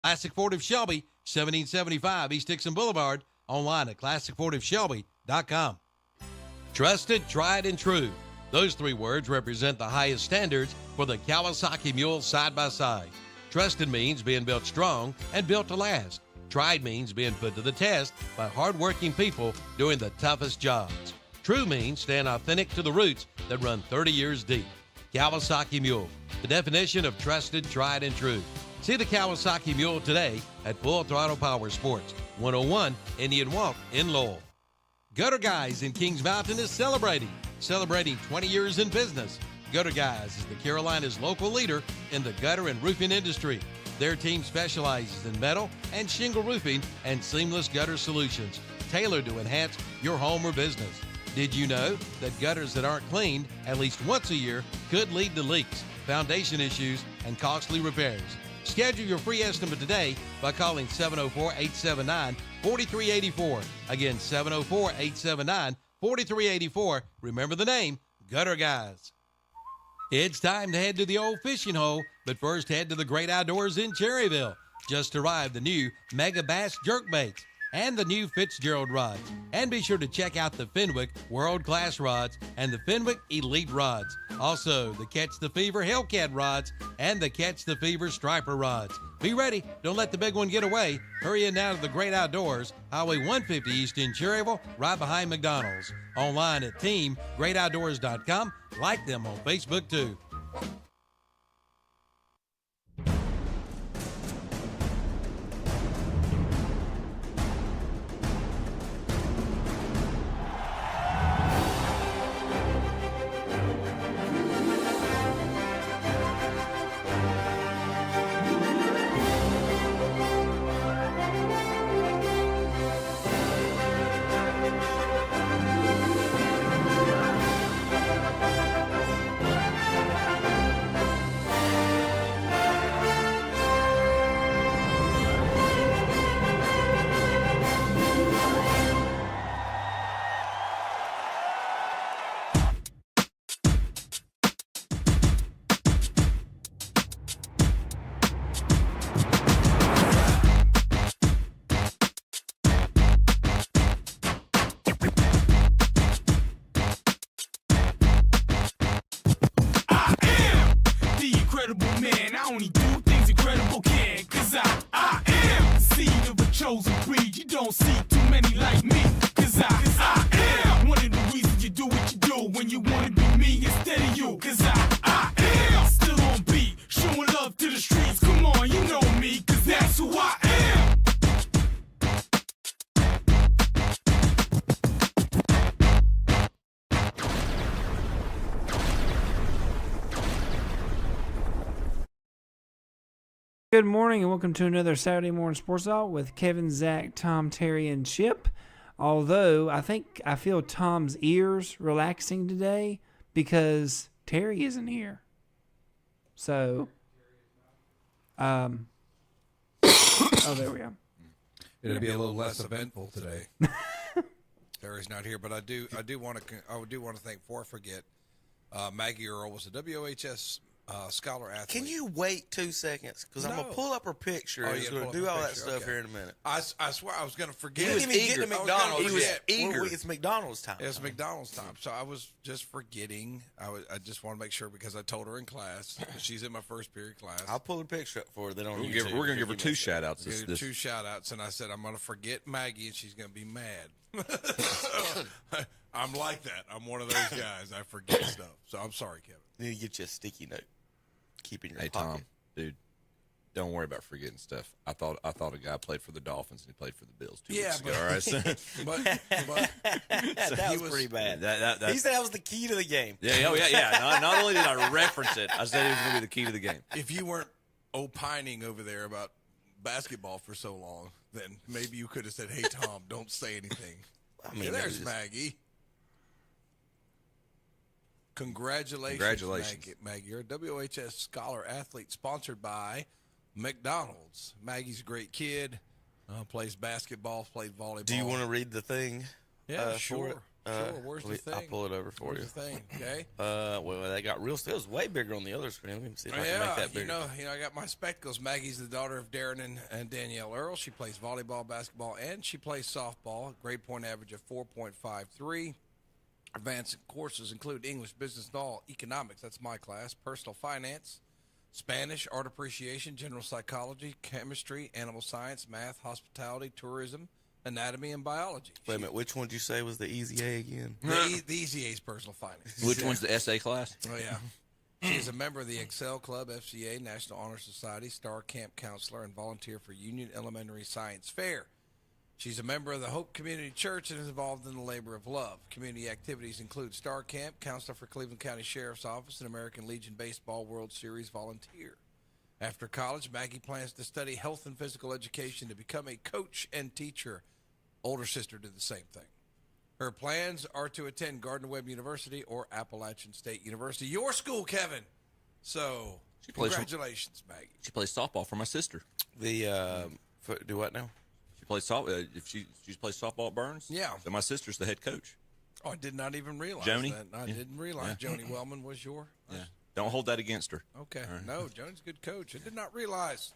Classic Ford of Shelby, 1775 East Dixon Boulevard. Online at classicfordoфshelby.com. Trusted, tried, and true. Those three words represent the highest standards for the Kawasaki Mule side-by-side. Trusted means being built strong and built to last. Tried means being put to the test by hard-working people doing the toughest jobs. True means staying authentic to the roots that run 30 years deep. Kawasaki Mule, the definition of trusted, tried, and true. See the Kawasaki Mule today at Full Throttle Power Sports, 101 Indian Walk in Lowell. Gutter Guys in Kings Mountain is celebrating 20 years in business. Gutter Guys is the Carolinas' local leader in the gutter and roofing industry. Their team specializes in metal and shingle roofing and seamless gutter solutions tailored to enhance your home or business. Did you know that gutters that aren't cleaned at least once a year could lead to leaks, foundation issues, and costly repairs? Schedule your free estimate today by calling 704-879-4384. Again, 704-879-4384. Remember the name, Gutter Guys. It's time to head to the old fishing hole, but first head to the great outdoors in Cherryville. Just arrived the new Mega Bass Jerkbaits and the new Fitzgerald rods. And be sure to check out the Fenwick World-Class rods and the Fenwick Elite rods. Also, the Catch the Fever Hellcat rods and the Catch the Fever Striper rods. Be ready. Don't let the big one get away. Hurry in now to the great outdoors, Highway 150 East in Cherryville, right behind McDonald's. Online at teamgreatoutdoors.com. Like them on Facebook, too. Good morning and welcome to another Saturday Morning Sports Talk with Kevin, Zach, Tom, Terry, and Chip. Although I feel Tom's ears relaxing today because Terry isn't here. So, oh, there we go. It'll be a little less eventful today. Terry's not here, but I do want to thank before I forget. Maggie Earl was a WHS scholar athlete. Can you wait 2 seconds? Because I'm going to pull up her picture and going to do all that stuff here in a minute. I swear I was going to forget. He was eager. McDonald's. He was eager. It's McDonald's time. It's McDonald's time. So I was just forgetting. I just want to make sure because I told her in class. She's in my first period class. I'll pull a picture up for her. Then on YouTube. We're going to give her two shout-outs. Two shout-outs. And I said, I'm going to forget Maggie, and she's going to be mad. I'm like that. I'm one of those guys. I forget stuff. So I'm sorry, Kevin. Then you get you a sticky note. Keep in your pocket. Tom, dude, don't worry about forgetting stuff. I thought a guy played for the Dolphins and he played for the Bills 2 weeks ago. All right, that was pretty bad. He said that was the key to the game. Yeah. Not only did I reference it, I said it was going to be the key to the game. If you weren't opining over there about basketball for so long, then maybe you could have said, "Hey, Tom, don't say anything." I mean, there's Maggie. Congratulations. Maggie. You're a WHS Scholar Athlete sponsored by McDonald's. Maggie's a great kid, plays basketball, plays volleyball. Do you want to read the thing? Yeah, sure. Sure. Where's the thing? I'll pull it over for Where's you. the thing? Okay. Well, that got real. It was way bigger on the other screen. Let me see if I can make that bigger. I got my spectacles. Maggie's the daughter of Darren and Danielle Earl. She plays volleyball, basketball, and she plays softball. Grade point average of 4.53. Advanced courses include English, business, law, economics. That's my class. Personal finance, Spanish, art appreciation, general psychology, chemistry, animal science, math, hospitality, tourism, anatomy, and biology. Wait a minute. Which one did you say was the easy A again? The easy A is personal finance. Which one's the SA class? Oh, yeah. She is a member of the Excel Club, FCA, National Honor Society, Star Camp Counselor, and volunteer for Union Elementary Science Fair. She's a member of the Hope Community Church and is involved in the labor of love. Community activities include Star Camp, counselor for Cleveland County Sheriff's Office, and American Legion Baseball World Series volunteer. After college, Maggie plans to study health and physical education to become a coach and teacher. Older sister did the same thing. Her plans are to attend Gardner-Webb University or Appalachian State University. Your school, Kevin. So, congratulations, Maggie. She plays softball for my sister. Do what now? She plays softball. She plays softball at Burns. Yeah. So my sister's the head coach. Oh, I did not even realize Joni? that. I didn't realize Joni Wellman was your. Yeah. Don't hold that against her. Okay. Right. No, Joni's a good coach. I did not realize.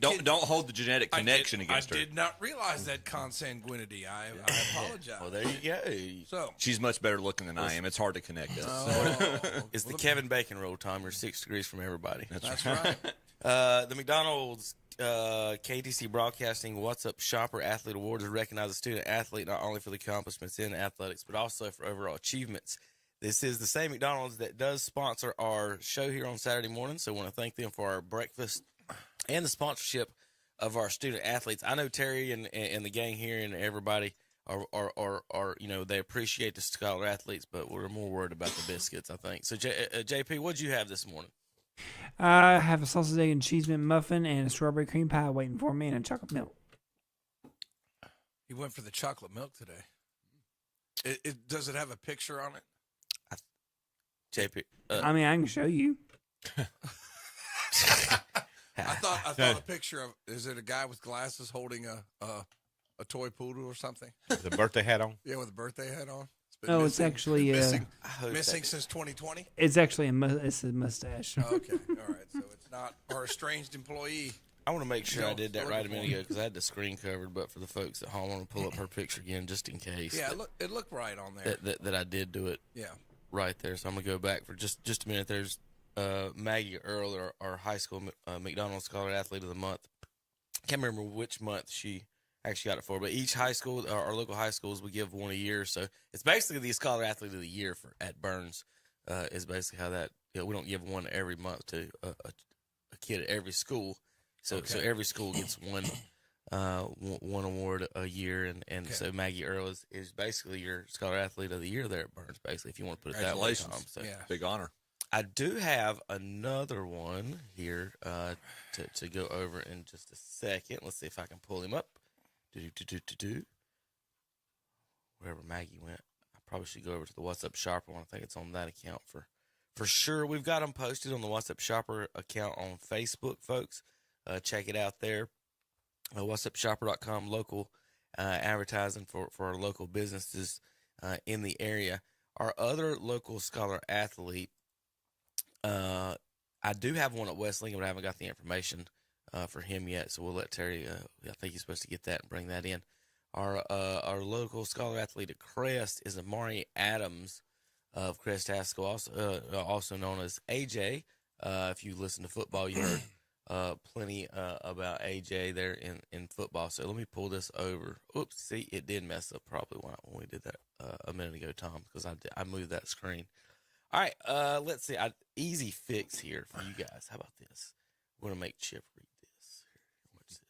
Don't hold the genetic connection against her. I did not realize that consanguinity. I apologize. Well, there you go. So she's much better looking than I am. It's hard to connect us. It's the Kevin Bacon rule, Tom. You're 6 degrees from everybody. That's right. The McDonald's KTC Broadcasting What's Up Shopper Athlete Awards recognize a student athlete not only for the accomplishments in athletics, but also for overall achievements. This is the same McDonald's that does sponsor our show here on Saturday morning, so I want to thank them for our breakfast and the sponsorship of our student athletes. I know Terry and the gang here and everybody are they appreciate the scholar athletes, but we're more worried about the biscuits, I think. So, JP, what'd you have this morning? I have a sausage, egg, and cheese mint muffin and a strawberry cream pie waiting for me and a chocolate milk. You went for the chocolate milk today. Does it have a picture on it? JP, I can show you. I thought a picture of, is it a guy with glasses holding a toy poodle or something? With a birthday hat on? Yeah, with a birthday hat on. It's actually missing since 2020. It's actually it's a mustache. Oh, okay, all right. So it's not our estranged employee. I want to make sure I did that right a minute ago because I had the screen covered. But for the folks at home, I want to pull up her picture again just in case. Yeah, it looked right on there. That I did do it. Yeah. Right there. So I'm gonna go back for just a minute. There's Maggie Earl, our high school McDonald's Scholar Athlete of the Month. Can't remember which month she actually got it for, but each high school, our local high schools, we give one a year. So it's basically the Scholar Athlete of the Year at Burns. Is basically how that. We don't give one every month to a kid at every school. So every school gets one award a year, and so Maggie Earl is basically your Scholar Athlete of the Year there at Burns, basically, if you want to put it that way, Tom. So, big honor. I do have another one here to go over in just a second. Let's see if I can pull him up. Wherever Maggie went, I probably should go over to the What's Up Shopper one. I think it's on that account for sure. We've got them posted on the What's Up Shopper account on Facebook, folks. Check it out there. What'sUpShopper.com, local advertising for our local businesses in the area. Our other local Scholar Athlete, I do have one at West Lincoln, but I haven't got the information for him yet, so we'll let Terry, I think he's supposed to get that and bring that in. Our local Scholar Athlete at Crest is Amari Adams of Crest Haskell, also known as AJ. If you listen to football, you heard plenty about AJ there in football. So let me pull this over. Oops, see, it did mess up probably when we did that a minute ago, Tom, because I moved that screen. All right, let's see. Easy fix here for you guys. How about this? We're going to make Chip read this. What's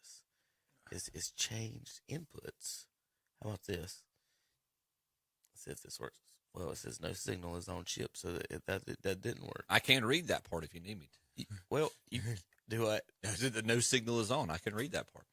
this? It's changed inputs. How about this? Let's see if this works. Well, it says no signal is on Chip, so that didn't work. I can read that part if you need me to. Well, you do what? The no signal is on. I can read that part.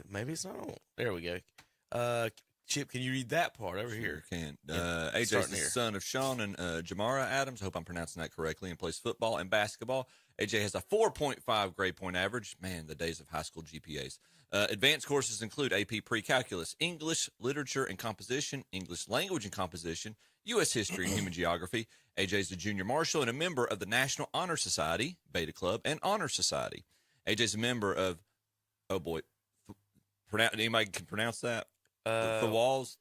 Maybe it's not on. There we go. Chip, can you read that part over here? Can. AJ's the son of Sean and Jamara Adams. I hope I'm pronouncing that correctly. And plays football and basketball AJ has a 4.5 grade point average. Man, the days of high school GPAs. Advanced courses include AP Pre-Calculus, English, Literature and Composition, English Language and Composition, U.S. History and Human Geography. AJ is a junior marshal and a member of the National Honor Society, Beta Club, and Honor Society. AJ is a member of, oh boy, anybody can pronounce that? The Walls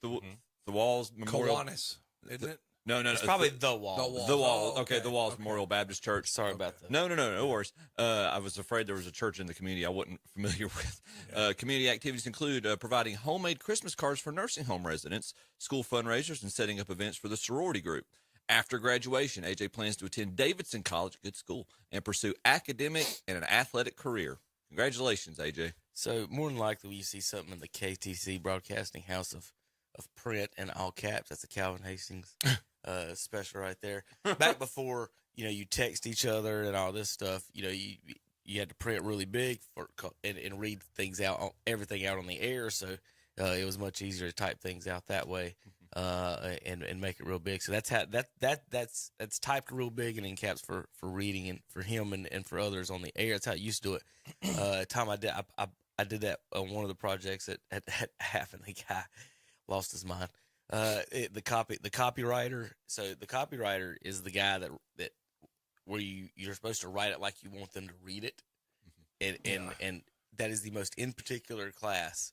Memorial. Kiwanis, isn't it? No. It's probably the Wall. The Wall. Oh, Okay, the Walls Memorial Baptist Church. Sorry about that. No worries. I was afraid there was a church in the community I wasn't familiar with. Community activities include providing homemade Christmas cards for nursing home residents, school fundraisers, and setting up events for the sorority group. After graduation, AJ plans to attend Davidson College, good school, and pursue academic and an athletic career. Congratulations, AJ. So more than likely, you see something in the KTC Broadcasting House of print in all caps. That's a Calvin Hastings special right there. Back before, you text each other and all this stuff, you had to print really big and read things out, everything out on the air. So it was much easier to type things out that way and make it real big. So that's how that's typed real big and in caps for reading and for him and for others on the air. That's how I used to do it. Time I did that on one of the projects that happened. The guy lost his mind. The copywriter. So the copywriter is the guy that where you're supposed to write it like you want them to read it, and that is the most in particular class.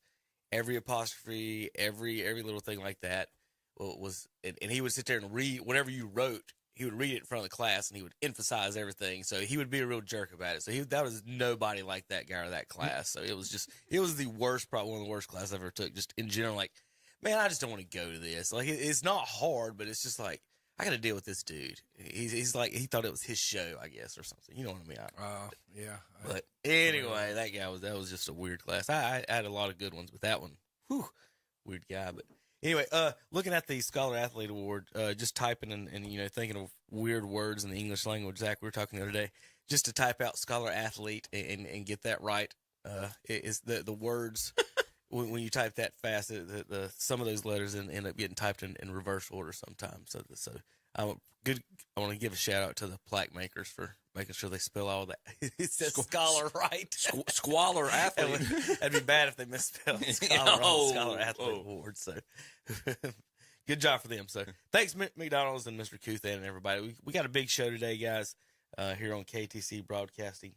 Every apostrophe, every little thing like that was, and he would sit there and read whatever you wrote. He would read it in front of the class, and he would emphasize everything. So he would be a real jerk about it. So that was nobody like that guy or that class. So it was the worst, probably one of the worst classes I ever took. Just in general, like, man, I just don't want to go to this. Like, it's not hard, but it's just like, I got to deal with this dude. He's like, he thought it was his show, I guess, or something. You know what I mean? Yeah. But anyway, that was just a weird class. I had a lot of good ones, but that one, weird guy. But anyway, looking at the Scholar Athlete Award, just typing and thinking of weird words in the English language. Zach, we were talking the other day, just to type out Scholar Athlete and get that right. Is the words. When you type that fast, some of those letters end up getting typed in reverse order sometimes. So I want to give a shout out to the plaque makers for making sure they spell all that. It says scholar right. Squalor Athlete. That'd be bad if they misspelled scholar on the Scholar Athlete Award. So good job for them. So thanks, McDonald's and Mr. Kuthan and everybody. We got a big show today, guys, here on KTC Broadcasting.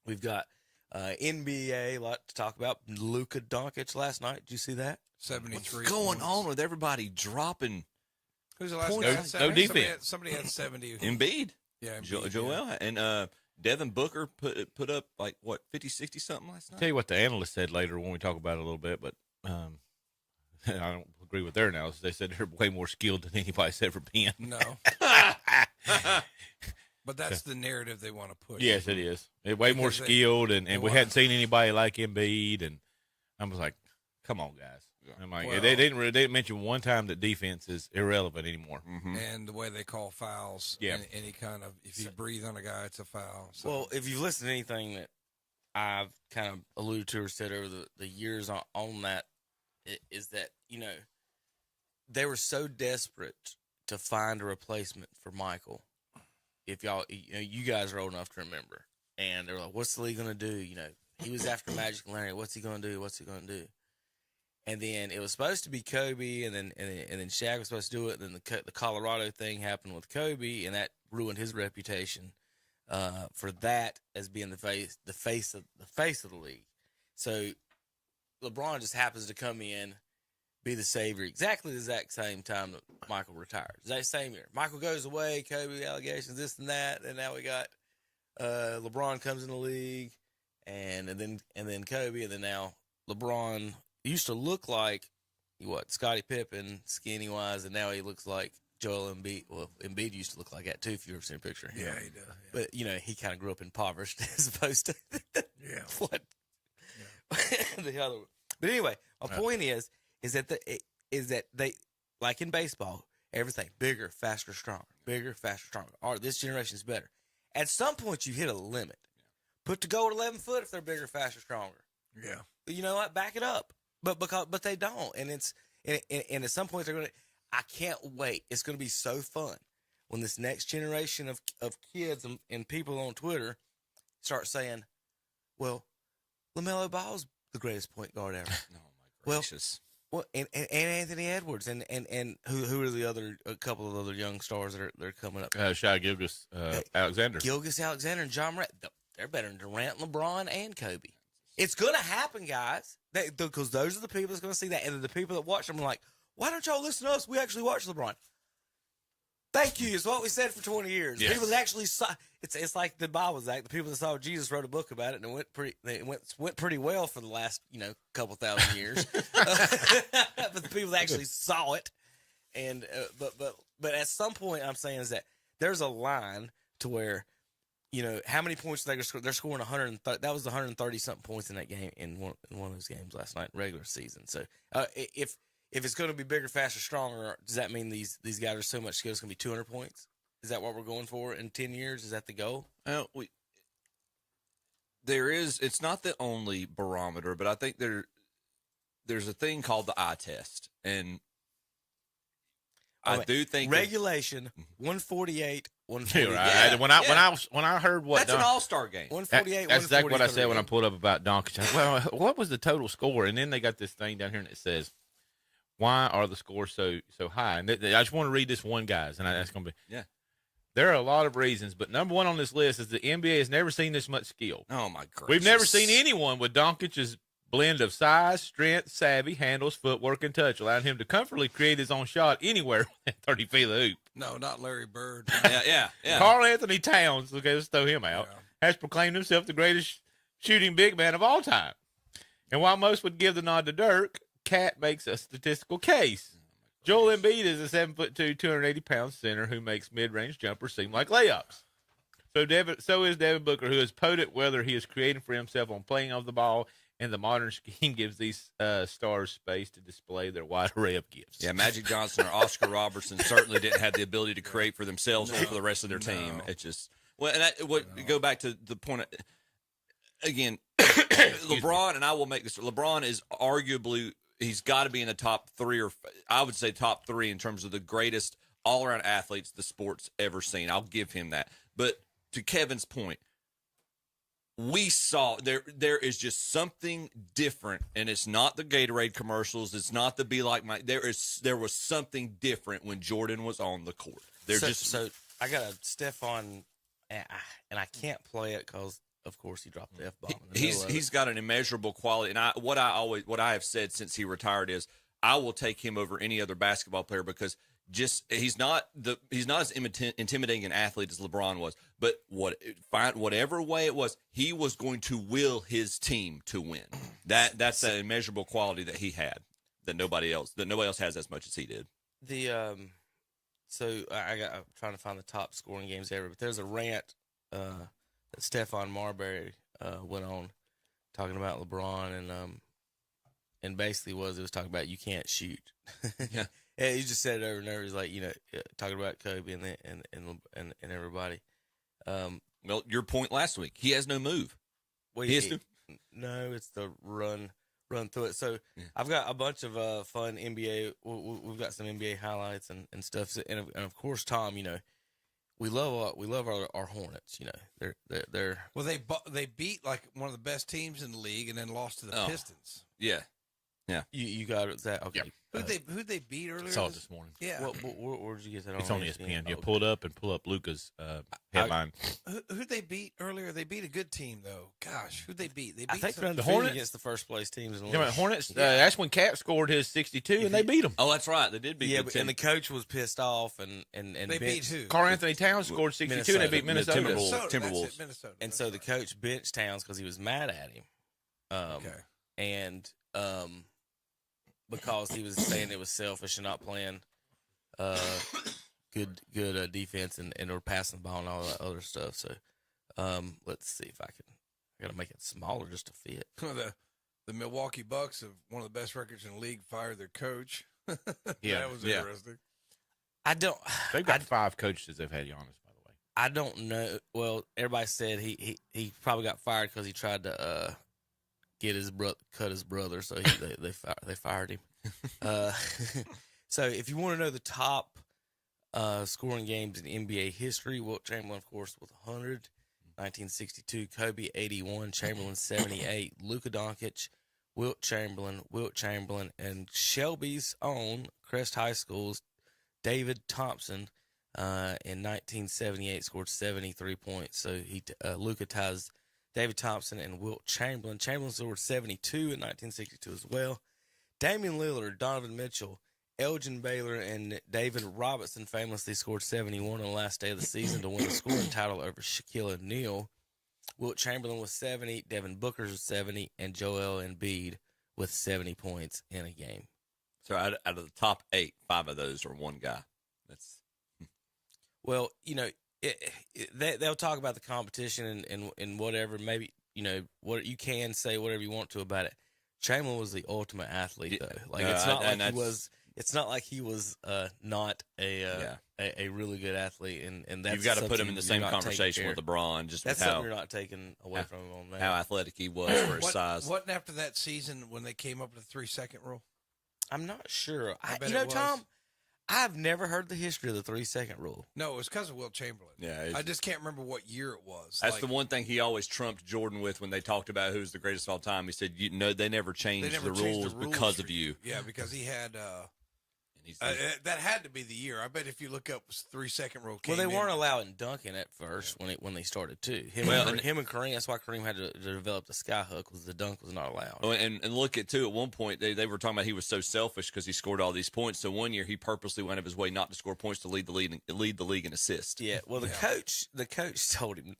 We've got NBA, a lot to talk about. Luka Doncic last night. Did you see that? 73. What's going on with everybody dropping? Who's the last points? guy? No defense. Somebody had 70. Embiid. Yeah, Embiid, Joel. Yeah. And Devin Booker put up, 50, 60 something last night? Tell you what the analyst said later when we talk about it a little bit, but I don't agree with their analysis. They said they're way more skilled than anybody's ever been. No. But that's the narrative they want to push. Yes, it is. They're way more skilled, and we hadn't seen anybody like Embiid, and I was like, come on, guys. Yeah. I'm like, they didn't mention one time that defense is irrelevant anymore. Mm-hmm. And the way they call fouls. Yeah. Any kind of, if you breathe on a guy, it's a foul. So. Well, if you've listened to anything that I've kind of alluded to or said over the years on that, is that, they were so desperate to find a replacement for Michael. If y'all, you guys are old enough to remember, and they're like, "What's the league gonna do?" He was after Magic and Larry. What's he gonna do? What's he gonna do? And then it was supposed to be Kobe, and then Shaq was supposed to do it. And then the Colorado thing happened with Kobe, and that ruined his reputation for that as being the face of the league. So LeBron just happens to come in, be the savior, exactly the exact same time that Michael retires. That same year, Michael goes away, Kobe allegations, this and that, and now we got LeBron comes in the league, and then Kobe, and then now LeBron used to look like Scottie Pippen, skinny wise, and now he looks like Joel Embiid. Well, Embiid used to look like that too. If you ever seen a picture of him. Yeah, he does. Yeah. But he kind of grew up impoverished as opposed to what the other. But anyway, my point is that they, like in baseball, everything bigger, faster, stronger, bigger, faster, stronger. All right, this generation is better. At some point, you hit a limit. Put the goal at 11 foot if they're bigger, faster, stronger. Yeah. You know what? Back it up. But they don't, and at some point they're gonna. I can't wait. It's gonna be so fun when this next generation of kids and people on Twitter start saying, well, LaMelo Ball's the greatest point guard ever. Oh, my gracious. Well, and Anthony Edwards and who are the other a couple of other young stars that are coming up? Shai Gilgeous Alexander. Gilgeous Alexander and John Morant. They're better than Durant, LeBron, and Kobe. It's gonna happen, guys. Because those are the people that's gonna see that, and the people that watch them are like, why don't y'all listen to us? We actually watch LeBron. Thank you. It's what we said for 20 years. Yes. People that actually saw it's like the Bible's act. The people that saw Jesus wrote a book about it, and it went pretty well for the last couple thousand years. But the people that actually saw it, and but at some point, I'm saying is that there's a line to where how many points they're scoring 130. That was 130 something points in that game in one of those games last night, regular season. So if it's going to be bigger, faster, stronger, does that mean these guys are so much skilled it's going to be 200 points? Is that what we're going for in 10 years? Is that the goal? It's not the only barometer, but I think there's a thing called the eye test. And I do think regulation 148, 148. Right. When I heard what that's an all-star game. 148, that's exactly what I said when I pulled up about Doncic. Well, what was the total score? And then they got this thing down here and it says, why are the scores so high? And I just want to read this one, guys, and that's going to be There are a lot of reasons, but number one on this list is the NBA has never seen this much skill. Oh my gracious! We've never seen anyone with Doncic's blend of size, strength, savvy, handles, footwork, and touch, allowing him to comfortably create his own shot anywhere within 30 feet of the hoop. No, not Larry Bird. Yeah. Karl Anthony Towns, okay, let's throw him out, has proclaimed himself the greatest shooting big man of all time. And while most would give the nod to Dirk, Cat makes a statistical case. Joel Embiid is a 7'2", 280-pound center who makes mid-range jumpers seem like layups. So is Devin Booker, who is potent whether he is creating for himself on playing off the ball, and the modern scheme gives these stars space to display their wide array of gifts. Yeah, Magic Johnson or Oscar Robertson certainly didn't have the ability to create for themselves or for the rest of their team. It's just go back to the point again. LeBron, and I will make this. LeBron is arguably. He's got to be in the top three, or I would say top three in terms of the greatest all-around athletes the sport's ever seen. I'll give him that. But to Kevin's point, we saw there is just something different, and it's not the Gatorade commercials. It's not the Be Like Mike. There was something different when Jordan was on the court. So I got a Stephon, and I can't play it because. Of course, he dropped the F-bomb. He's got an immeasurable quality, and what I have said since he retired is I will take him over any other basketball player because he's not as intimidating an athlete as LeBron was. But whatever way it was, he was going to will his team to win. That's an immeasurable quality that he had that nobody else has as much as he did. So I'm trying to find the top scoring games ever, but there's a rant. That Stephon Marbury went on talking about LeBron and basically it was talking about you can't shoot. Yeah, he just said it over and over. He's like talking about Kobe and everybody. Well, your point last week, he has no move. Well, no, it's the run through it. So I've got a bunch of fun NBA. We've got some NBA highlights and stuff, and of course, Tom, We love our Hornets. They're well. They beat like one of the best teams in the league, and then lost to the Pistons. Yeah. You got it. That okay? Yeah. Who'd they beat earlier? I saw it this morning. Yeah. Where did you get that on? It's on ESPN. You pull up Luca's headline. Who'd they beat earlier? They beat a good team though. Gosh, who'd they beat? I think they're the Hornets against the first place teams in the league. Hornets. That's when Cat scored his 62, and they beat them. Oh, that's right. They did beat. Yeah, and the coach was pissed off, and they beat who? Karl Anthony Towns scored 62, and they beat Minnesota. Timberwolves. Minnesota. And so the coach benched Towns because he was mad at him. And because he was saying it was selfish and not playing good defense and or passing the ball and all that other stuff. So let's see if I got to make it smaller just to fit. The Milwaukee Bucks have one of the best records in the league, fired their coach. Yeah, that was interesting. They've got 5 coaches they've had Giannis, by the way. I don't know. Well, everybody said he probably got fired because he tried to cut his brother, so they fired him. So if you want to know the top scoring games in NBA history. Wilt Chamberlain, of course, with 100. 1962, Kobe 81, Chamberlain 78, Luka Doncic, Wilt Chamberlain, and Shelby's own Crest High School's David Thompson in 1978 scored 73 points. So Luka ties David Thompson and Wilt Chamberlain. Chamberlain scored 72 in 1962 as well. Damian Lillard, Donovan Mitchell, Elgin Baylor, and David Robinson famously scored 71 on the last day of the season to win the scoring title over Shaquille O'Neal. Wilt Chamberlain with 70, Devin Booker with 70, and Joel Embiid with 70 points in a game. So out of the top 8, 5 of those are one guy. That's well, they'll talk about the competition and whatever. Maybe what you can say whatever you want to about it. Chamberlain was the ultimate athlete, though. Like it's not like he was not a really good athlete, and that's you've got to put him in the same conversation with LeBron. Just that's with something you're not taking away from him on that. How athletic he was for his size. Wasn't after that season when they came up with the 3-second rule? I'm not sure. I bet it was. Tom, I've never heard the history of the 3-second rule. No, it was because of Wilt Chamberlain. Yeah, I just can't remember what year it was. That's the one thing he always trumped Jordan with when they talked about who's the greatest of all time. He said, they never changed the rules because of you. Yeah, because he had that had to be the year. I bet if you look up 3-second rule. Well, they weren't allowing dunking at first when they started too. Him and Kareem. That's why Kareem had to develop the sky hook. Was the dunk was not allowed. Oh, and look at too. At one point they were talking about he was so selfish because he scored all these points. So one year he purposely went out of his way not to score points to lead the league in assists. Yeah. Well, the coach told him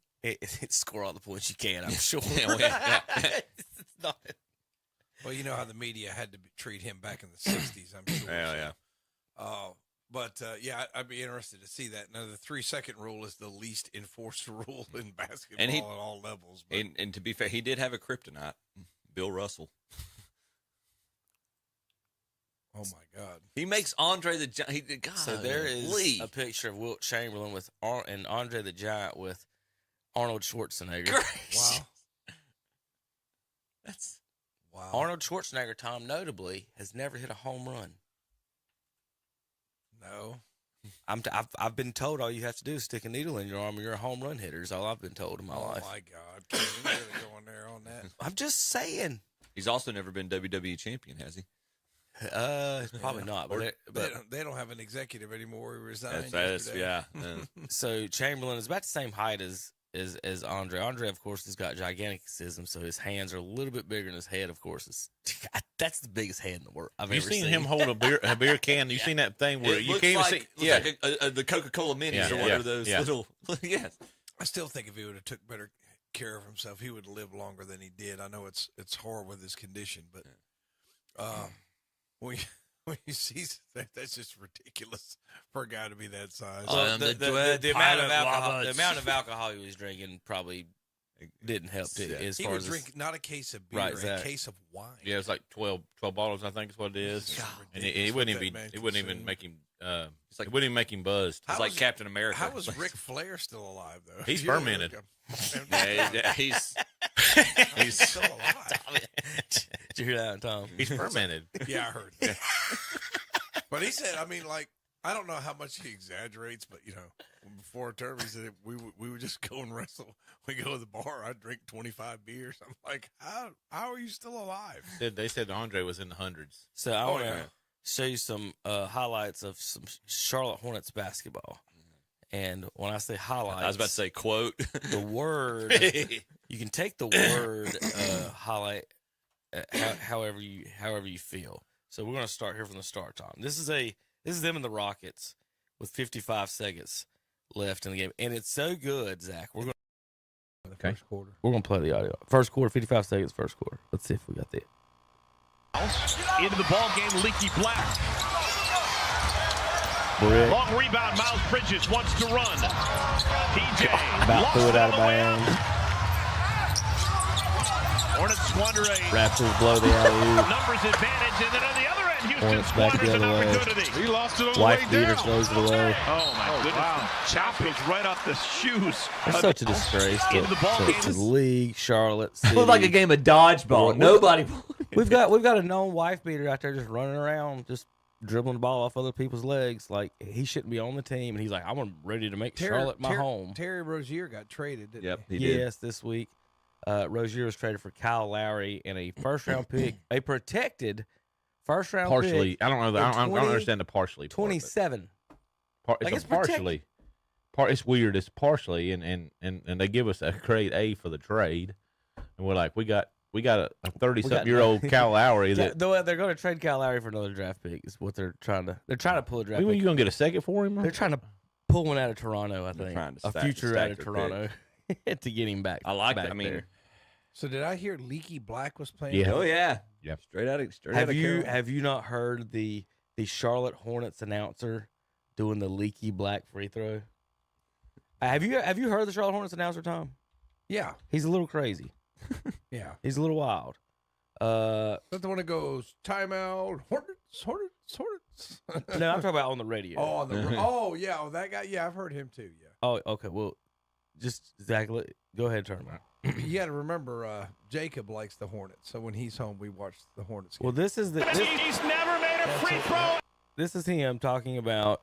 score all the points you can. I'm sure. It's not. Well, you know how the media had to treat him back in the 60s. I'm sure. Yeah. But I'd be interested to see that. Now, the 3-second rule is the least enforced rule in basketball at all levels. But. And to be fair, he did have a kryptonite, Bill Russell. Oh my God! He makes Andre the Giant. So there is a picture of Wilt Chamberlain and Andre the Giant with Arnold Schwarzenegger. Wow. Wow. Arnold Schwarzenegger, Tom, notably, has never hit a home run. No. I've been told all you have to do is stick a needle in your arm and you're a home run hitter is all I've been told in my life. Oh, my God. Can we really go in there on that? I'm just saying. He's also never been WWE champion, has he? Probably not. But they don't have an executive anymore. He resigned Yeah. So Chamberlain is about the same height as Andre. Andre, of course, has got giganticism, so his hands are a little bit bigger than his head, of course. That's the biggest head in the world I've ever seen. You seen him hold a beer can? You seen that thing where you can't even see? Yeah, like the Coca-Cola minis or whatever those little. Yes. I still think if he would have took better care of himself, he would live longer than he did. I know it's hard with his condition, but when you see that, that's just ridiculous for a guy to be that size. The amount of alcohol he was drinking probably didn't help too. As he far would as drink not a case of beer, a case of wine. Yeah, it's like 12 bottles, I think is what it is. And it wouldn't even make him. It's like it wouldn't even make him buzzed. It's like Captain America. How was Ric Flair still alive though? He's fermented. He's still alive. Did you hear that, Tom? He's fermented. Yeah, I heard that. But he said, I don't know how much he exaggerates, but before a term, he said we would just go and wrestle. We go to the bar. I'd drink 25 beers. I'm like, how are you still alive? They said Andre was in the hundreds. So I want to show you some highlights of some Charlotte Hornets basketball. And when I say highlights, I was about to say quote. The word you can take the word highlight however you feel. So we're going to start here from the start, Tom. This is them and the Rockets with 55 seconds left in the game, and it's so good, Zach. We're going First quarter. We're going to play the audio. First quarter, 55 seconds. First quarter. Let's see if we got that. Into the ball game, Leaky Black. Brick. Long rebound, Miles Bridges wants to run. PJ about threw it out of bounds. Hornets squander a Raptors blow the alley-oop. numbers advantage, and then on the other end, Houston Hornets back squanders the an other way. opportunity. He lost it on the White way beater down. throws it away. Oh my goodness! Wow. Chop goes right off the shoes. It's such a disgrace Into the ball to game. the league, Charlotte City. It looked like a game of dodgeball. Nobody. We've got a known wife beater out there just running around, just dribbling the ball off other people's legs. Like, he shouldn't be on the team. And he's like, I'm ready to make Charlotte my home. Terry Rozier got traded, didn't Yep, he? he did. Yes, this week. Rozier was traded for Kyle Lowry and a first-round pick, a protected first-round Partially. pick. I don't know. I don't understand the partially. 27. It's partially. It's weird. It's partially, and they give us a grade A for the trade, and we're like, we got a 30-something-year-old Kyle Lowry that. They're going to trade Kyle Lowry for another draft pick. Is what they're trying to. They're trying to pull a draft. When pick. you gonna get a second for him? They're trying to pull one out of Toronto. I They're think trying to a stack future out of their Toronto to get him back. I like back that. I mean, there. So did I hear Leaky Black was playing? Yeah. oh yeah, Yep. Straight out of Carolina. Have you not heard the Charlotte Hornets announcer doing the Leaky Black free throw? Have you heard the Charlotte Hornets announcer, Tom? Yeah. He's a little crazy. Yeah. He's a little wild. That's the one that goes, timeout, Hornets. No, I'm talking about on the radio. Yeah. Oh, that guy. Yeah, I've heard him too. Yeah. Oh, okay. Well, just Zach, go ahead and turn him on. You got to remember, Jacob likes the Hornets. So when he's home, we watch the Hornets game. Well, this is He's never made a free throw. this is him talking about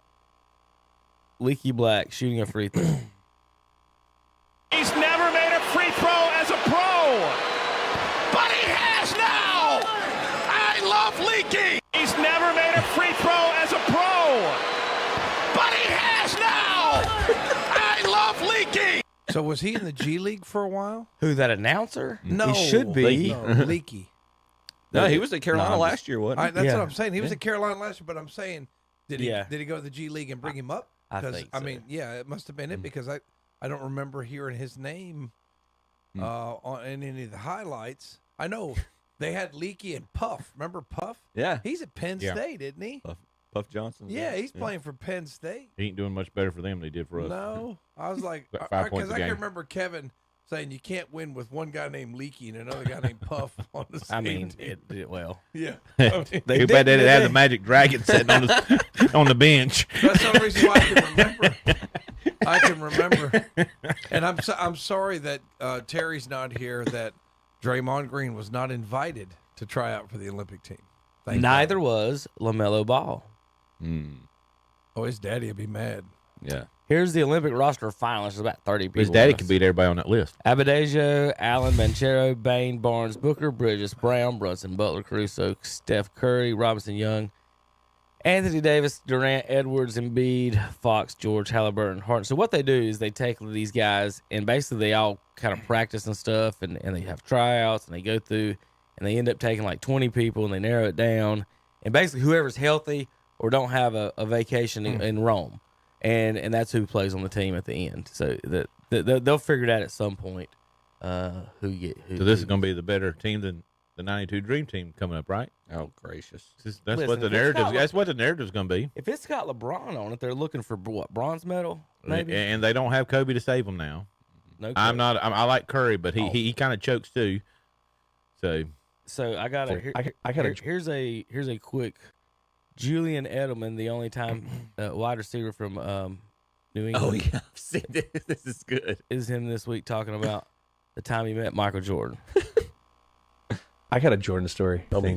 Leaky Black shooting a free throw. He's never made a free throw as a pro, but he has now. I love Leaky. He's never made a free throw as a pro, but he has now. I love Leaky. So was he in the G League for a while? Who, that announcer? No. He should be. No, Leaky. No, he was at Carolina last year, wasn't he? That's Yeah. what I'm saying. He was at Carolina last year, but I'm saying, did he Yeah. go to the G League and bring him up? I 'Cause, think I so. mean, yeah, it must have been it because I don't remember hearing his name on in any of the highlights. I know they had Leaky and Puff. Remember Puff? Yeah. He's at Penn Yeah. State, isn't he? Puff Johnson. Yeah, he's playing for Penn State. He ain't doing much better for them than he did for us. No, I was like, About 5 points because a I can game. remember Kevin saying you can't win with one guy named Leaky and another guy named Puff on the same I mean, team. it did well. Yeah. They Too did- bad they didn't have they- the Magic Dragon sitting on the bench. That's the only reason why I can remember. I can remember, and I'm sorry that Terry's not here. That Draymond Green was not invited to try out for the Olympic team. Thank Neither God. was LaMelo Ball. Oh, his daddy would be mad. Yeah. Here's the Olympic roster of finalists. There's about 30 people. His daddy on could this. beat everybody on that list. Abadejo, Allen, Banchero, Bain, Barnes, Booker, Bridges, Brown, Brunson, Butler, Caruso, Steph Curry, Robinson, Young, Anthony Davis, Durant, Edwards, Embiid, Fox, George, Halliburton, Harden. So what they do is they take these guys and basically they all kind of practice and stuff and they have tryouts and they go through and they end up taking like 20 people and they narrow it down. And basically whoever's healthy or don't have a vacation in Rome. And that's who plays on the team at the end. So they'll figure it out at some point. Who. So this is going to be the better team than the '92 Dream Team coming up, right? Oh gracious. That's Listen, what the if it's narrative. not- That's what the narrative's going to be. If it's got LeBron on it, they're looking for what, bronze medal? Maybe. And they don't have Kobe to save them now. No. I'm Curry. not. I like Curry, but Oh. he kind of chokes too. So So I got here's a quick Julian Edelman, the only time wide receiver from New England. Oh yeah, I've seen this. This is good. Is him this week talking about the time he met Michael Jordan. I got a Jordan story. Tell me.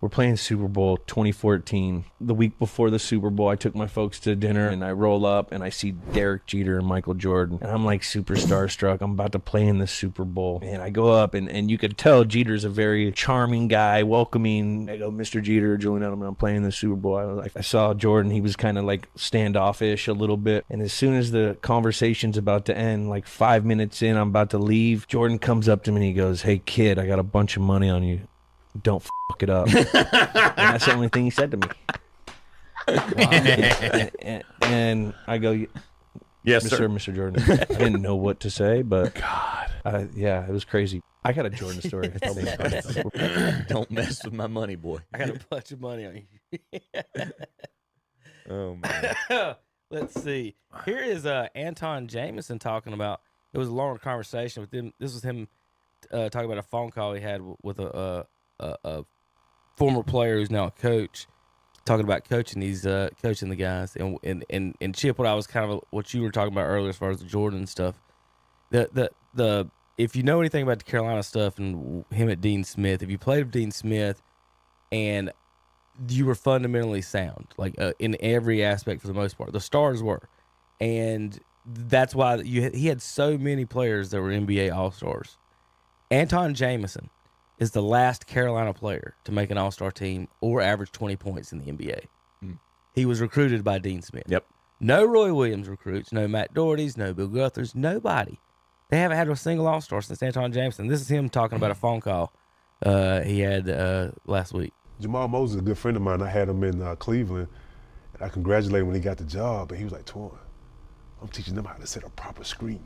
We're playing Super Bowl 2014. The week before the Super Bowl, I took my folks to dinner, and I roll up, and I see Derek Jeter and Michael Jordan. And I'm like super starstruck. I'm about to play in the Super Bowl. And I go up, and you could tell Jeter's a very charming guy, welcoming. I go, Mr. Jeter, Julian Edelman, I'm playing the Super Bowl. I saw Jordan. He was kind of like standoffish a little bit. And as soon as the conversation's about to end, like 5 minutes in, I'm about to leave, Jordan comes up to me, and he goes, hey, kid, I got a bunch of money on you. Don't fuck it up. And that's the only thing he said to me. And I go, Yes, Mr. Jordan. I didn't know what to say, but God, yeah, it was crazy. I got a Jordan story. Don't mess with my money, boy. I got a bunch of money on you. Oh man. Let's see. Here is Anton Jameson talking about. It was a longer conversation with him. This was him talking about a phone call he had with a former player who's now a coach, talking about coaching these coaching the guys. And Chip, what I was kind of what you were talking about earlier as far as the Jordan stuff. The if you know anything about the Carolina stuff and him at Dean Smith, if you played with Dean Smith, and you were fundamentally sound, like in every aspect for the most part. The Stars were, and that's why he had so many players that were NBA All-Stars. Anton Jameson is the last Carolina player to make an All-Star team or average 20 points in the NBA. He was recruited by Dean Smith. Yep. No Roy Williams recruits, no Matt Doherty's, no Bill Guthers, nobody. They haven't had a single All-Star since Anton Jameson. This is him talking about a phone call he had last week. Jamal Moses is a good friend of mine. I had him in Cleveland. And I congratulated him when he got the job, and he was like, Twan, I'm teaching them how to set a proper screen.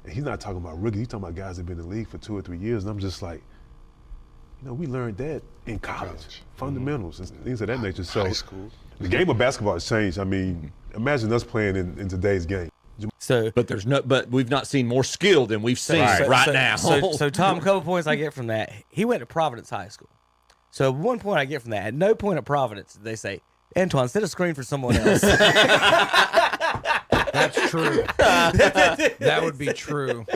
And he's not talking about rookies. He's talking about guys that have been in the league for 2 or 3 years. And I'm just like, we learned that in college. Fundamentals and things of that nature. So high school. The game of basketball has changed. I mean, imagine us playing in today's game. But we've not seen more skill than we've seen now. So Tom, a couple points I get from that. He went to Providence High School. So one point I get from that, at no point at Providence did they say, Antoine, set a screen for someone else. That's true. That would be true.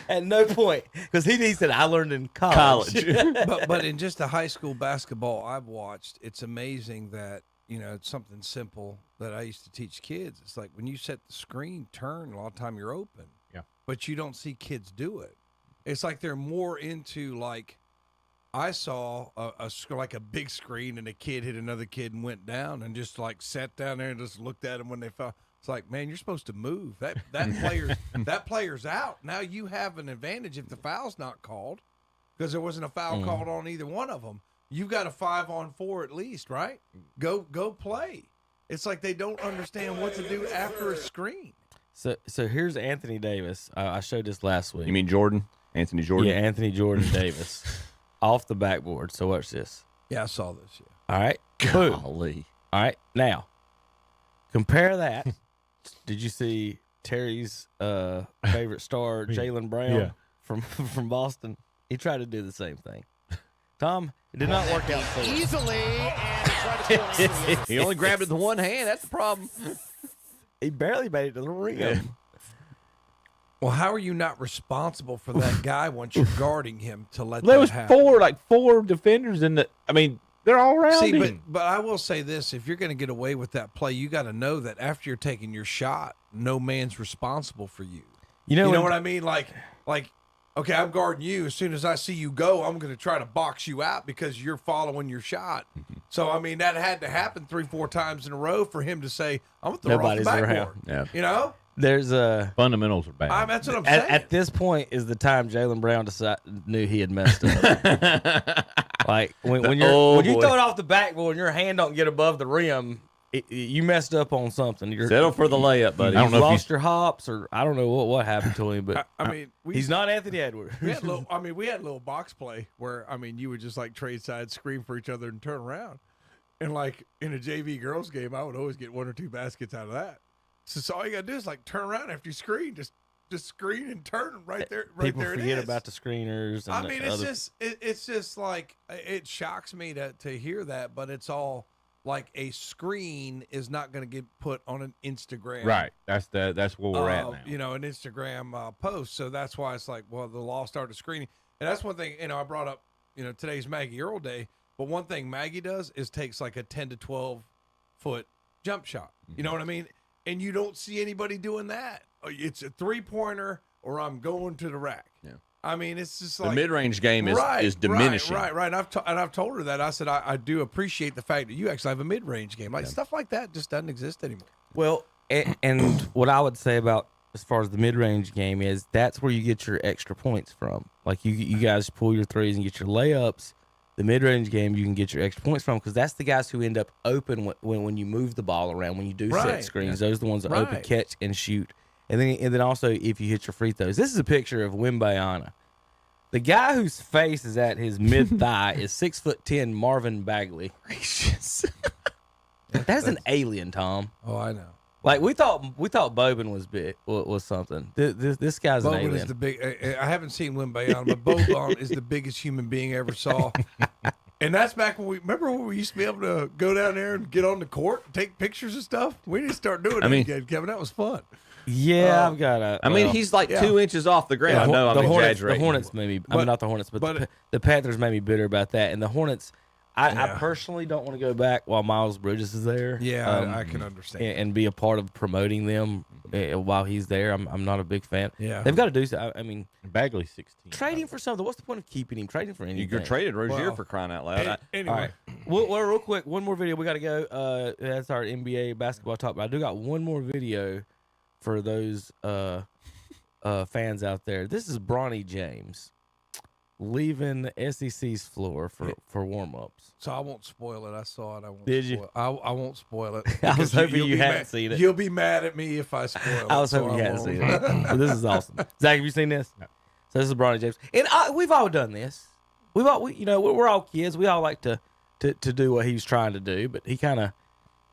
At no point, because he said I learned in college. but in just the high school basketball I've watched, it's amazing that it's something simple that I used to teach kids. It's like when you set the screen, turn, a lot of time you're open. Yeah. But you don't see kids do it. It's like they're more into like. I saw like a big screen and a kid hit another kid and went down and just like sat down there and just looked at him when they fell. It's like, man, you're supposed to move. That player's out. Now you have an advantage if the foul's not called, because there wasn't a foul called on either one of them. You've got a 5-on-4 at least, right? Go play. It's like they don't understand what to do after a screen. So here's Anthony Davis. I showed this last week. You mean Jordan? Anthony Jordan? Yeah, Anthony Jordan Davis. Off the backboard. So watch this. Yeah, I saw this. Yeah. All right. Golly. All right. Now, compare that. Did you see Terry's favorite star, Jaylen Brown, from Boston? He tried to do the same thing. Tom, it did not work out so well. Easily, and tried to He only grabbed it with one hand. That's the problem. He barely made it to the rim. Yeah. Well, how are you not responsible for that guy once you're guarding him to let There that was happen? four defenders in the. I mean, they're all around See, him. but I will say this: if you're going to get away with that play, you got to know that after you're taking your shot, no man's responsible for you. You know what I mean? Like, okay, I'm guarding you. As soon as I see you go, I'm going to try to box you out because you're following your shot. So, I mean, that had to happen 3-4 times in a row for him to say, I'm going to throw Nobody's it off the backboard. around. Yeah. You know? There's Fundamentals are bad. That's what I'm saying. at this point is the time Jaylen Brown knew he had messed up. Like when you throw it off the backboard and your hand don't get above the rim, you messed up on something. Settle for the layup, buddy. I don't know if lost your hops, or I don't know what happened to him, but I mean, he's not Anthony Edwards. we had a little box play where, I mean, you would just like trade sides, scream for each other, and turn around. And like in a JV girls game, I would always get 1 or 2 baskets out of that. So all you gotta do is like turn around after you screen, just screen and turn right there. Right People there, forget it is. about the screeners. And I mean, it's just like it shocks me to hear that, but it's all like a screen is not going to get put on an Instagram. Right. That's where we're at now. You know, an Instagram post. So that's why it's like, well, the law started screening, and that's one thing. I brought up, today's Maggie Earl Day, but one thing Maggie does is takes like a 10 to 12 foot jump shot. You know what I mean? And you don't see anybody doing that. It's a 3-pointer, or I'm going to the rack. Yeah. I mean, it's just The like mid-range game is diminishing. Right. And I've told her that. I said I do appreciate the fact that you actually have a mid-range game. Like stuff like that just doesn't exist anymore. Well, and what I would say about as far as the mid-range game is that's where you get your extra points from. Like you guys pull your threes and get your layups. The mid-range game you can get your extra points from because that's the guys who end up open when you move the ball around, when you do set screens. Those are the ones that open, catch, and shoot. And then also if you hit your free throws. This is a picture of Wimbayana. The guy whose face is at his mid-thigh is 6'10" Marvin Bagley. Gracious. That's an alien, Tom. Oh, I know. Like we thought Boban was big, was something. This guy's an Boban alien. is the big. I haven't seen Wimbayana, but Boban is the biggest human being I ever saw. And that's back when we used to be able to go down there and get on the court and take pictures and stuff. We didn't start doing that again, Kevin. That was fun. Yeah, I've got a. I mean, he's like 2 inches off the ground. Yeah, I'm the exaggerating. Hornets made me. I mean, not the Hornets, but the Panthers made me bitter about that. And the Hornets, I personally don't want to go back while Miles Bridges is there. Yeah, I can understand. And be a part of promoting them while he's there. I'm not a big fan. Yeah. They've got to do so. I mean, Bagley's 16. trade him for something. What's the point of keeping him? Trade him for anything. You traded Rozier for crying out loud. Anyway. All right. Well, real quick, one more video. We got to go. That's our NBA basketball talk. But I do got one more video for those fans out there. This is Bronny James leaving the SEC's floor for warm-ups. So I won't spoil it. I saw it. I won't. Did you? I won't spoil it. I was because hoping you'll you be hadn't mad- seen it. You'll be mad at me if I spoil it. I was hoping so you I hadn't won't. seen it. But this is awesome. Zach, have you seen this? No. So this is Bronny James, and we've all done this. We're all kids. We all like to do what he was trying to do, but he kind of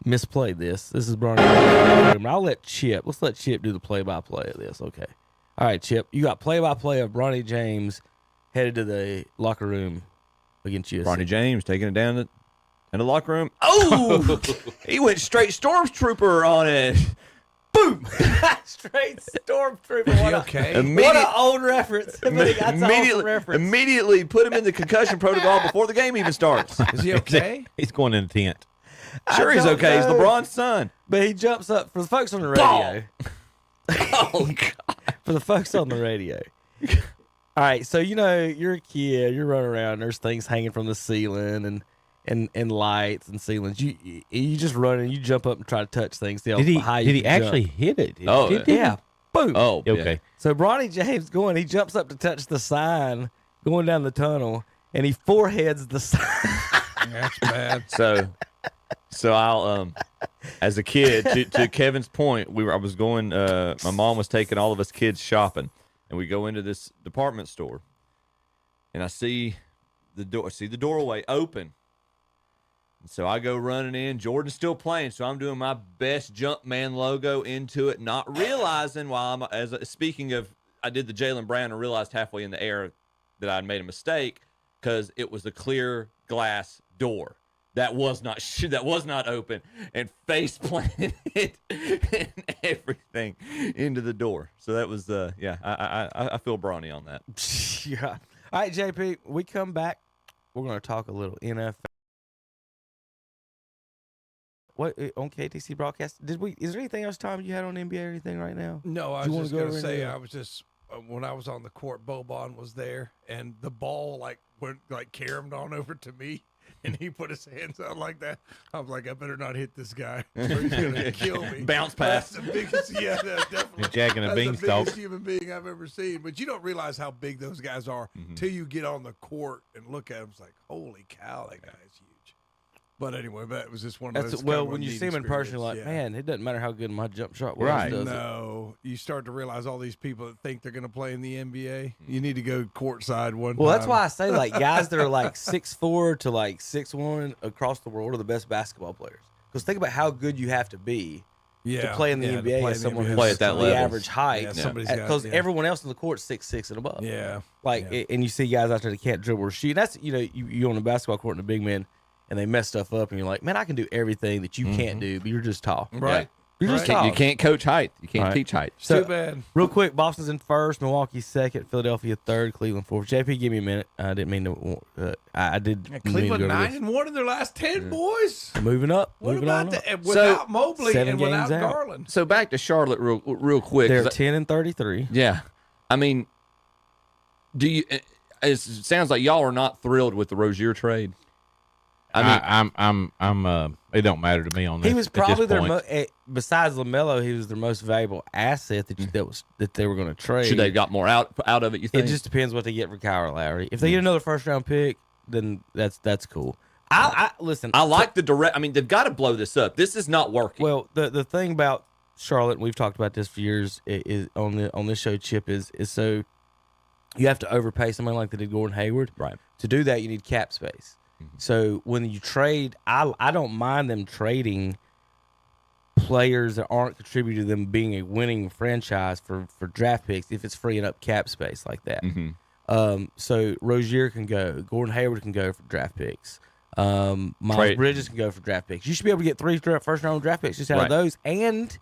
misplayed this. This is Bronny James. I'll let Chip. Let's let Chip do the play-by-play of this. Okay. All right, Chip. You got play-by-play of Bronny James headed to the locker room against USC. Bronny James taking it down in the locker room. Oh, he went straight stormtrooper on it. Boom! Straight stormtrooper. What okay? What an old reference. That's an awesome reference. Immediately put him in the concussion protocol before the game even starts. Is he okay? He's going in the tent. Sure, he's okay. He's LeBron's son. But he jumps up for the folks on the radio. Oh, God. For the folks on the radio. All right, so you're a kid, you're running around, there's things hanging from the ceiling and lights and ceilings. You just run and you jump up and try to touch things. See how high you Did he can actually jump. hit it? Yeah. Boom. Oh, Okay. yeah. So Bronny James he jumps up to touch the sign going down the tunnel, and he foreheads the sign. That's bad. So I'll as a kid to Kevin's point, I was going. My mom was taking all of us kids shopping, and we go into this department store, and I see the doorway open. And so I go running in. Jordan's still playing, so I'm doing my best jump man logo into it, not realizing while speaking of, I did the Jaylen Brown and realized halfway in the air that I'd made a mistake because it was a clear glass door that was not open, and face planted and everything into the door. So that was I feel Bronny on that. Yeah. All right, JP, we come back. We're going to talk a little NFL. What on KTC broadcast? Is there anything else, Tom, you had on NBA or anything right now? No, I Do you was wanna just go going to over say, anything? I was just, when I was on the court, Boban was there, and the ball, went, caromed on over to me, and he put his hands out like that. I was like, I better not hit this guy, or he's going to kill me. Bounce pass. That's the biggest, definitely. Jack and a That's beanstalk. the biggest human being I've ever seen. But you don't realize how big those guys are till you get on the court and look at them. It's like, holy cow, that guy's huge. But anyway, that was just one of those. When you see him in person, you're like, man, it doesn't matter how good my jump shot was. Right. Does it? No, you start to realize all these people that think they're going to play in the NBA. You need to go courtside one time. Well, that's why I say guys that are 6'4" to 6'1" across the world are the best basketball players. Because think about how good you have to be to play in the NBA as someone who's Play at that the level. average height. Because everyone else in the court's 6'6" and above. Yeah. And you see guys out there that can't dribble or shoot. That's you on a basketball court and a big man, and they mess stuff up, and you're like, man, I can do everything that you can't do, but you're just tall. Right. You're just tall. You can't coach height. You can't Right. teach height. So, Too bad. real quick, Boston's in first, Milwaukee second, Philadelphia third, Cleveland fourth. JP, give me a minute. I didn't mean to. I did. mean to Cleveland go to this. 9-1 in their last 10, boys. Moving up. What moving about on up. that? Without Mobley 7 and without games out. Garland. So back to Charlotte real quick. They're 'cause 10-33. Yeah, I mean, do you? It sounds like y'all are not thrilled with the Rozier trade. I mean, it don't matter to me on this. He was at this probably their point. besides LaMelo, he was their most valuable asset that they were going to trade. should they have got more out of it? You think? It just depends what they get for Kyle Lowry. If they get another first round pick, then that's cool. I listen. I like the direct. I mean, they've got to blow this up. This is not working. Well, the thing about Charlotte, and we've talked about this for years, is on this show, Chip, is so you have to overpay somebody like they did Gordon Hayward. Right. To do that, you need cap space. So when you trade, I don't mind them trading players that aren't contributing to them being a winning franchise for draft picks if it's freeing up cap space like that. So Rozier can go, Gordon Hayward can go for draft picks. Miles Bridges can go for draft picks. You should be able to get 3 first round draft picks just out of those, and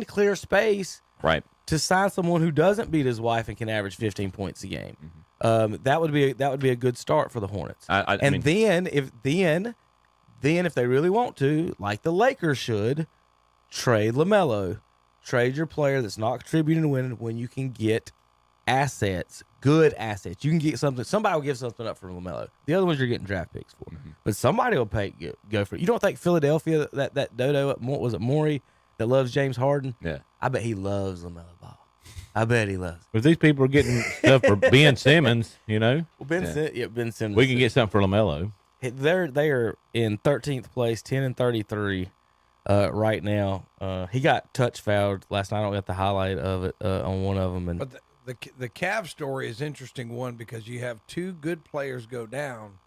clear space right to sign someone who doesn't beat his wife and can average 15 points a game. That would be a good start for the Hornets. I mean, then if they really want to, like the Lakers should, trade LaMelo, trade your player that's not contributing to winning when you can get assets, good assets. You can get something. Somebody will give something up for LaMelo. The other ones you're getting draft picks for, but somebody will go for it. You don't think Philadelphia, that dodo, was it Morey, that loves James Harden? Yeah, I bet he loves LaMelo Ball. I bet he loves it. If these people are getting stuff for Ben Simmons, Well, Ben Simmons. we can get something for LaMelo. They are in 13th place, 10-33 right now. He got touch fouled last night. I don't got the highlight of it on one of them. But the Cavs story is an interesting one because you have two good players go down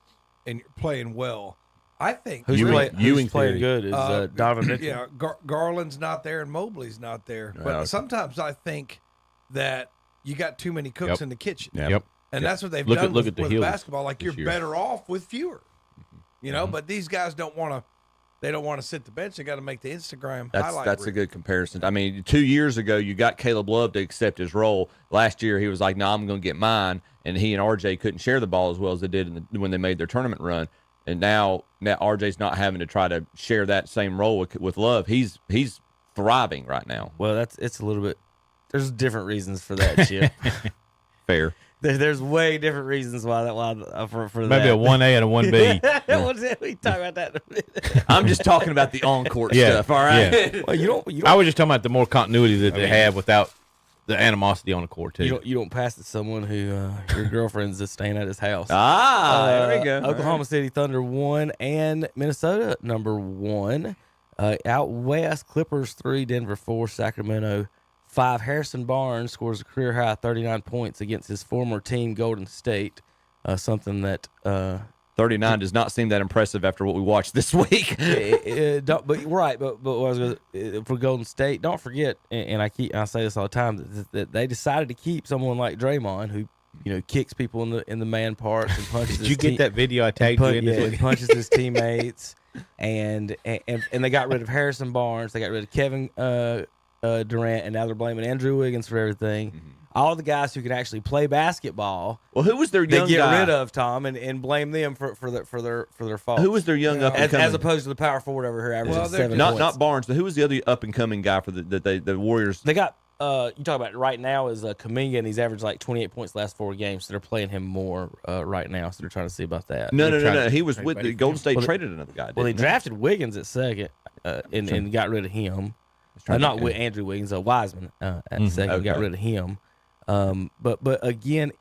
and you're playing well. I think who's Ewing playing theory. good is Donovan Mitchell. Yeah, Garland's not there and Mobley's not there. But sometimes I think that you got too many cooks in the kitchen. Yep. And that's what they've Look done at with the basketball. Like, you're year. better off with fewer. You know, but these guys don't want to. They don't want to sit the bench. They got to make the Instagram highlight. That's a reel. good comparison. I mean, 2 years ago, you got Caleb Love to accept his role. Last year, he was like, "No, I'm going to get mine," and he and RJ couldn't share the ball as well as they did when they made their tournament run. And now RJ's not having to try to share that same role with Love. He's thriving right now. Well, it's a little bit. There's different reasons for that, Chip. Fair. There's way different reasons why for Maybe that. a 1A and a 1B. We talk about that in a minute. I'm just talking about the on-court stuff, all right? Yeah. Well, you don't. I was just talking about the more continuity that they have without the animosity on the court, too. You don't pass it to someone who your girlfriend's just staying at his house. There we go. Oklahoma City Thunder 1 and Minnesota number 1. Out west, Clippers 3, Denver 4, Sacramento 5. Harrison Barnes scores a career high 39 points against his former team, Golden State. Something that 39 does not seem that impressive after what we watched this week. But right, but what I was gonna, for Golden State, don't forget, and I say this all the time, that they decided to keep someone like Draymond, who kicks people in the man parts and punches. Did you get that video I tagged you in this week? Punches his teammates, and they got rid of Harrison Barnes, they got rid of Kevin Durant, and now they're blaming Andrew Wiggins for everything. Mm-hmm. All the guys who can actually play basketball. Well, who was their young they get guy? rid of, Tom, and blame them for their fault. Who was their young up and coming? As opposed to the power forward over here averaging 7 points. Not Barnes, but who was the other up and coming guy for the Warriors? They got you talk about right now is Kuminga, and he's averaged like 28 points the last 4 games, so they're playing him more right now. So they're trying to see about that. No. He was with the Golden State. Traded another guy. Well, they drafted Wiggins at second and got rid of him. Not with Andrew Wiggins, Wiseman at second, got rid of him. But again,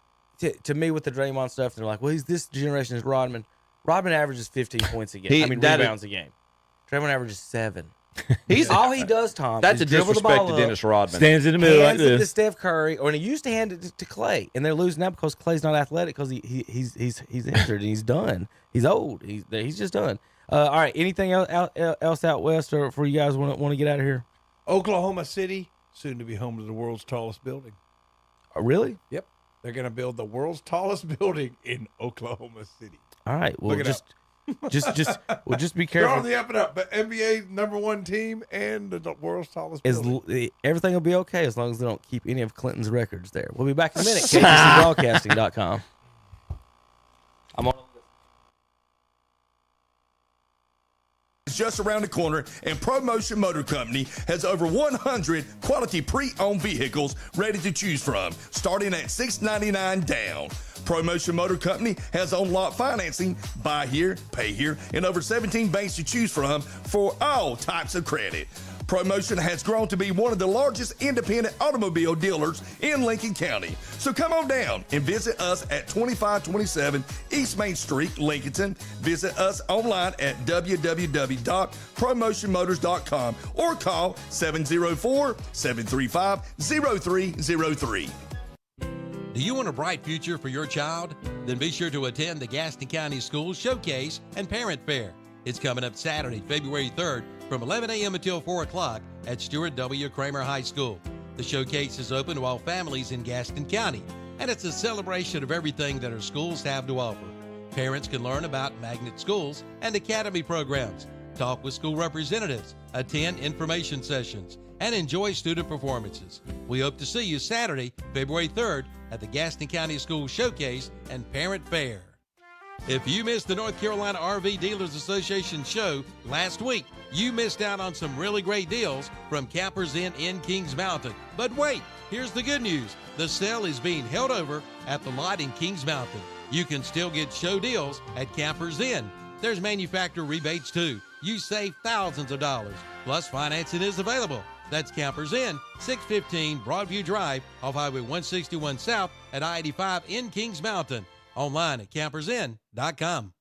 to me with the Draymond stuff, they're like, well, he's this generation is Rodman. Rodman averages 15 points a game. Rebounds a game. Draymond averages 7. He's all he does, Tom. That's is a dribble disrespect the ball to Dennis Rodman. Stands in the middle like hands it to this. Steph Curry, or he used to hand it to Clay, and they're losing now because Clay's not athletic because he's injured and he's done. He's old. He's just done. All right. Anything else out west, or for you guys want to get out of here? Oklahoma City, soon to be home to the world's tallest building. Really? Yep. They're going to build the world's tallest building in Oklahoma City. All right. Well, just be They're careful. on the up and up. But NBA #1 team and the world's tallest building. Everything will be okay as long as they don't keep any of Clinton's records there. We'll be back in a minute. KTCBroadcasting.com. I'm on. Just around the corner, and ProMotion Motor Company has over 100 quality pre-owned vehicles ready to choose from, starting at $699 down. ProMotion Motor Company has on-lot financing, buy here, pay here, and over 17 banks to choose from for all types of credit. ProMotion has grown to be one of the largest independent automobile dealers in Lincoln County. So come on down and visit us at 2527 East Main Street, Lincolnton. Visit us online at www.promotionmotors.com or call 704-735-0303. Do you want a bright future for your child? Then be sure to attend the Gaston County Schools Showcase and Parent Fair. It's coming up Saturday, February 3rd from 11 a.m. until 4 o'clock at Stuart W. Kramer High School. The showcase is open to all families in Gaston County, and it's a celebration of everything that our schools have to offer. Parents can learn about magnet schools and academy programs, talk with school representatives, attend information sessions, and enjoy student performances. We hope to see you Saturday, February 3rd at the Gaston County School Showcase and Parent Fair. If you missed the North Carolina RV Dealers Association show last week, you missed out on some really great deals from Campers Inn in Kings Mountain. But wait, here's the good news. The sale is being held over at the lot in Kings Mountain. You can still get show deals at Campers Inn. There's manufacturer rebates too. You save thousands of dollars. Plus financing is available. That's Campers Inn, 615 Broadview Drive off Highway 161 South at I-85 in Kings Mountain. Online at campersinn.com.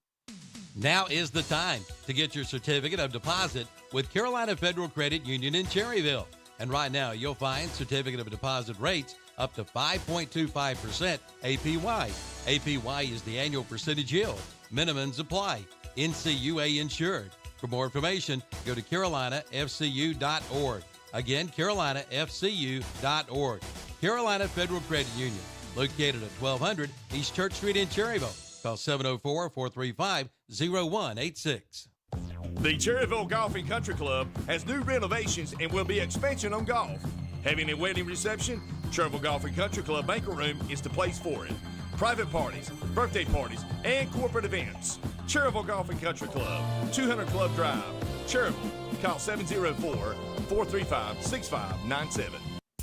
Now is the time to get your certificate of deposit with Carolina Federal Credit Union in Cherryville. And right now, you'll find certificate of deposit rates up to 5.25% APY. APY is the annual percentage yield. Minimums apply. NCUA insured. For more information, go to carolinafcu.org. Again, carolinafcu.org. Carolina Federal Credit Union, located at 1200 East Church Street in Cherryville. Call 704-435-0186. The Cherryville Golf and Country Club has new renovations and will be expansion on golf. Having a wedding reception? Cherryville Golf and Country Club banquet room is the place for it. Private parties, birthday parties, and corporate events. Cherryville Golf and Country Club, 200 Club Drive, Cherryville. Call 704-435-6597.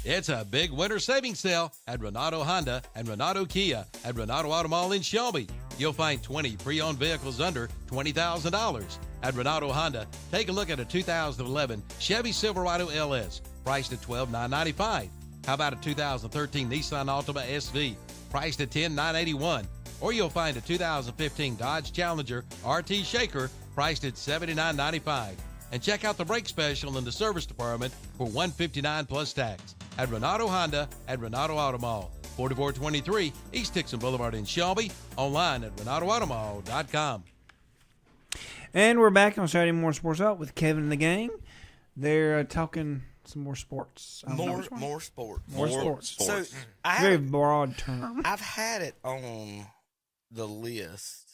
It's a big winter savings sale at Renato Honda and Renato Kia at Renato Auto Mall in Shelby. You'll find 20 pre-owned vehicles under $20,000. At Renato Honda, take a look at a 2011 Chevy Silverado LS, priced at $12,995. How about a 2013 Nissan Altima SV, priced at $10,981? Or you'll find a 2015 Dodge Challenger RT Shaker, priced at $79,995. And check out the brake special in the service department for $159 plus tax at Renato Honda at Renato Auto Mall, 4423 East Dixon Boulevard in Shelby. Online at RenatoAutomall.com. And we're back on Saturday Morning Sports Out with Kevin and the gang. They're talking some more sports. More sports. More sports. So Very broad term. I've had it on the list.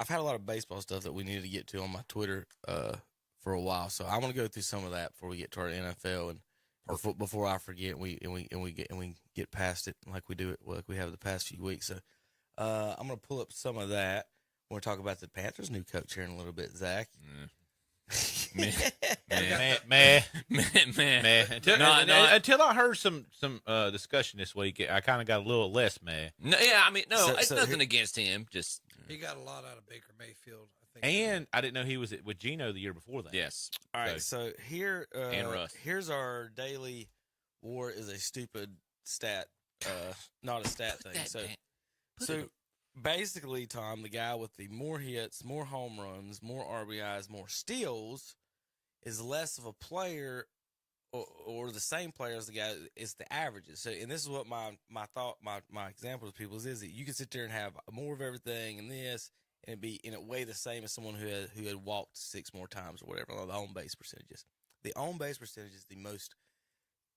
I've had a lot of baseball stuff that we needed to get to on my Twitter for a while, so I want to go through some of that before we get to our NFL and before I forget. We get past it like we do it like we have the past few weeks. So I'm going to pull up some of that. We're talk about the Panthers' new coach here in a little bit, Zach. Until I heard some discussion this week, I kind of got a little less mad. It's nothing against him. Just He got a lot out of Baker Mayfield, I think. And I didn't know he was with Geno the year before that. yes. All right, so here, And Russ. here's our daily war is a stupid stat, not a stat thing. So basically, Tom, the guy with the more hits, more home runs, more RBIs, more steals is less of a player or the same player as the guy is the averages. So, and this is what my example to people is that you can sit there and have more of everything and this, and it weigh the same as someone who had walked 6 more times or whatever. The on base percentages. The on base percentage is the most.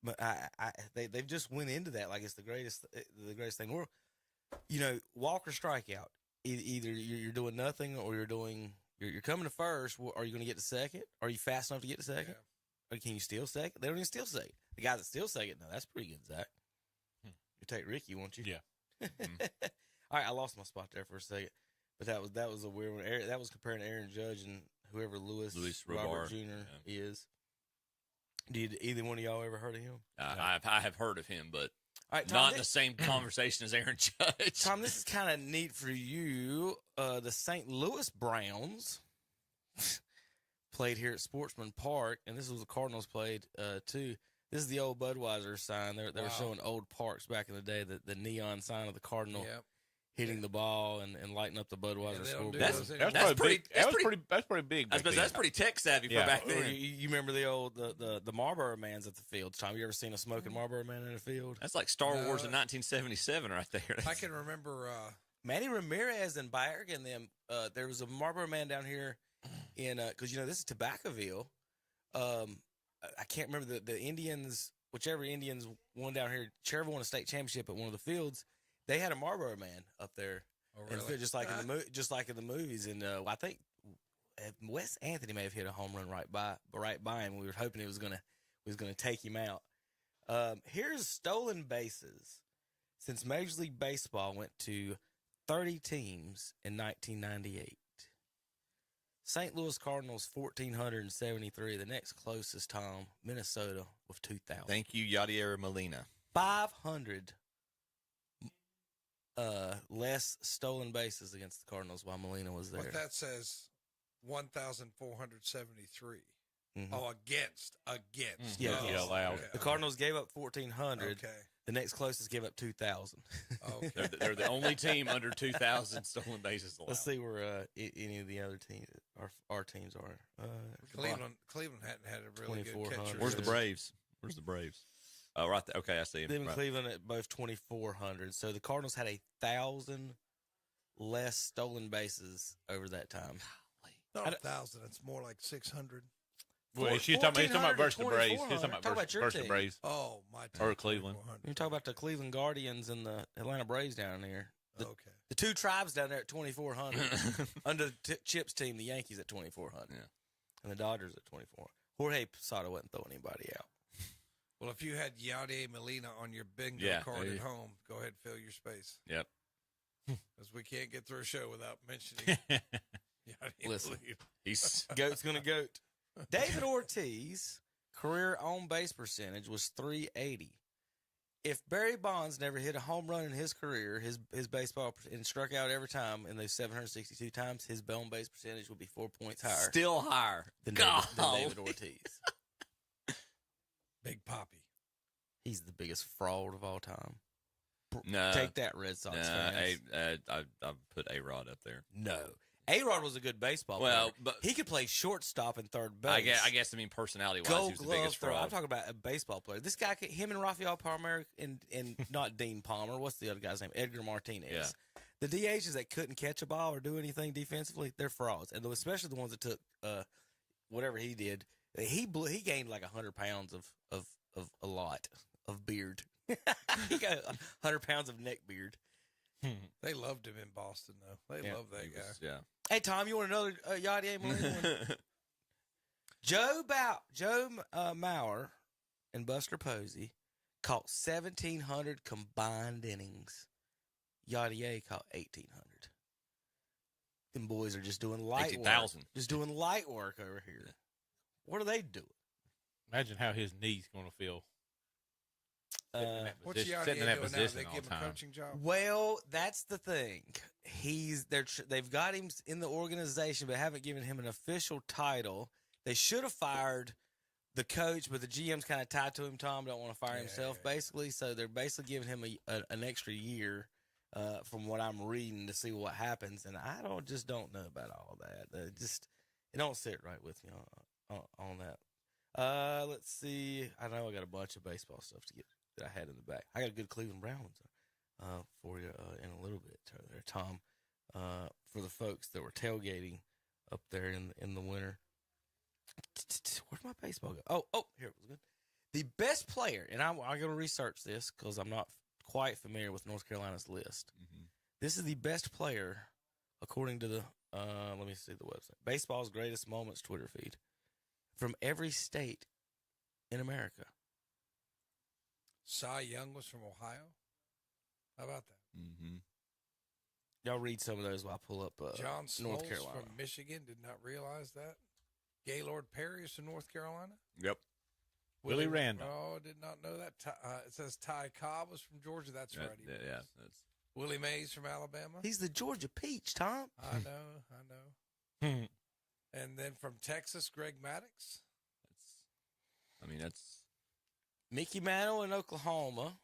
But they've just went into that like it's the greatest thing in the world. Walker strikeout. Either you're doing nothing or you're coming to first. Are you going to get to second? Are you fast enough to get to second? Yeah. Or can you steal second? They don't even steal second. The guy that steals second, no, that's pretty good, Zach. You take Ricky, won't you? Yeah. All right, I lost my spot there for a second, but that was a weird one. That was comparing Aaron Judge and whoever Louis Robert Jr. is. Did either one of y'all ever heard of him? I have heard of him, but all right, Tom, not in the same conversation as Aaron Judge. Tom, this is kind of neat for you. The St. Louis Browns played here at Sportsman Park, and this was the Cardinals played too. This is the old Budweiser sign. They were showing old parks back in the day, the neon sign of the Cardinal hitting the ball and lighting up the Budweiser scoreboard. That's pretty big. That's pretty tech savvy for back then. You remember the old the Marlboro Man's at the field? Tom, you ever seen a smoking Marlboro Man in a field? That's like Star Wars in 1977 right there. I can remember Manny Ramirez and Bayerg and them. There was a Marlboro Man down here in because this is Tobaccoville. I can't remember the Indians, whichever Indians won down here. Cherryville won a state championship at one of the fields. They had a Marlboro Man up there, just like in the movies. And I think Wes Anthony may have hit a home run right by him. We were hoping it was gonna take him out. Here's stolen bases. since Major League Baseball went to 30 teams in 1998. St. Louis Cardinals, 1,473. The next closest, Tom, Minnesota with 2,000. Thank you, Yadier Molina. 500 less stolen bases against the Cardinals while Molina was there. But that says 1,473. Mm-hmm. Oh, against. Yeah, Oh, yeah, loud. okay, The Cardinals gave up 1,400. Okay. The next closest gave up 2,000. Okay. They're the only team under 2,000 stolen bases allowed. Let's see where any of the other teams, our teams are. Cleveland hadn't had a really good 2,400. catcher. Where's the Braves? Oh, right there. Okay, I see him. Them and Right. Cleveland at both 2,400. So the Cardinals had 1,000 less stolen bases over that time. Not 1,000. It's more like 600. Well, he's talking about versus the Braves. He's talking Talk about about your versus the team. Braves. Oh, my team. Or Cleveland. 2,400. You talk about the Cleveland Guardians and the Atlanta Braves down there. Okay. The two tribes down there at 2,400. Under Chip's team, the Yankees at 2,400. Yeah. And the Dodgers at 24. Jorge Posada wasn't throwing anybody out. Well, if you had Yadier Molina on your bingo Yeah. card at home, go ahead and fill your space. Yep. Because we can't get through a show without mentioning Yadier Listen. Molina. He's Goat's going to goat. David Ortiz, career on-base percentage was .380. If Barry Bonds never hit a home run in his career, his baseball and struck out every time in those 762 times, his on-base percentage would be 4 points higher still higher than David Ortiz. Big Poppy. He's the biggest fraud of all time. No. Take that, Red Sox fans. I put A-Rod up there. No. A-Rod was a good baseball player. Well, but he could play shortstop and third base. I guess personality-wise, Gold he was the glove biggest throw. fraud. I'm talking about a baseball player. This guy, him and Rafael Palmeiro and not Dean Palmer. What's the other guy's name? Edgar Martinez. Yeah. The DHs that couldn't catch a ball or do anything defensively, they're frauds. And especially the ones that took whatever he did. He gained like 100 pounds of a lot of beard. He got 100 pounds of neck beard. They loved him in Boston, though. They loved that guy. Yeah. Hey, Tom, you want another Yadier Molina one? Joe Mauer and Buster Posey caught 1,700 combined innings. Yadier caught 1,800. Them boys are just doing light work. 18,000. Just doing light work over here. What are they doing? Imagine how his knee's going to feel. What's Sitting in Yadier that doing now? position They all give the him a time. coaching job? Well, that's the thing. They've got him in the organization, but haven't given him an official title. They should have fired the coach, but the GM's kind of tied to him. Tom don't want to fire himself, basically. So they're basically giving him an extra year, from what I'm reading, to see what happens. And I don't know about all that. It don't sit right with me on that. Let's see. I know I got a bunch of baseball stuff to get that I had in the back. I got a good Cleveland Browns for you in a little bit there, Tom. For the folks that were tailgating up there in the winter. Where'd my baseball go? Oh, here it was good. The best player, and I'm going to research this because I'm not quite familiar with North Carolina's list. Mm-hmm. This is the best player according to the let me see the website. Baseball's Greatest Moments Twitter feed from every state in America. Cy Young was from Ohio. How about that? Mm-hmm. Y'all read some of those while I pull up John North Smoltz Carolina. from Michigan. Did not realize that. Gaylord Perry is from North Carolina. Yep. Willie Randall. Oh, did not know that. It says Ty Cobb was from Georgia. That's right. Yeah. That's... Willie Mays from Alabama. He's the Georgia Peach, Tom. I know. And then from Texas, Greg Maddux. That's Mickey Mantle in Oklahoma.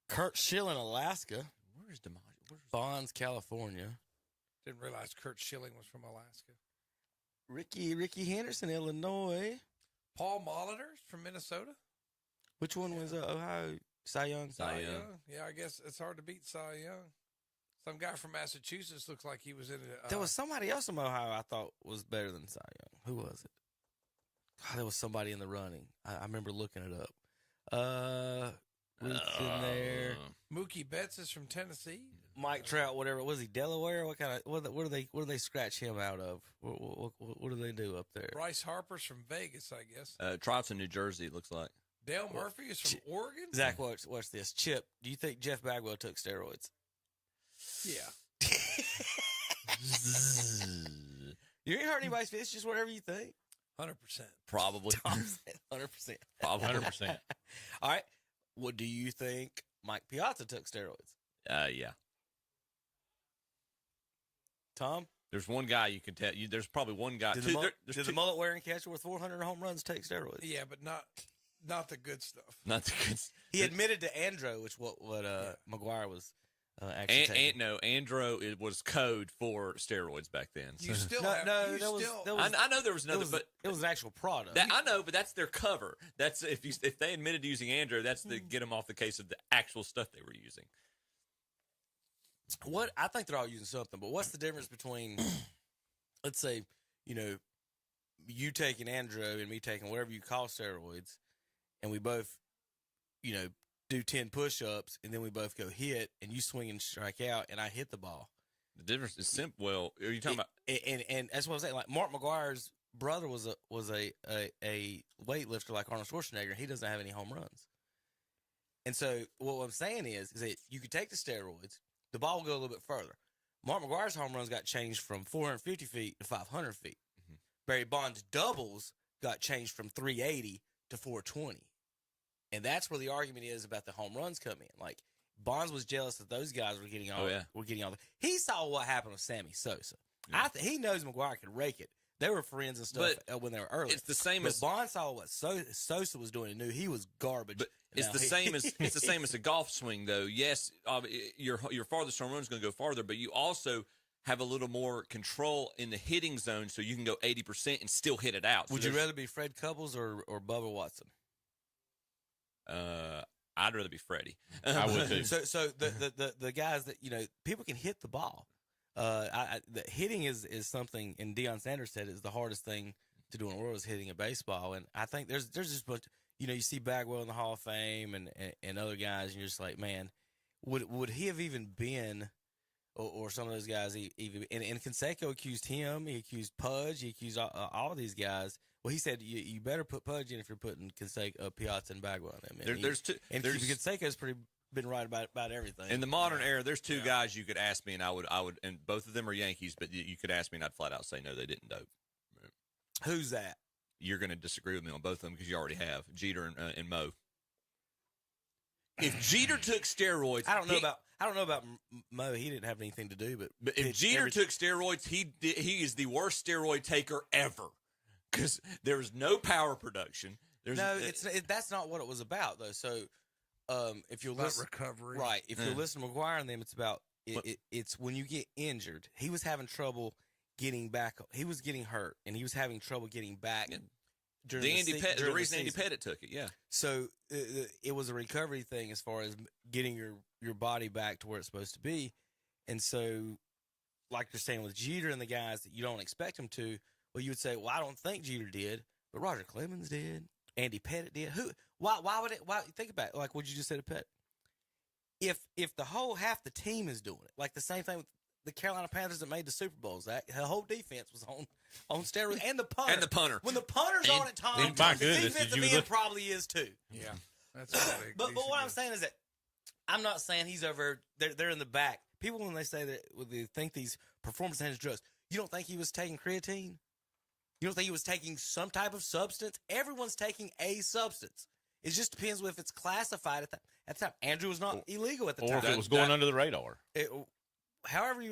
Kurt Schilling, Alaska. Where's DiMaggio? Bonds, California. Didn't realize Kurt Schilling was from Alaska. Ricky Henderson, Illinois. Paul Molitor's from Minnesota. Which one was Ohio? Cy Young? Cy Young. Yeah, I guess it's hard to beat Cy Young. Some guy from Massachusetts looks like he was in it. There was somebody else from Ohio I thought was better than Cy Young. Who was it? God, there was somebody in the running. I remember looking it up. Ruth's in there. Mookie Betts is from Tennessee. Mike Trout, whatever. Was he Delaware? What kind of what do they scratch him out of? What do they do up there? Bryce Harper's from Vegas, I guess. Trotson, New Jersey, it looks like. Dale Murphy is from Oregon? Zach, watch this. Chip, do you think Jeff Bagwell took steroids? Yeah. You ain't hurt anybody's feelings. It's just whatever you think. 100%. Probably. 100%. Probably 100%. All right. What do you think Mike Piazza took steroids? Yeah. Tom? There's one guy you can tell. There's probably one guy. Did the mullet-wearing catcher with 400 home runs take steroids? Yeah, but not the good stuff. Not the good. He admitted to Andro, which what McGuire was actually taking. Andro, it was code for steroids back then. You still I know there was another, but it was an actual product. I know, but that's their cover. That's if they admitted to using Andro, that's to get them off the case of the actual stuff they were using. What I think they're all using something, but what's the difference between, let's say, you taking Andro and me taking whatever you call steroids, and we both, do 10 push-ups, and then we both go hit, and you swing and strike out, and I hit the ball. The difference is simple. Well, are you talking about? And that's what I'm saying. Like Mark McGuire's brother was a weightlifter like Arnold Schwarzenegger. He doesn't have any home runs, and so what I'm saying is that you could take the steroids. The ball will go a little bit further. Mark McGuire's home runs got changed from 450 feet to 500 feet. Mm-hmm. Barry Bonds' doubles got changed from 380 to 420. And that's where the argument is about the home runs come in. Like, Bonds was jealous that those guys were getting all. He saw what happened with Sammy Sosa. Yeah. He knows McGuire could rake it. They were friends and stuff when they were early. It's the same as Bonds saw what Sosa was doing and knew he was garbage. But it's the same as a golf swing, though. Yes, your farthest home run is going to go farther, but you also have a little more control in the hitting zone, so you can go 80% and still hit it out. Would you rather be Fred Couples or Bubba Watson? I'd rather be Freddie. I would too. So the guys that people can hit the ball. The hitting is something, and Deion Sanders said is the hardest thing to do in the world is hitting a baseball. And I think there's just bunch. You see Bagwell in the Hall of Fame and other guys, and you're just like, man, would he have even been, or some of those guys even? And Canseco accused him. He accused Pudge. He accused all of these guys. Well, he said you better put Pudge in if you're putting Canseco, Piazza, and Bagwell in them. And Canseco's been right about everything. In the modern era, there's two guys you could ask me, and I would, and both of them are Yankees, but you could ask me, and I'd flat out say no, they didn't dope. Who's that? You're going to disagree with me on both of them because you already have Jeter and Mo. If Jeter took steroids, I don't know about Mo. He didn't have anything to do, but if Jeter took steroids, he is the worst steroid taker ever because there's no power production. That's not what it was about though. So. If you'll listen, recovery, right? If you listen to McGuire and them, it's about it's when you get injured. He was having trouble getting back. He was getting hurt, and he was having trouble getting back. During the reason Andy Pettit took it, yeah. So it was a recovery thing as far as getting your body back to where it's supposed to be, and so like you're saying with Jeter and the guys that you don't expect him to, well, you would say, well, I don't think Jeter did, but Roger Clemens did. Andy Pettit did. Why would it? Why think about it? Like what you just said to Pettit. If the whole half the team is doing it, like the same thing with the Carolina Panthers that made the Super Bowls, that the whole defense was on steroids, and the punter. When the punter's on it, Tom, the defensive end probably is too. Yeah, that's big. But what I'm saying is that I'm not saying he's over. They're in the back. People when they say that they think these performance enhancing drugs, you don't think he was taking creatine? You don't think he was taking some type of substance? Everyone's taking a substance. It just depends if it's classified at the time. Andrew was not illegal at the time. Or if it was going under the radar. However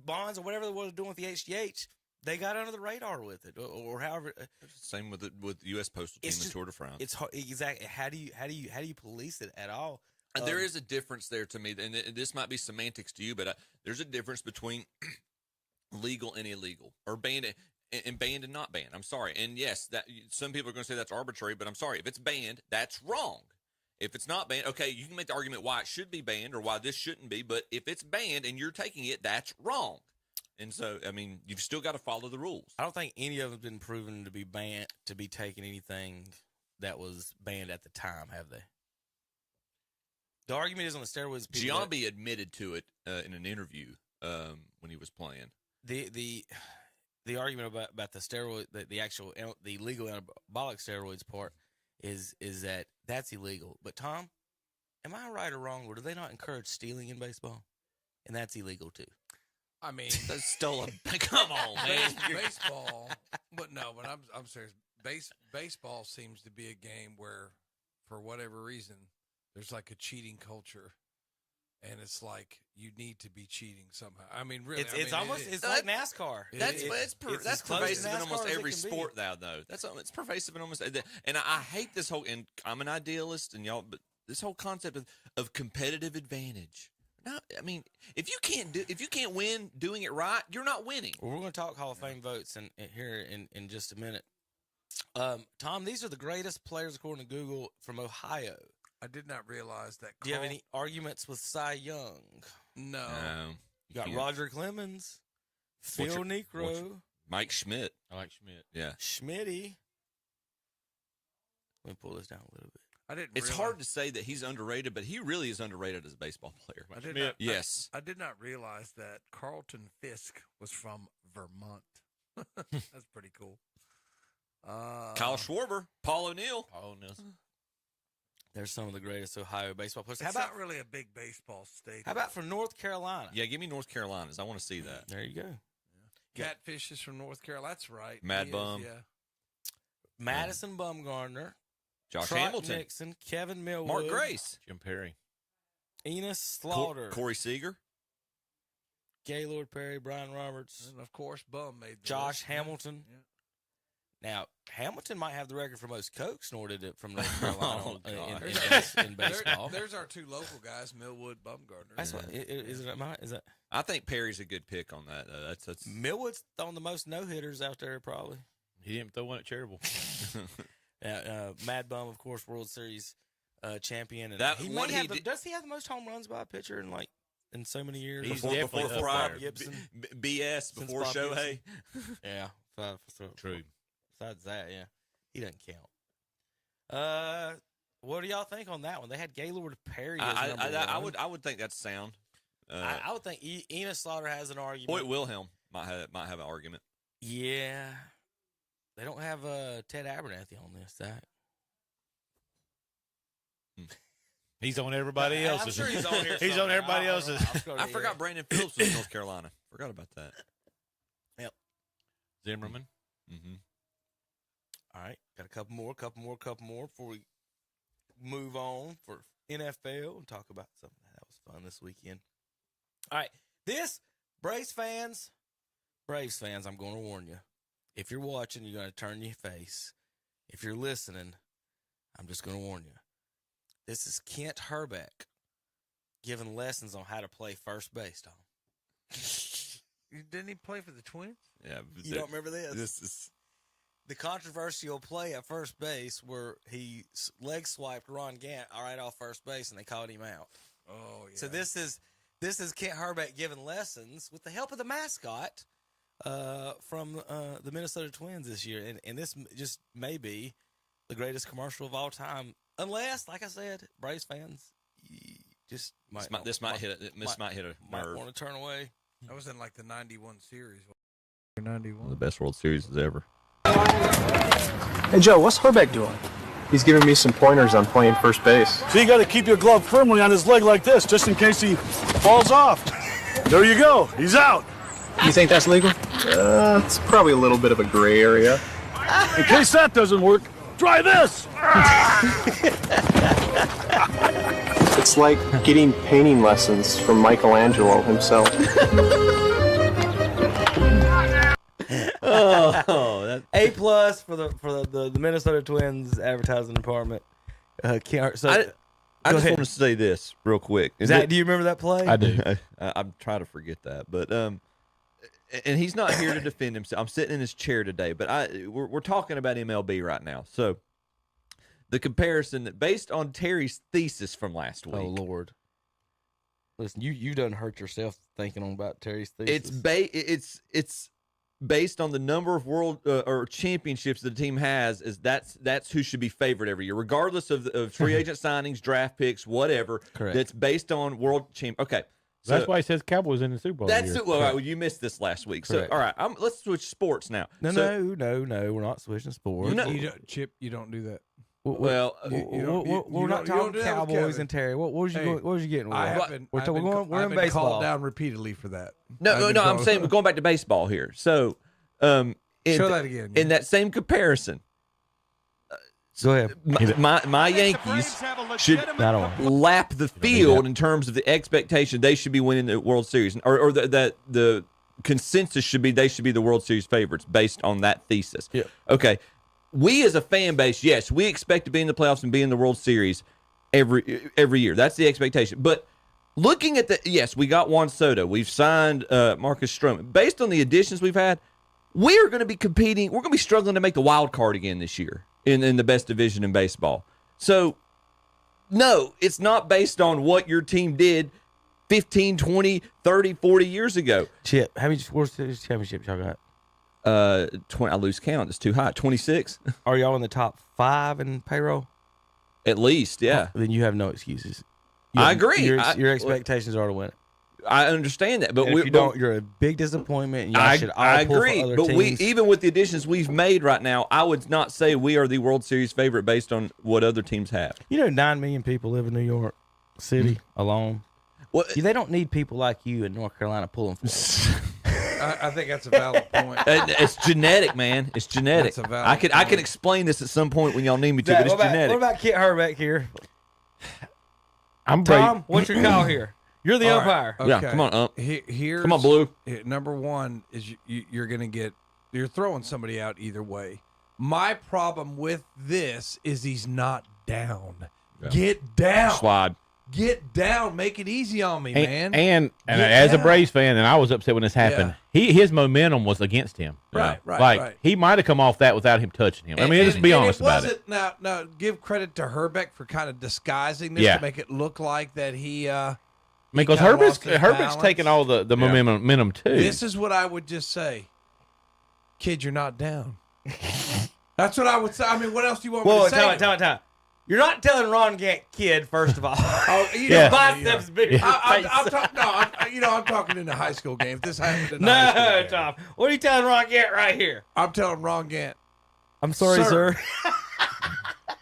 Bonds or whatever they were doing with the HGH, they got under the radar with it, or however. Same with the U.S. Postal Team and Tour de France. It's hard, exactly. How do you police it at all? And there is a difference there to me, and this might be semantics to you, but there's a difference between legal and illegal, or banned. And banned and not banned. I'm sorry. And yes, that some people are going to say that's arbitrary, but I'm sorry. If it's banned, that's wrong. If it's not banned, okay, you can make the argument why it should be banned or why this shouldn't be, but if it's banned and you're taking it, that's wrong. And so, I mean, you've still got to follow the rules. I don't think any of them have been proven to be banned, to be taking anything that was banned at the time, have they? The argument is on the steroids. Giambi admitted to it in an interview when he was playing. The argument about the steroid, the legal anabolic steroids part, is that that's illegal. But Tom, am I right or wrong? Or do they not encourage stealing in baseball? And that's illegal too. I mean, That's stolen. Come on, man. baseball, but I'm serious. Baseball seems to be a game where, for whatever reason, there's like a cheating culture, and it's like you need to be cheating somehow. I mean, really, It's almost it's like NASCAR. That's as close to pervasive in NASCAR almost as it every can be. sport now, though. It's pervasive in almost. And I hate this whole. And I'm an idealist, and y'all, but this whole concept of competitive advantage. No, I mean, if you can't win doing it right, you're not winning. Well, we're going to talk Hall of Fame votes here in just a minute. Tom, these are the greatest players according to Google from Ohio. I did not realize that. Do you have any arguments with Cy Young? No. You got Roger Clemens, Phil Necro, Mike Schmidt. I like Schmidt. Yeah. Schmitty. Let me pull this down a little bit. It's hard to say that he's underrated, but he really is underrated as a baseball player. Yes. I did not realize that Carlton Fisk was from Vermont. That's pretty cool. Kyle Schwarber, Paul O'Neill. There's some of the greatest Ohio baseball players. It's not really a big baseball state. How about from North Carolina? Yeah, give me North Carolina's. I want to see that. There you go. Yeah. Catfish is from North Carolina. That's right. Mad Bum. Yeah. Madison Bumgarner. Josh Trot Hamilton. Nixon, Kevin Millwood, Mark Grace. Jim Perry. Enos Slaughter. Corey Seager. Gaylord Perry, Brian Roberts. And, of course, Bum made the Josh list. Hamilton. Yeah. Now, Hamilton might have the record for most Coke snorted from North Carolina in baseball. There's our two local guys, Millwood, Bumgarner. That's what, is that? I think Perry's a good pick on that. That's Millwood's on the most no-hitters out there, probably. He didn't throw one at Cherryville. Mad Bum, of course, World Series champion. And That he one may he have did- does he have the most home runs by a pitcher in so many years? He's before definitely up Fryer, there. Gibson. BS, Since before Bob Shohei. Yeah, True. Besides that, yeah, he doesn't count. What do y'all think on that one? They had Gaylord Perry. As number one. I would think that's sound. I would think Enos Slaughter has an argument. Hoyt Wilhelm might have an argument. Yeah, they don't have Ted Abernathy on this. Zach. He's on everybody else's. I'm sure he's on here. He's on everybody else's. I forgot Brandon Phillips was in North Carolina. Forgot about that. Yep. Zimmerman. Mm-hmm. All right, got a couple more before we move on for NFL and talk about something that was fun this weekend. All right, this Braves fans, I'm going to warn you. If you're watching, you're going to turn your face. If you're listening, I'm just going to warn you. This is Kent Herbeck giving lessons on how to play first base, Tom. Didn't he play for the Twins? Yeah. You don't remember this? This is the controversial play at first base where he leg swiped Ron Gant right off first base and they called him out. Oh, yeah. So this is Kent Herbeck giving lessons with the help of the mascot from the Minnesota Twins this year, and this just may be the greatest commercial of all time, unless, like I said, Braves fans just might hit a nerve. want to turn away. That was in like the 91 series. 91. The best World Series ever. Hey, Joe, what's Herbeck doing? He's giving me some pointers on playing first base. So you got to keep your glove firmly on his leg like this, just in case he falls off. There you go. He's out. You think that's legal? It's probably a little bit of a gray area. In case that doesn't work, try this. It's like getting painting lessons from Michelangelo himself. A+ for the Minnesota Twins advertising department. I just want to say this real quick. Zach, do you remember that play? I do. I'm trying to forget that, but and he's not here to defend himself. I'm sitting in his chair today, but we're talking about MLB right now. So the comparison that based on Terry's thesis from last week. Oh Lord. Listen, you done hurt yourself thinking about Terry's thesis. It's based on the number of world or championships the team has. Is that's who should be favored every year, regardless of free agent signings, draft picks, whatever. Correct. That's based on world champ. Okay, so that's why he says Cowboys in the Super Bowl. That's it. Well, all right, you missed this last week. Correct. So all right, let's switch sports now. No, we're not switching sports. No. Chip, you don't do that. Well, we're not talking Cowboys and Terry. What was you getting? We're in baseball. Called down repeatedly for that. No. I'm saying we're going back to baseball here. So, show that again. In that same comparison, go ahead. My Yankees should lap the field in terms of the expectation they should be winning the World Series, or the consensus should be they should be the World Series favorites based on that thesis. Yeah. Okay. We as a fan base, yes, we expect to be in the playoffs and be in the World Series every year. That's the expectation. But looking at yes, we got Juan Soto. We've signed Marcus Stroman. Based on the additions we've had, we are going to be competing. We're going to be struggling to make the wild card again this year in the best division in baseball. So, no, it's not based on what your team did 15, 20, 30, 40 years ago. Chip, how many World Series championships y'all got? 20. I lose count. It's too high. 26. Are y'all in the top 5 in payroll? At least, yeah. Then you have no excuses. I agree. Your expectations are to win it. I understand that, but you're a big disappointment. And y'all should all I pull agree, for other but teams. even with the additions we've made right now, I would not say we are the World Series favorite based on what other teams have. 9 million people live in New York City alone. Well, they don't need people like you in North Carolina pulling for them. I think that's a valid point. It's genetic, man. It's genetic. That's a valid I can explain this at some point when y'all need me to, but it's genetic. What about Kit Herbeck here? I'm Tom, what's your call here? You're the All umpire. Right. Yeah, Okay. come on, Here's, come on, Blue. Number one is you're going to you're throwing somebody out either way. My problem with this is he's not down. Yeah. Get down. Slide. Get down. Make it easy on me, man. And as a Braves fan, and I was upset when this happened, his momentum was against him. Right. He might have come off that without him touching him. I mean, just be honest about it. Now, give credit to Herbeck for kind of disguising this to make it look like that he because Herbeck's taking all the momentum too. This is what I would just say. Kid, you're not down. That's what I would say. I mean, what else do you want me to say? Time. You're not telling Ron Gant kid, first of all. Biceps big. I'm talking in the high school game. If this happened in the high school game. Tom. What are you telling Ron Gant right here? I'm telling Ron Gant. I'm sorry, sir.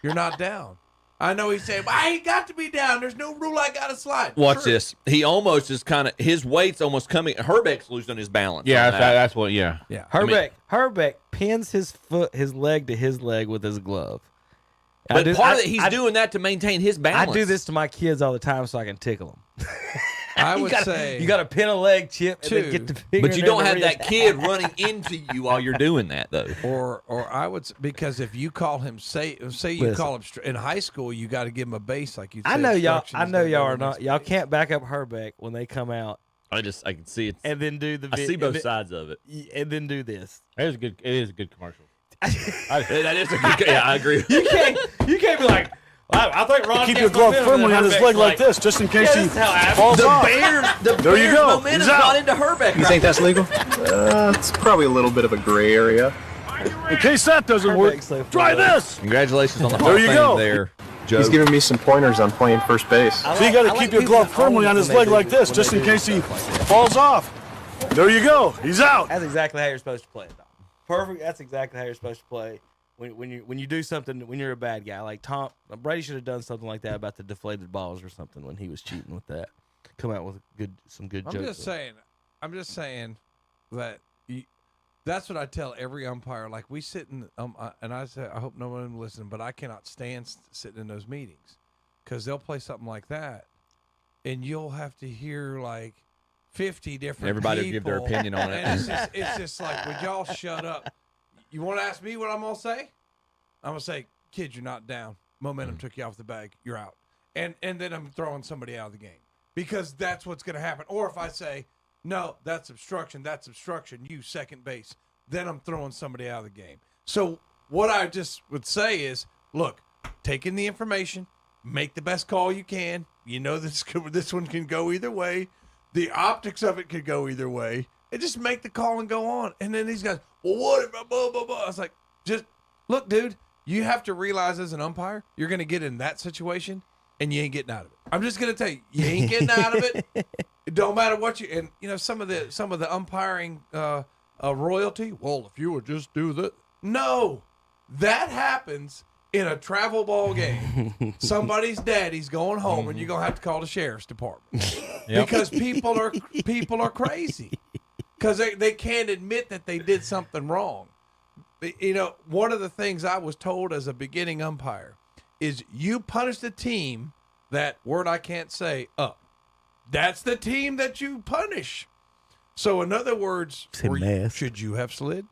You're not down. I know he's saying, I ain't got to be down. There's no rule I got to slide. Watch this. He almost is his weight's almost coming. Herbeck's losing his balance. Yeah, that's what, yeah. Herbeck pins his leg to his leg with his glove. But he's doing that to maintain his balance. I do this to my kids all the time so I can tickle them. I would say you got to pin a leg, Chip, and then get the finger. But you don't have that kid running into you while you're doing that, though. Or I would, because if you call him, say you call him in high school, you got to give him a base like you said. I know y'all are not. Y'all can't back up Herbeck when they come out. I can see it, and then do the. I see both sides of it, and then do this. It is a good commercial. That is a good. Yeah, I agree. You can't be like. I think Ron keep your glove firmly on his leg like this, just in case he falls off. The Bears' momentum's not into Herbeck. You think that's legal? It's probably a little bit of a gray area. In case that doesn't work, try this. Congratulations on the Hall of Fame there, Joe. He's giving me some pointers on playing first base. So you got to keep your glove firmly on his leg like this, just in case he falls off. There you go. He's out. That's exactly how you're supposed to play it. Perfect. That's exactly how you're supposed to play. When you do something, when you're a bad guy, like Brady should have done something like that about the deflated balls or something when he was cheating with that. Come out with some good jokes. I'm just saying that that's what I tell every umpire. Like we sit in, and I say, I hope no one listening, but I cannot stand sitting in those meetings because they'll play something like that, and you'll have to hear like 50 different. Everybody people, will give their opinion on it. And it's just like, would y'all shut up? You want to ask me what I'm going to say? I'm going to say, kid, you're not down. Momentum took you off the bag. You're out. And then I'm throwing somebody out of the game because that's what's going to happen. Or if I say, no, that's obstruction, you second base, then I'm throwing somebody out of the game. So what I just would say is, look, take in the information, make the best call you can. You know this one can go either way. The optics of it could go either way. And just make the call and go on. And then these guys, well, what if blah, blah, blah. I was like, just look, dude, you have to realize as an umpire, you're going to get in that situation and you ain't getting out of it. I'm just going to tell you ain't getting out of it. It don't matter what and some of the umpiring royalty. Well, if you would just do that. No, that happens in a travel ball game, somebody's daddy's going home, and you're gonna have to call the sheriff's department because people are crazy because they can't admit that they did something wrong. You know, one of the things I was told as a beginning umpire is you punish the team that word I can't say up. That's the team that you punish. So in other words, should you have slid?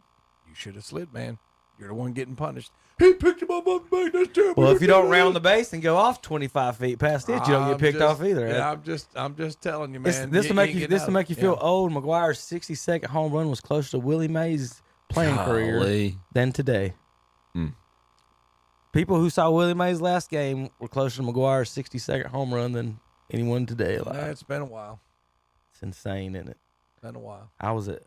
You should have slid, man. You're the one getting punished. He picked him up on the back. That's terrible. Well, if you don't round the base and go off 25 feet past it, you don't get picked off either. Yeah, I'm just telling you, man. This will make you feel old. McGuire's 62nd home run was closer to Willie Mays' playing career than today. People who saw Willie Mays' last game were closer to McGuire's 62nd home run than anyone today alive. Yeah, it's been a while. It's insane, isn't it? Been a while. I was at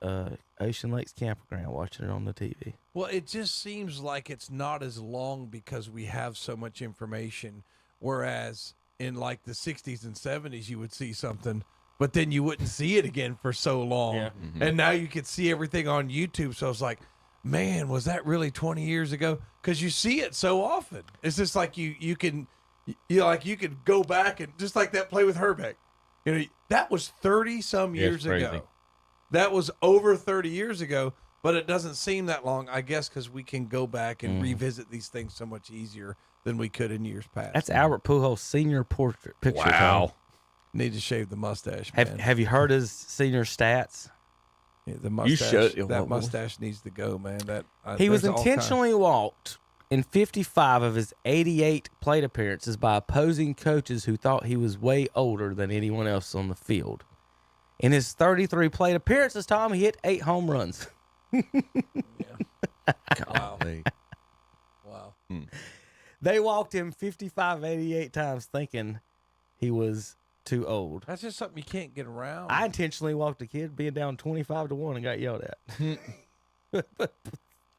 Ocean Lakes Campground watching it on the TV. Well, it just seems like it's not as long because we have so much information. Whereas in like the 60s and 70s, you would see something, but then you wouldn't see it again for so long. Yeah. And now you could see everything on YouTube. So it's like, man, was that really 20 years ago? Because you see it so often. It's just like you could go back and just like that play with Herbeck. You know, that was 30 some years ago. That was over 30 years ago, but it doesn't seem that long, I guess, because we can go back and revisit these things so much easier than we could in years past. That's Albert Pujols' senior portrait picture. Wow. Need to shave the mustache, man. Have you heard his senior stats? Yeah, the mustache. That mustache needs to go, man. He was intentionally walked in 55 of his 88 plate appearances by opposing coaches who thought he was way older than anyone else on the field. In his 33 plate appearances, Tom, he hit 8 home runs. Wow. Wow. They walked him 55, 88 times thinking he was too old. That's just something you can't get around. I intentionally walked a kid being down 25-1 and got yelled at.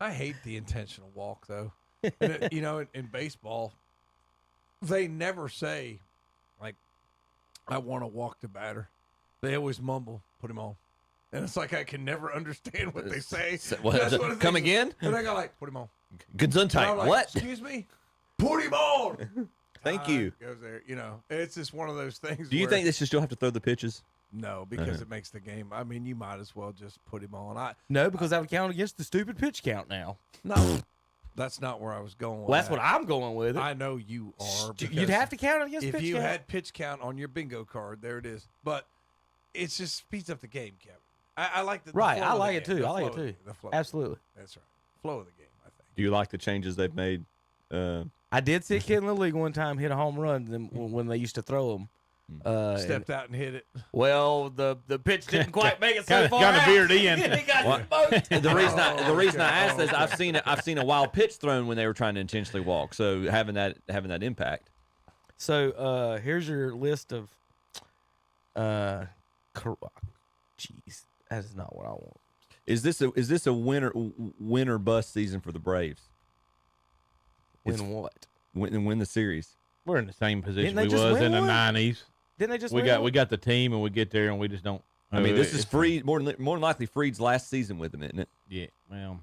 I hate the intentional walk, though. And in baseball, they never say, like, I want to walk the batter. They always mumble, put him on. And it's like I can never understand what they say. Come again? And they go like, put him on. Gesundheit. Like, what? Excuse me? Put him on. Thank you. Goes there. It's just one of those things. Do you think they should still have to throw the pitches? No, because it makes the game. I mean, you might as well just put him on. No, because that would count against the stupid pitch count now. No. That's not where I was going with that's what I'm going with. I know you are. You'd have to count it against pitch count. If you had pitch count on your bingo card, there it is. But it just speeds up the game, Kevin. I like the right. flow I of like the it game. too. I like it too. The flow. Absolutely. That's right. Flow of the game, I think. Do you like the changes they've made? I did see a kid in the league one time hit a home run when they used to throw them. Stepped out and hit it. Well, the pitch didn't quite make it so far. Kind of veered in. He got smoked. The reason I asked is I've seen a wild pitch thrown when they were trying to intentionally walk. So having that impact. So here's your list of. Jeez, that is not what I want. Is this a win or bust season for the Braves? What? Win the series. We're in the same position Didn't we they was just in the win one? 90s. Didn't they just we win got the team and we get there and we just don't. I mean, this is Freed more than likely Freed's last season with him, isn't it? Yeah. Well,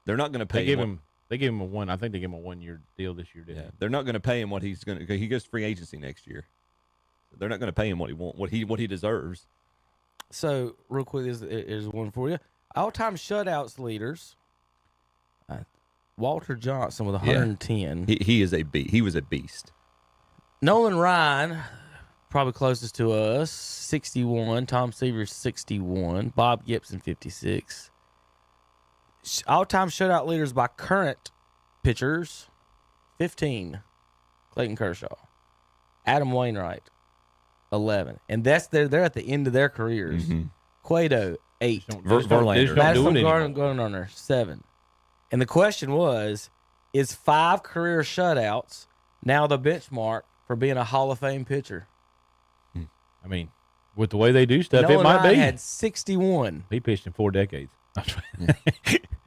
they're not going to pay him. They gave him a one. I think they gave him a 1-year deal this year. Didn't they? They're not going to pay him what he's going to. He goes free agency next year. They're not going to pay him what he deserves. So real quick, is one for you. All-time shutouts leaders. Walter Johnson with 110. He is a beast. He was a beast. Nolan Ryan, probably closest to us, 61. Tom Seaver's 61. Bob Gibson, 56. All-time shutout leaders by current pitchers, 15. Clayton Kershaw. Adam Wainwright, 11. And they're at the end of their careers. Mm-hmm. Cueto, 8. Verlander. Madison Garner, 7. And the question was, is 5 career shutouts now the benchmark for being a Hall of Fame pitcher? I mean, with the way they do stuff, Nolan it might Ryan be. Had 61. He pitched in 4 decades.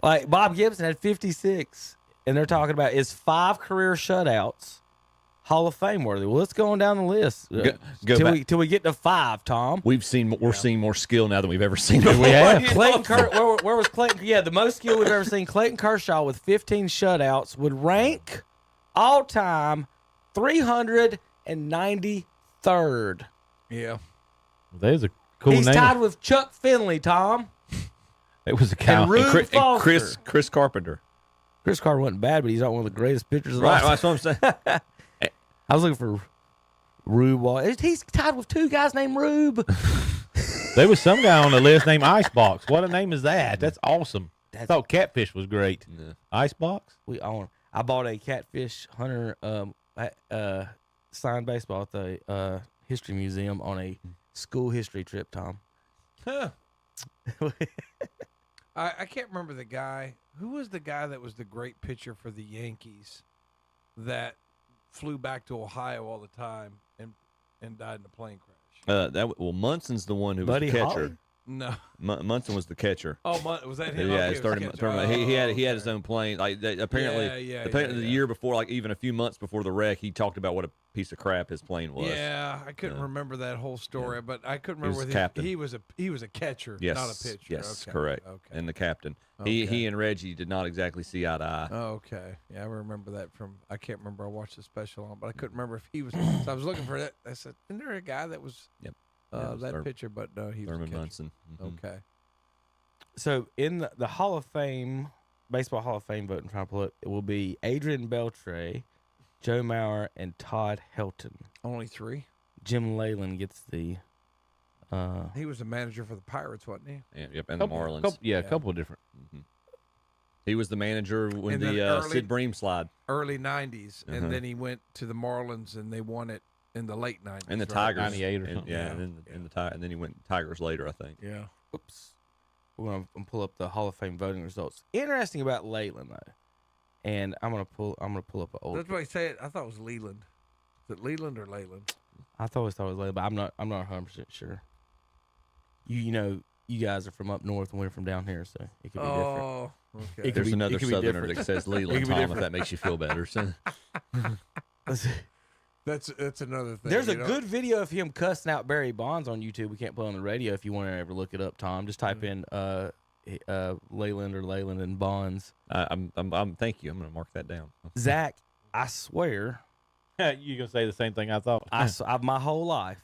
Like Bob Gibson had 56, and they're talking about is 5 career shutouts Hall of Fame worthy. Well, let's go on down the list till we get to 5. Tom, we're seeing more skill now than we've ever seen. We have. Clayton where was Clayton? Yeah, the most skill we've ever seen. Clayton Kershaw with 15 shutouts would rank all time 393rd. Yeah. There's a cool He's name. tied with Chuck Finley. Tom. It was a cow. And Rube Foster. Chris Carpenter. Chris Carter wasn't bad, but he's not one of the greatest pitchers of all Right, time. that's what I'm saying. I was looking for Rube. He's tied with 2 guys named Rube. There was some guy on the list named Icebox. What a name is that? That's awesome. I thought Catfish was great. Yeah. Icebox? We own. I bought a Catfish Hunter signed baseball at the History Museum on a school history trip, Tom. Huh. I can't remember the guy. Who was the guy that was the great pitcher for the Yankees that flew back to Ohio all the time and died in a plane crash? Munson's the one who Buddy was the catcher. Holly? No. Munson was the catcher. Oh, was that him? Yeah, Okay, it's it was 30 catcher. tournament. He had okay. his own plane. Like apparently, the year before, like even a few months before the wreck, he talked about what a piece of crap his plane was. Yeah, I couldn't remember that whole story, but I couldn't He was remember the captain. he was a catcher, Yes, not a pitcher. yes, Okay. correct. Okay. And the captain. Okay. He and Reggie did not exactly see eye to eye. Oh, okay. Yeah, I remember that from. I can't remember. I watched the special on, but I couldn't remember if he was. So I was looking for that. I said, "Isn't there a guy that was?" Yep. That pitcher, but no, he was a Thurman catcher. Munson. Mhm. Okay. So in the Hall of Fame, Baseball Hall of Fame vote, I'm trying to pull it will be Adrian Beltre, Joe Mauer, and Todd Helton. Only 3. Jim Leyland gets the. He was the manager for the Pirates, wasn't he? Yep, and the Marlins. A couple of different. He was the manager when In the the early- Sid Bream slide. Early 90s, and then he went to the Marlins, and they won it in the late 90s. And the right? Tigers. 98 or And- something. Yeah, and then he went Tigers later, I think. Yeah. Oops. We're gonna pull up the Hall of Fame voting results. Interesting about Leyland though, and I'm gonna pull up an old. That's why I say it. I thought it was Leland. Is it Leland or Leyland? I always thought it was Leyland, but I'm not 100% sure. You know, you guys are from up north and we're from down here, so it could be different. Oh, okay. It could There's be- another it could be Southerner different. that says It Leland, could be Tom, if different. that makes you feel better. So. That's another thing. There's a you know? good video of him cussing out Barry Bonds on YouTube. We can't play on the radio if you want to ever look it up, Tom. Just type in Leyland and Bonds. I'm thank you. I'm going to mark that down. Zach, I swear, You're going to say the same thing I thought. my whole life,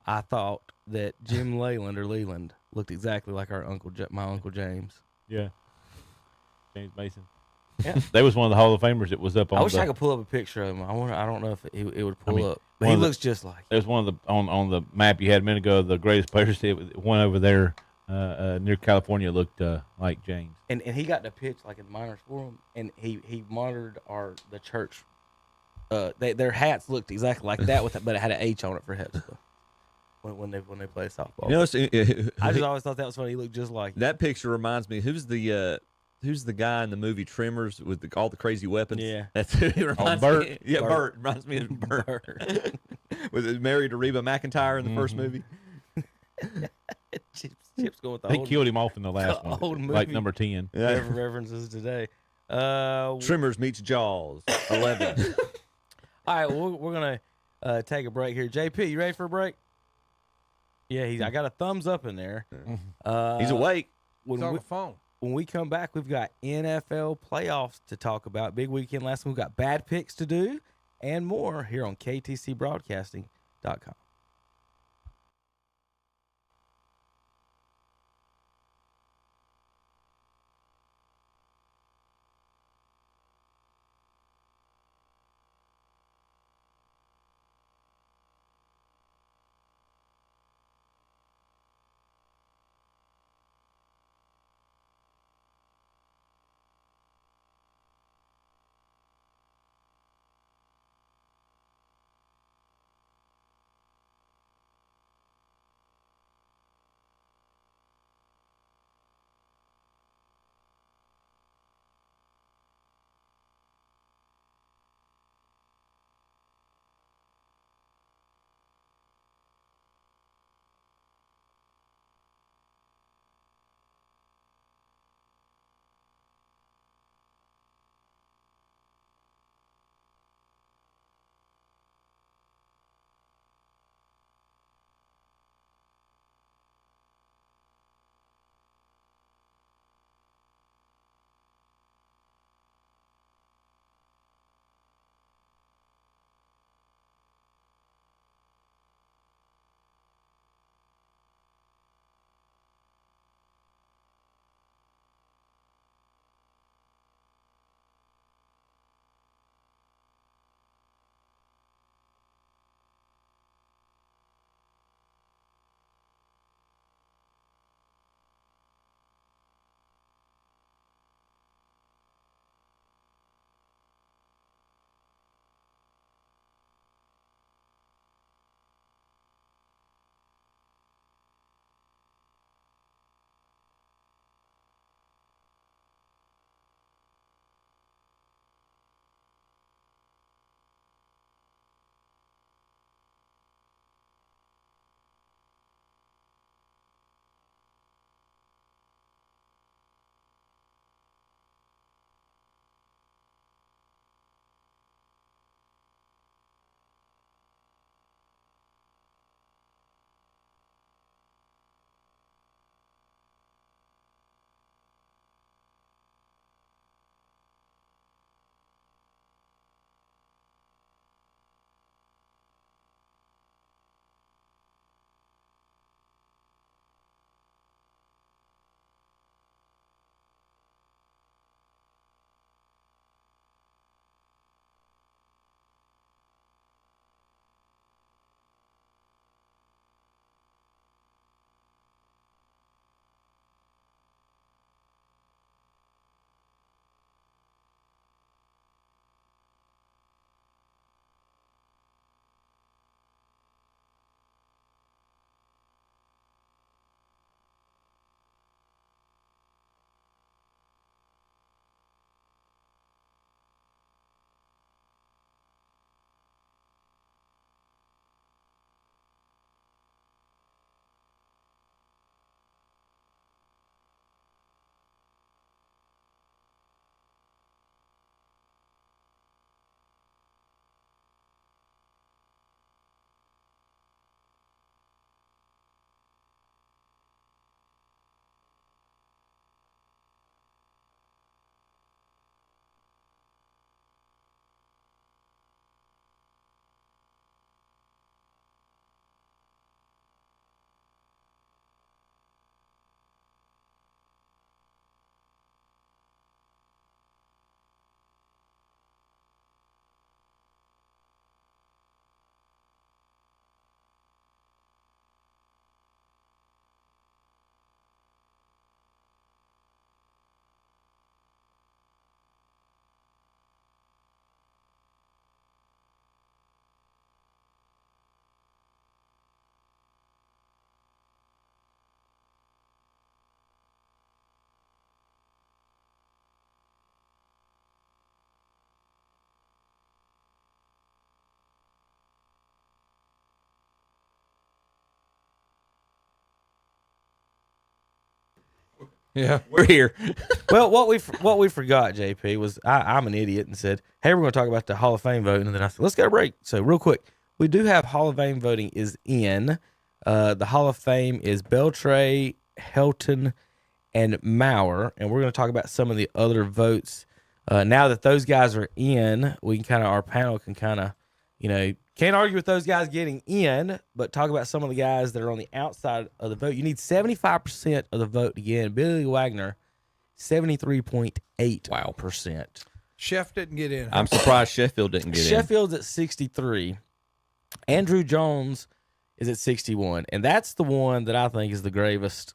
I thought that Jim Leland looked exactly like my Uncle James. Yeah. James Mason. Yeah. That was one of the Hall of Famers that was up on I wish I could pull up a picture of him. I don't know if it would pull up. But one he of the- looks just like. There's one of the on the map you had a minute ago. The greatest players. One over there near California looked like James. And he got to pitch like in minors for him, and he monitored the church. Their hats looked exactly like that but it had an H on it for hats. When they play softball. You know, I just always thought that was funny. He looked just like that picture reminds me. Who's the guy in the movie Tremors with all the crazy weapons? Yeah. That's who he reminds Bert. me. Yeah, Bert. Bert reminds me of Bert. Was it married to Reba McEntire in the first movie? Chips going with the They old, killed him off in the last the one, old like movie. number 10. references today. Tremors meets Jaws 11. All right, we're gonna take a break here. JP, you ready for a break? Yeah, I got a thumbs up in there. He's awake. He's on the phone. When we come back, we've got NFL playoffs to talk about. Big weekend last week. We've got bad picks to do and more here on KTCBroadcasting.com. Yeah, we're here. Well, what we forgot, JP, was I'm an idiot and said, hey, we're going to talk about the Hall of Fame voting. And then I said, let's get a break. So real quick, we do have Hall of Fame voting is in. The Hall of Fame is Beltray, Helton, and Maurer. And we're going to talk about some of the other votes. Now that those guys are in, we can our panel can can't argue with those guys getting in, but talk about some of the guys that are on the outside of the vote. You need 75% of the vote to get in. Billy Wagner, 73.8%. Chef didn't get in. I'm surprised Sheffield didn't get in. Sheffield's at 63. Andrew Jones is at 61. And that's the one that I think is the gravest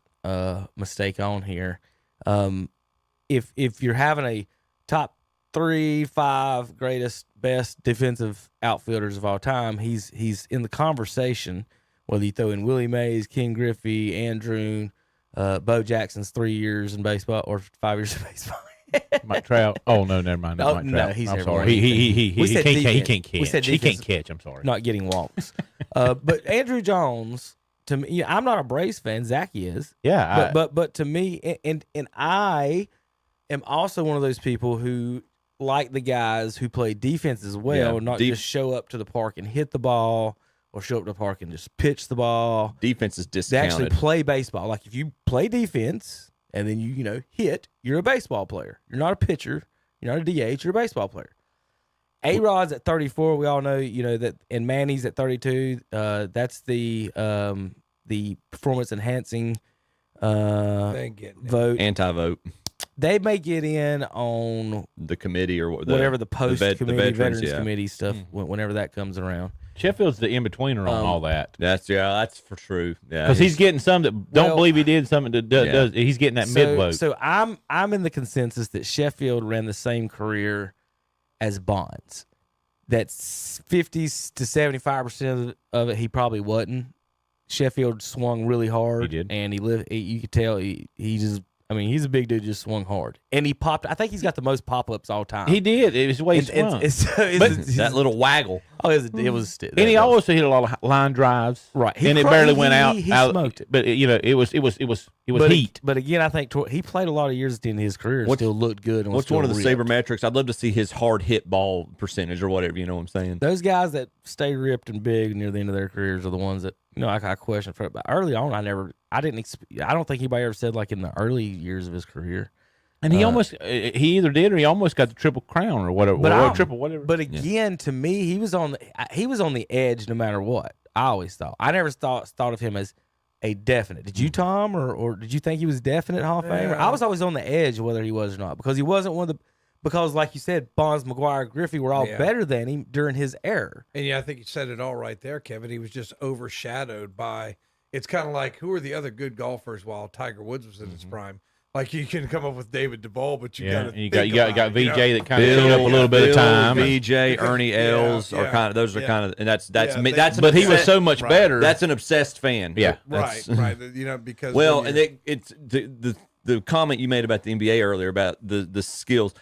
mistake on here. If you're having a top 3, 5 greatest, best defensive outfielders of all time, he's in the conversation, whether you throw in Willie Mays, Ken Griffey, Andrew, Bo Jackson's 3 years in baseball or 5 years in baseball. Mike Trout. Oh no, never mind. Oh, Mike no, Trout. he's I'm everywhere. sorry. He can't catch. We said He can't catch. I'm sorry. Not getting walks. But Andrew Jones, to me, I'm not a Braves fan. Zach is. Yeah. But to me, and I am also one of those people who like the guys who play defense as well, not just show up to the park and hit the ball or show up to the park and just pitch the ball. Defense is They discounted. actually play baseball. Like if you play defense and then you hit, you're a baseball player. You're not a pitcher. You're not a DH. You're a baseball player. A-Rod's at 34. We all know, that, and Manny's at 32. That's the performance enhancing vote. Anti-vote. They may get in on the committee or whatever the post committee, Veterans yeah. Committee stuff, whenever that comes around. Sheffield's the in-betweener on all that. That's for true. Yeah, because he's getting some that don't believe he did something that does. He's getting that mid vote. So I'm in the consensus that Sheffield ran the same career as Bonds. That's 50 to 75% of it. He probably wasn't. Sheffield swung really hard. He did, and he lived. You could tell he just. I mean, he's a big dude, just swung hard. And he popped. I think he's got the most pop-ups all time. He did. It was the way he swung. That little waggle. Oh, it was. And he also hit a lot of line drives. Right. And it barely went out. He smoked it. But, it was heat. But again, I think he played a lot of years at the end of his career and still looked good. And What's one of the sabermetrics? I'd love to see his hard hit ball percentage or whatever, you know what I'm saying? Those guys that stay ripped and big near the end of their careers are the ones that, I question for it. But early on, I don't think anybody ever said like in the early years of his career. And he he either did or he almost got the Triple Crown or whatever. Whatever. But again, to me, he was on the edge no matter what. I always thought. I never thought of him as a definite. Did you, Tom, or did you think he was definite Hall of Famer? I was always on the edge of whether he was or not because he wasn't one of the. Because, like you said, Bonds, McGuire, Griffey were all better than him during his era. And I think you said it all right there, Kevin. He was just overshadowed by. It's kind of like who are the other good golfers while Tiger Woods was in his prime. Like you can come up with David Duval, but you got VJ that kind of took up a little bit of time. VJ, Ernie Els are kind of those are kind of, and that's me. That's but he was so much better. That's an obsessed fan. Yeah, right. Because it's the comment you made about the NBA earlier about the skills.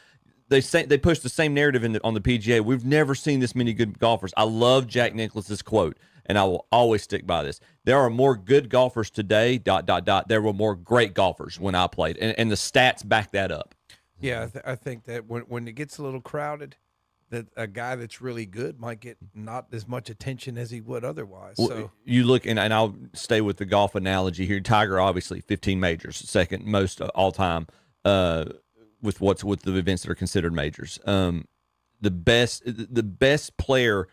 They push the same narrative on the PGA. We've never seen this many good golfers. I love Jack Nicklaus's quote, and I will always stick by this. There are more good golfers today. ... There were more great golfers when I played, and the stats back that up. Yeah, I think that when it gets a little crowded, that a guy that's really good might get not as much attention as he would otherwise. Well, so you look, and I'll stay with the golf analogy here. Tiger, obviously, 15 majors, second most all time. With the events that are considered majors, the best player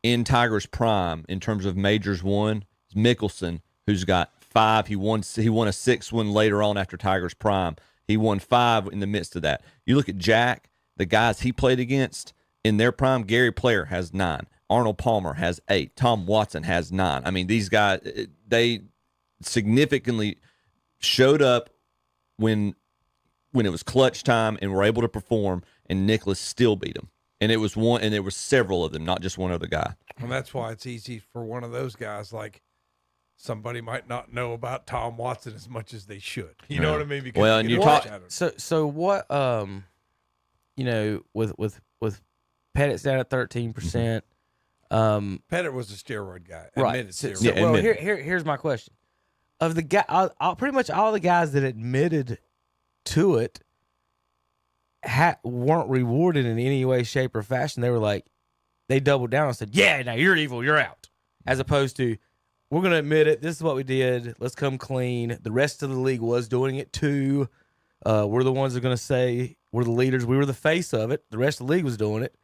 in Tiger's prime in terms of majors won is Mickelson, who's got 5. He won a 6th one later on after Tiger's prime. He won 5 in the midst of that. You look at Jack, the guys he played against in their prime. Gary Player has 9. Arnold Palmer has 8. Tom Watson has 9. I mean, these guys, they significantly showed up when it was clutch time and were able to perform, and Nicklaus still beat them. And it was one, and there were several of them, not just one other guy. And that's why it's easy for one of those guys, like somebody might not know about Tom Watson as much as they should. You know what I mean? Because and you talk. So what? With Pettit's down at 13%. Pettit was a steroid guy. Right. Here's my question: of the guy, pretty much all the guys that admitted to it weren't rewarded in any way, shape, or fashion. They were like, they doubled down and said, yeah, now you're evil, you're out. As opposed to, we're going to admit it, this is what we did, let's come clean. The rest of the league was doing it too. We're the ones that are going to say we're the leaders. We were the face of it. The rest of the league was doing it.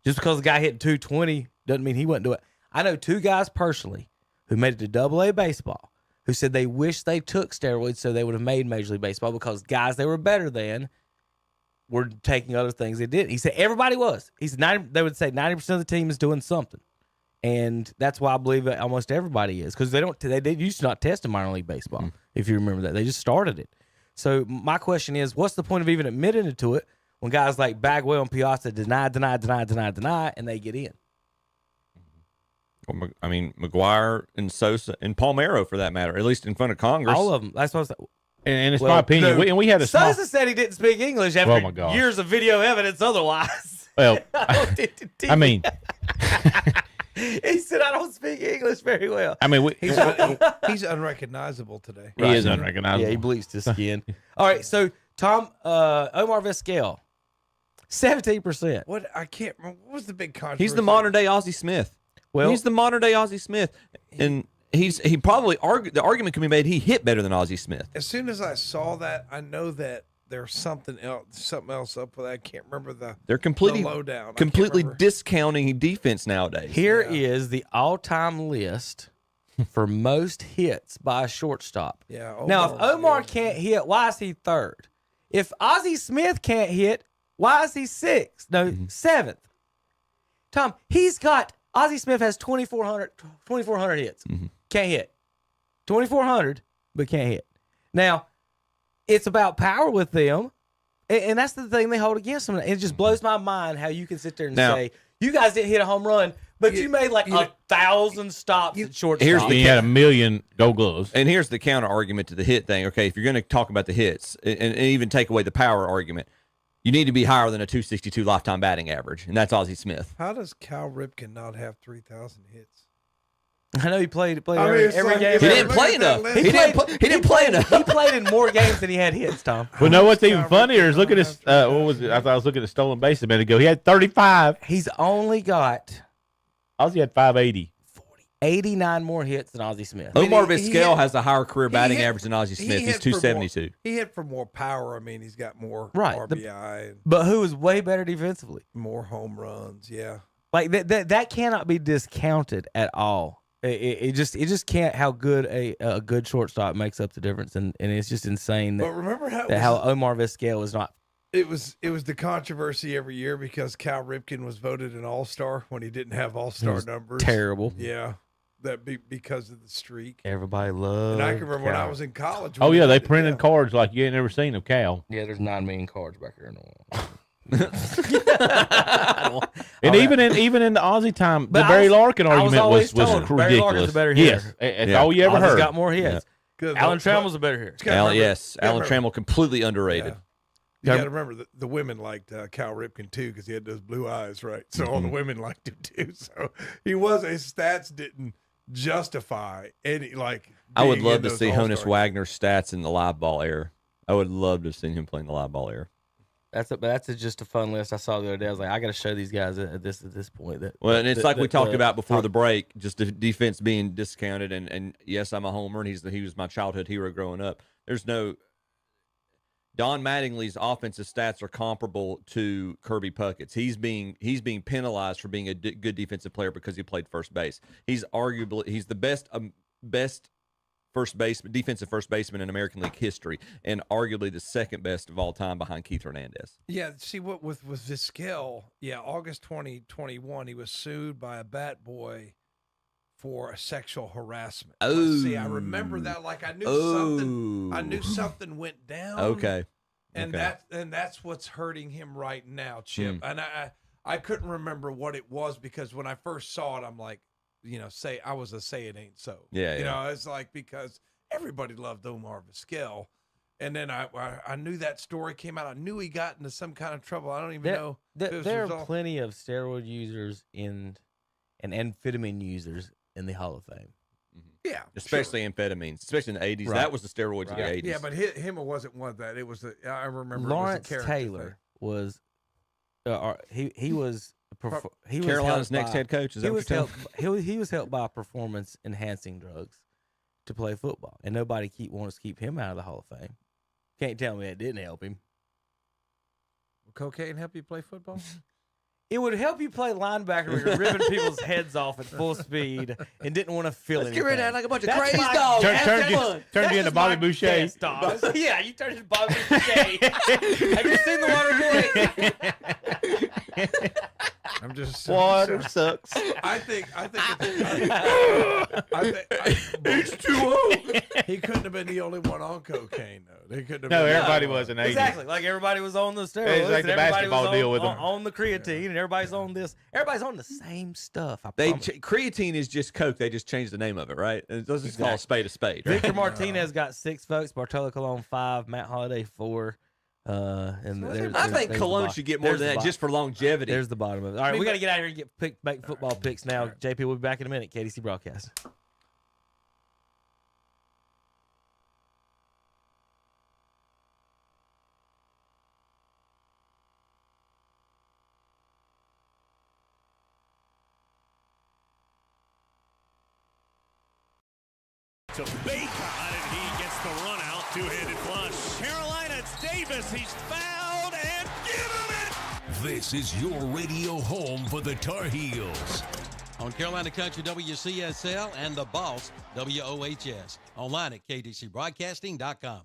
Just because the guy hit 220 doesn't mean he wouldn't do it. I know 2 guys personally who made it to Double-A baseball who said they wish they took steroids so they would have made Major League Baseball because guys they were better than were taking other things they did. He said everybody was. He said they would say 90% of the team is doing something. And that's why I believe that almost everybody is, because they used to not test in minor league baseball, if you remember that. They just started it. So my question is, what's the point of even admitting to it when guys like Bagwell and Piazza deny, and they get in? Well, I mean, McGuire and Sosa and Palmeiro, for that matter, at least in front of Congress. All of them. That's what I was saying. And it's my opinion. We had a Sosa said he didn't speak English after years of video evidence otherwise. Well, I mean, he said, I don't speak English very well. I mean, he's unrecognizable today. He is unrecognizable. Yeah, he bleached his skin. All right, so Tom, Omar Vizquel, 17%. What I can't remember. What was the big controversy? He's the modern day Ozzie Smith. Well, he's the modern day Ozzie Smith, and he probably the argument can be made he hit better than Ozzie Smith. As soon as I saw that, I know that there's something else up with that. I can't remember They're completely the lowdown. completely discounting defense nowadays. Here is the all-time list for most hits by a shortstop. Yeah. Now, if Omar can't hit, why is he third? If Ozzie Smith can't hit, why is he sixth? No, seventh. Tom, Ozzie Smith has 2,400 hits. Can't hit. 2,400, but can't hit. Now, it's about power with them, and that's the thing they hold against them. It just blows my mind how you can sit there and say, you guys didn't hit a home run, but you made like 1,000 stops at shortstop. He had 1 million Gold Gloves. And here's the counter argument to the hit thing. Okay, if you're going to talk about the hits and even take away the power argument, you need to be higher than a 262 lifetime batting average, and that's Ozzie Smith. How does Cal Ripken not have 3,000 hits? I know he played every game. He didn't play enough. He didn't play enough. He played in more games than he had hits, Tom. Well, know what's even funnier is look at his. What was it? I thought I was looking at stolen base a minute ago. He had 35. He's only got Ozzie had 580. 89 more hits than Ozzie Smith. Omar Vizquel has a higher career batting average than Ozzie Smith. He's 272. He hit for more power. I mean, he's got more right. RBI. But who is way better defensively? More home runs, yeah. Like that cannot be discounted at all. It just can't. How good a good shortstop makes up the difference, and it's just insane that. But remember how Omar Vizquel is not. It was the controversy every year because Cal Ripken was voted an All-Star when he didn't have All-Star numbers. Terrible. Yeah, because of the streak. Everybody loved. And I can remember when I was in college. Oh yeah, they printed cards like you ain't never seen of Cal. Yeah, there's 9 million cards back here in the wall. And even in the Ozzie time, the Barry Larkin argument was ridiculous. Barry Larkin's a better hitter. Yes, that's all you ever heard. Got more hits. Yeah. Alan Trammell's a better hitter. Alan Trammell completely underrated. Yeah. You got to remember the women liked Cal Ripken too because he had those blue eyes, right? So all the women liked him too. So his stats didn't justify any like. I would love to see Honus Wagner's stats in the live ball era. I would love to have seen him play in the live ball era. That's just a fun list I saw the other day. I was like, I got to show these guys at this point. And it's like we talked about before the break, just the defense being discounted. And yes, I'm a homer, and he was my childhood hero growing up. There's no Don Mattingly's offensive stats are comparable to Kirby Puckett's. He's being penalized for being a good defensive player because he played first base. He's the best defensive first baseman in American League history, and arguably the second best of all time behind Keith Hernandez. Yeah, see what with Vizquel, August 2021, he was sued by a bat boy for sexual harassment. Oh, see, I remember that. Like I knew something went down. Okay, and that's what's hurting him right now, Chip. And I couldn't remember what it was because when I first saw it, I'm like, say it ain't so. Yeah. It's like because everybody loved Omar Vizquel, and then I knew that story came out. I knew he got into some kind of trouble. I don't even know. There are plenty of steroid users and amphetamine users in the Hall of Fame. Yeah, especially amphetamines, especially in the 80s. Right. That was the steroids of the 80s. Yeah, but him wasn't one of that. It was I remember Lawrence it was a character Taylor thing. was he was he was Carolina's helped next by- head coach. Is he that was what you're helped he was helped by performance enhancing drugs to play football, and nobody wants to keep him out of the Hall of Fame. Can't tell me it didn't help him. Will cocaine help you play football? It would help you play linebacker when you're ripping people's heads off at full speed and didn't want to feel Let's anything. get rid of that like a bunch of That's crazy my- dogs. that's Turned fun. you That's into just Bobby my Boucher. best, dogs. Yeah, you turned into Bobby Boucher. Have you seen the Water Boy? I'm just Water sucks. I think H2O. He couldn't have been the only one on cocaine though. They couldn't have. No, been everybody was in 80s. Exactly. Like everybody was on the steroids. It's like the and everybody basketball was deal on, with them. on the creatine, and everybody's on this. Everybody's on the same stuff. I They promise. creatine is just Coke. They just changed the name of it, right? Let's just call a spade a spade. Right? Victor Martinez got 6 votes. Bartolo Colon 5. Matt Holiday 4. And I think Cologne should get more than that just for longevity. There's the bottom of it. All right, we got to get out of here and make football picks now. JP, we'll be back in a minute. KDC broadcast. To Bacon, and he gets the run out. Two-handed flush. Carolina, it's Davis. He's fouled and given it. This is your radio home for the Tar Heels. On Carolina Country WCSL and The Boss WOHS. Online at KDCBroadcasting.com.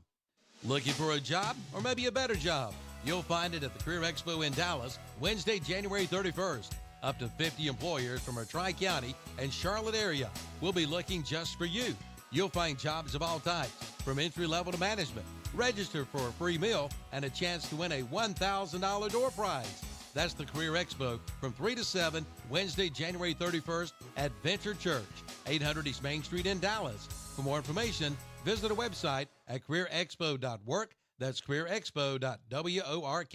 Looking for a job or maybe a better job? You'll find it at the Career Expo in Dallas, Wednesday, January 31st. Up to 50 employers from our Tri-County and Charlotte area will be looking just for you. You'll find jobs of all types, from entry-level to management. Register for a free meal and a chance to win a $1,000 door prize. That's the Career Expo from 3 to 7, Wednesday, January 31st at Venture Church, 800 East Main Street in Dallas. For more information, visit our website at careerexpo.work. That's careerexpo.work.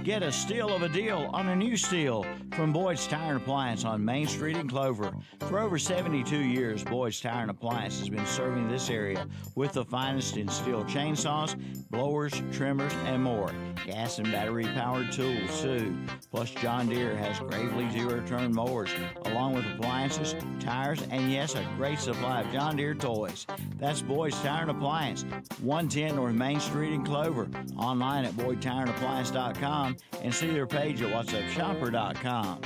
Get a steal of a deal on a new steel from Boyd's Tire and Appliance on Main Street in Clover. For over 72 years, Boyd's Tire and Appliance has been serving this area with the finest in steel chainsaws, blowers, trimmers, and more. Gas and battery-powered tools, too. Plus, John Deere has Gravely zero-turn mowers, along with appliances, tires, and yes, a great supply of John Deere toys. That's Boyd's Tire and Appliance, 110 North Main Street in Clover. Online at BoydTireandAppliance.com and see their page at whatsupshopper.com.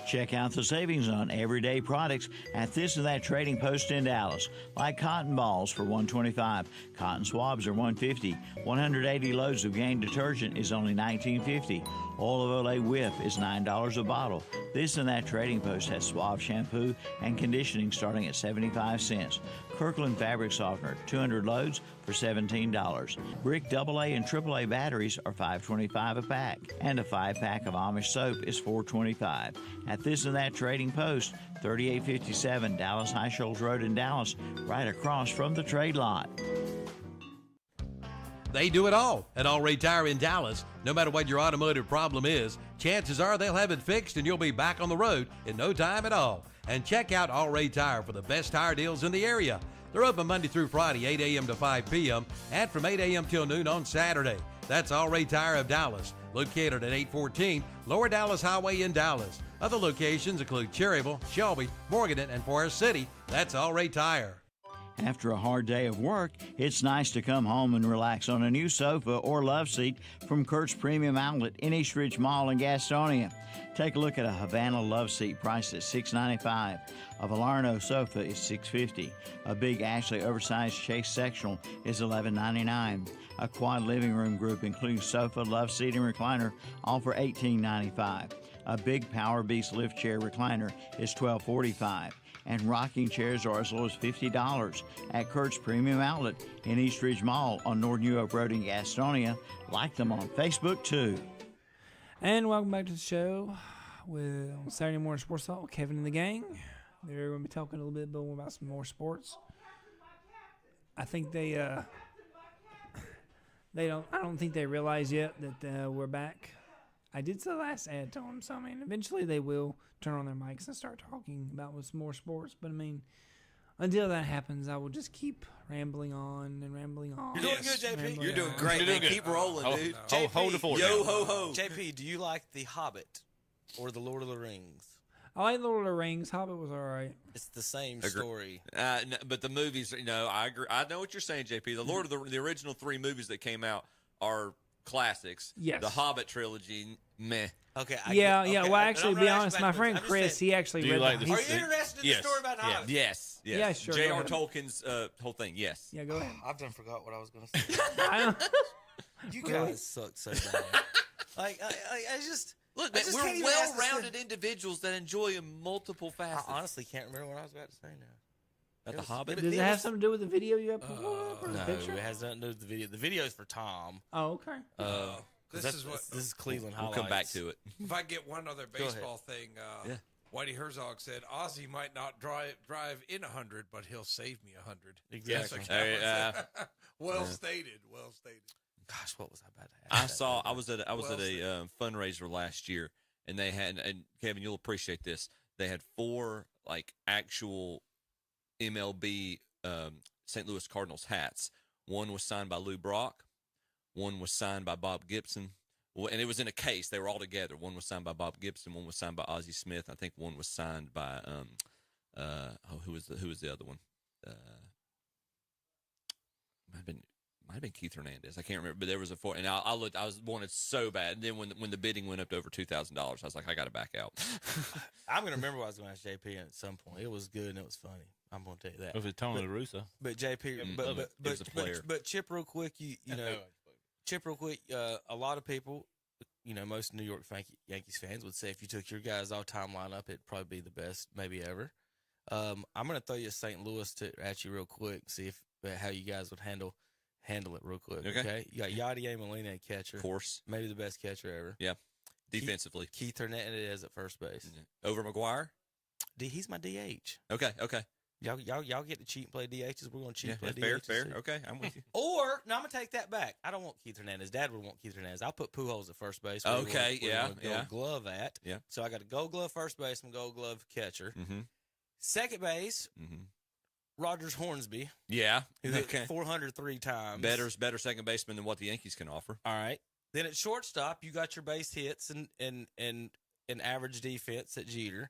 Check out the savings on everyday products at This and That Trading Post in Dallas, like cotton balls for $1.25, cotton swabs are $1.50, 180 loads of Gain detergent is only $19.50, Oil of Olay Whip is $9 a bottle. This and That Trading Post has Suave shampoo and conditioning starting at 75 cents. Kirkland fabric softener, 200 loads for $17. Brick AA and AAA batteries are $5.25 a pack, and a 5-pack of Amish soap is $4.25. At This and That Trading Post, 3857 Dallas High Shoals Road in Dallas, right across from the trade lot. They do it all at All Ray Tire in Dallas. No matter what your automotive problem is, chances are they'll have it fixed and you'll be back on the road in no time at all. And check out All Ray Tire for the best tire deals in the area. They're open Monday through Friday, 8 a.m. to 5 p.m. and from 8 a.m. till noon on Saturday. That's All Ray Tire of Dallas, located at 814 Lower Dallas Highway in Dallas. Other locations include Cherryville, Shelby, Morganton, and Forest City. That's All Ray Tire. After a hard day of work, it's nice to come home and relax on a new sofa or love seat from Kurt's Premium Outlet in East Ridge Mall in Gastonia. Take a look at a Havana love seat priced at $695. A Valarno sofa is $650. A Big Ashley oversized Chase sectional is $11.99. A quad living room group including sofa, love seat, and recliner all for $18.95. A Big Power Beast lift chair recliner is $12.45. And rocking chairs are as low as $50 at Kurt's Premium Outlet in East Ridge Mall on North New York Road in Gastonia. Like them on Facebook, too. And welcome back to the show with Saturday Morning Sports Talk with Kevin and the gang. They're going to be talking a little bit more about some more sports. I think they don't. I don't think they realize yet that we're back. I did say the last ad to them, so I mean, eventually they will turn on their mics and start talking about with more sports. But I mean, until that happens, I will just keep rambling on and rambling on. You're doing good, JP. You're doing Great, You're doing man. good. Keep rolling, dude. Hold the fort. Yo ho ho. JP, do you like The Hobbit or The Lord of the Rings? I like Lord of the Rings. Hobbit was all right. It's the same story. No, but the movies, I agree. I know what you're saying, JP. The Lord of the original 3 movies that came out are classics. Yes. The Hobbit trilogy, meh. Okay. Yeah. Well, actually, to be honest, my friend Chris, he actually read like the. the- Are you interested in the story about Hobbit? Yes. Yeah, sure, go J.R. ahead. Tolkien's whole thing, yes. Yeah, go ahead. I've done forgot what I was going to say. I don't, You guys suck so bad. I just. Look, I man, just we're can't even ask well-rounded this- individuals that enjoy in multiple I facets. honestly can't remember what I was about to say now. About the Hobbit? does it have something to do with the video you have put up or the No, picture? it has nothing to do with the video. The video's for Tom. Oh, okay. This is Cleveland We'll highlights. come back to it. If I get one other baseball thing, Yeah. Whitey Herzog said Ozzy might not drive in 100, but he'll save me 100. Exactly. Well stated. Well stated. Gosh, what was I about to ask? I was at a fundraiser last year, and they had, and Kevin, you'll appreciate this. They had 4 like actual MLB St. Louis Cardinals hats. One was signed by Lou Brock. One was signed by Bob Gibson. Well, and it was in a case. They were all together. One was signed by Bob Gibson. One was signed by Ozzie Smith. I think one was signed by who was the other one? Might have been Keith Hernandez. I can't remember, but there was a 4. And I looked. I was wanted so bad. And then when the bidding went up to over $2,000, I was like, I got to back out. I'm gonna remember what I was going to ask JP at some point. It was good and it was funny. I'm going to tell you that. It was Tony La Russa. But JP, it was a player. But Chip, real quick, you know, Chip, real quick. A lot of people, most New York Yankees fans would say if you took your guys' all-time lineup, it'd probably be the best, maybe ever. I'm going to throw you a St. Louis at you real quick, see if how you guys would handle it real quick. Okay. You got Yadier Molina at catcher. Of course. Maybe the best catcher ever. Yeah. Defensively. Keith Hernandez at first base. Over McGuire? He's my DH. Okay. Y'all get to cheat and play DHs. We're going to cheat and play DHs. Fair. Okay, I'm with you. Or, no, I'm going to take that back. I don't want Keith Hernandez. Dad would want Keith Hernandez. I'll put Pujols at first base. Okay, Gold glove at. Yeah. So I got a gold glove first baseman, gold glove catcher. Mm-hmm. Second base, Rogers Hornsby. Yeah. Who hit 403 times. Better second baseman than what the Yankees can offer. All right. Then at shortstop, you got your base hits and average defense at Jeter.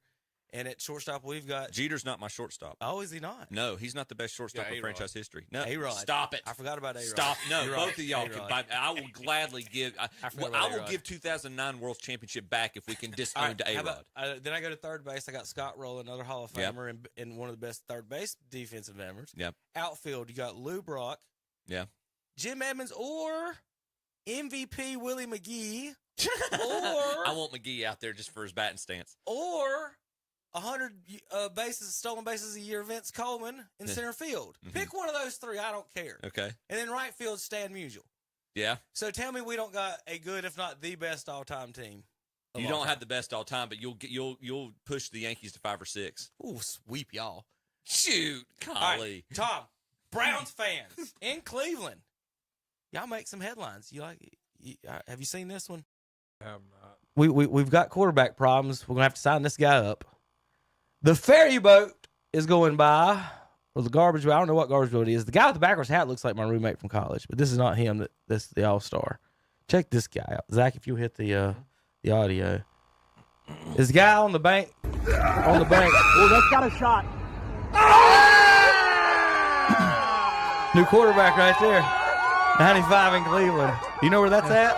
And at shortstop, we've got Jeter's not my shortstop. Oh, is he not? No, he's not the best shortstop in franchise history. No, A-Rod. Stop it. I forgot about A-Rod. Stop. No, A-Rod. both of y'all can. I will gladly give. I will A-Rod. give 2009 World Championship back if we can disown to A-Rod. Then I go to third base. I got Scott Rowland, another Hall of Famer, and one of the best third base defensive members. Yep. Outfield, you got Lou Brock. Yeah. Jim Edmonds or MVP Willie McGee. Or I want McGee out there just for his batting stance. Or 100 stolen bases a year, Vince Coleman in center field. Pick one of those 3. I don't care. Okay. And then right field, Stan Musial. Yeah. So tell me we don't got a good, if not the best all-time team. You don't have the best all time, but you'll push the Yankees to 5 or 6. Ooh, sweep y'all. Shoot, All Collie. right, Tom, Browns fans in Cleveland. Y'all make some headlines. Have you seen this one? We've got quarterback problems. We're gonna have to sign this guy up. The ferry boat is going by, or the garbage boat. I don't know what garbage boat it is. The guy with the backwards hat looks like my roommate from college, but this is not him. This is the all-star. Check this guy out, Zach. If you hit the audio, this guy on the bank. Oh, that's got a shot. New quarterback right there. 95 in Cleveland. You know where that's at?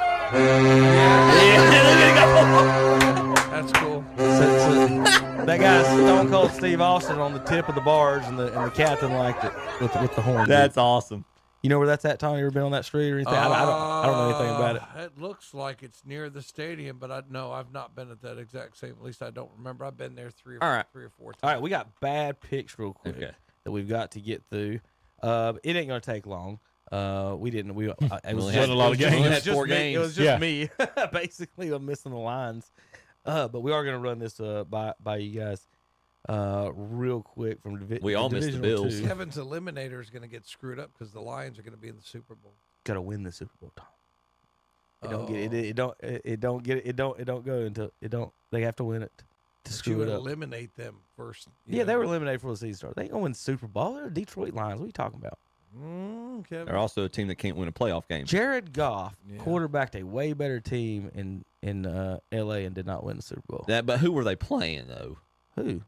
That's cool. So that guy's Stone Cold Steve Austin on the tip of the barge, and the captain liked it with the horn. That's awesome. You know where that's at, Tom? You ever been on that street or anything? I don't know anything about it. It looks like it's near the stadium, but I've not been at that exact same. At least I don't remember. I've been there three or 4 times. All right, we got bad picks real quick that we've got to get through. It ain't gonna take long. We didn't. It was just, a lot of games. It was just 4 me. games. It was just me. Basically, I'm missing the lines. But we are gonna run this by you guys real quick from We all missed the Bills. Kevin's eliminator is going to get screwed up because the Lions are going to be in the Super Bowl. Got to win the Super Bowl, Tom. It don't get it. It don't. It don't get it. It don't go until it don't. They have to win it to But screw you it would up. eliminate them first. Yeah, they were eliminated before the season started. They ain't gonna win the Super Bowl. They're Detroit Lions. What are you talking about? They're also a team that can't win a playoff game. Jared Goff quarterbacked a way better team in L.A. and did not win the Super Bowl. But who were they playing though? Who?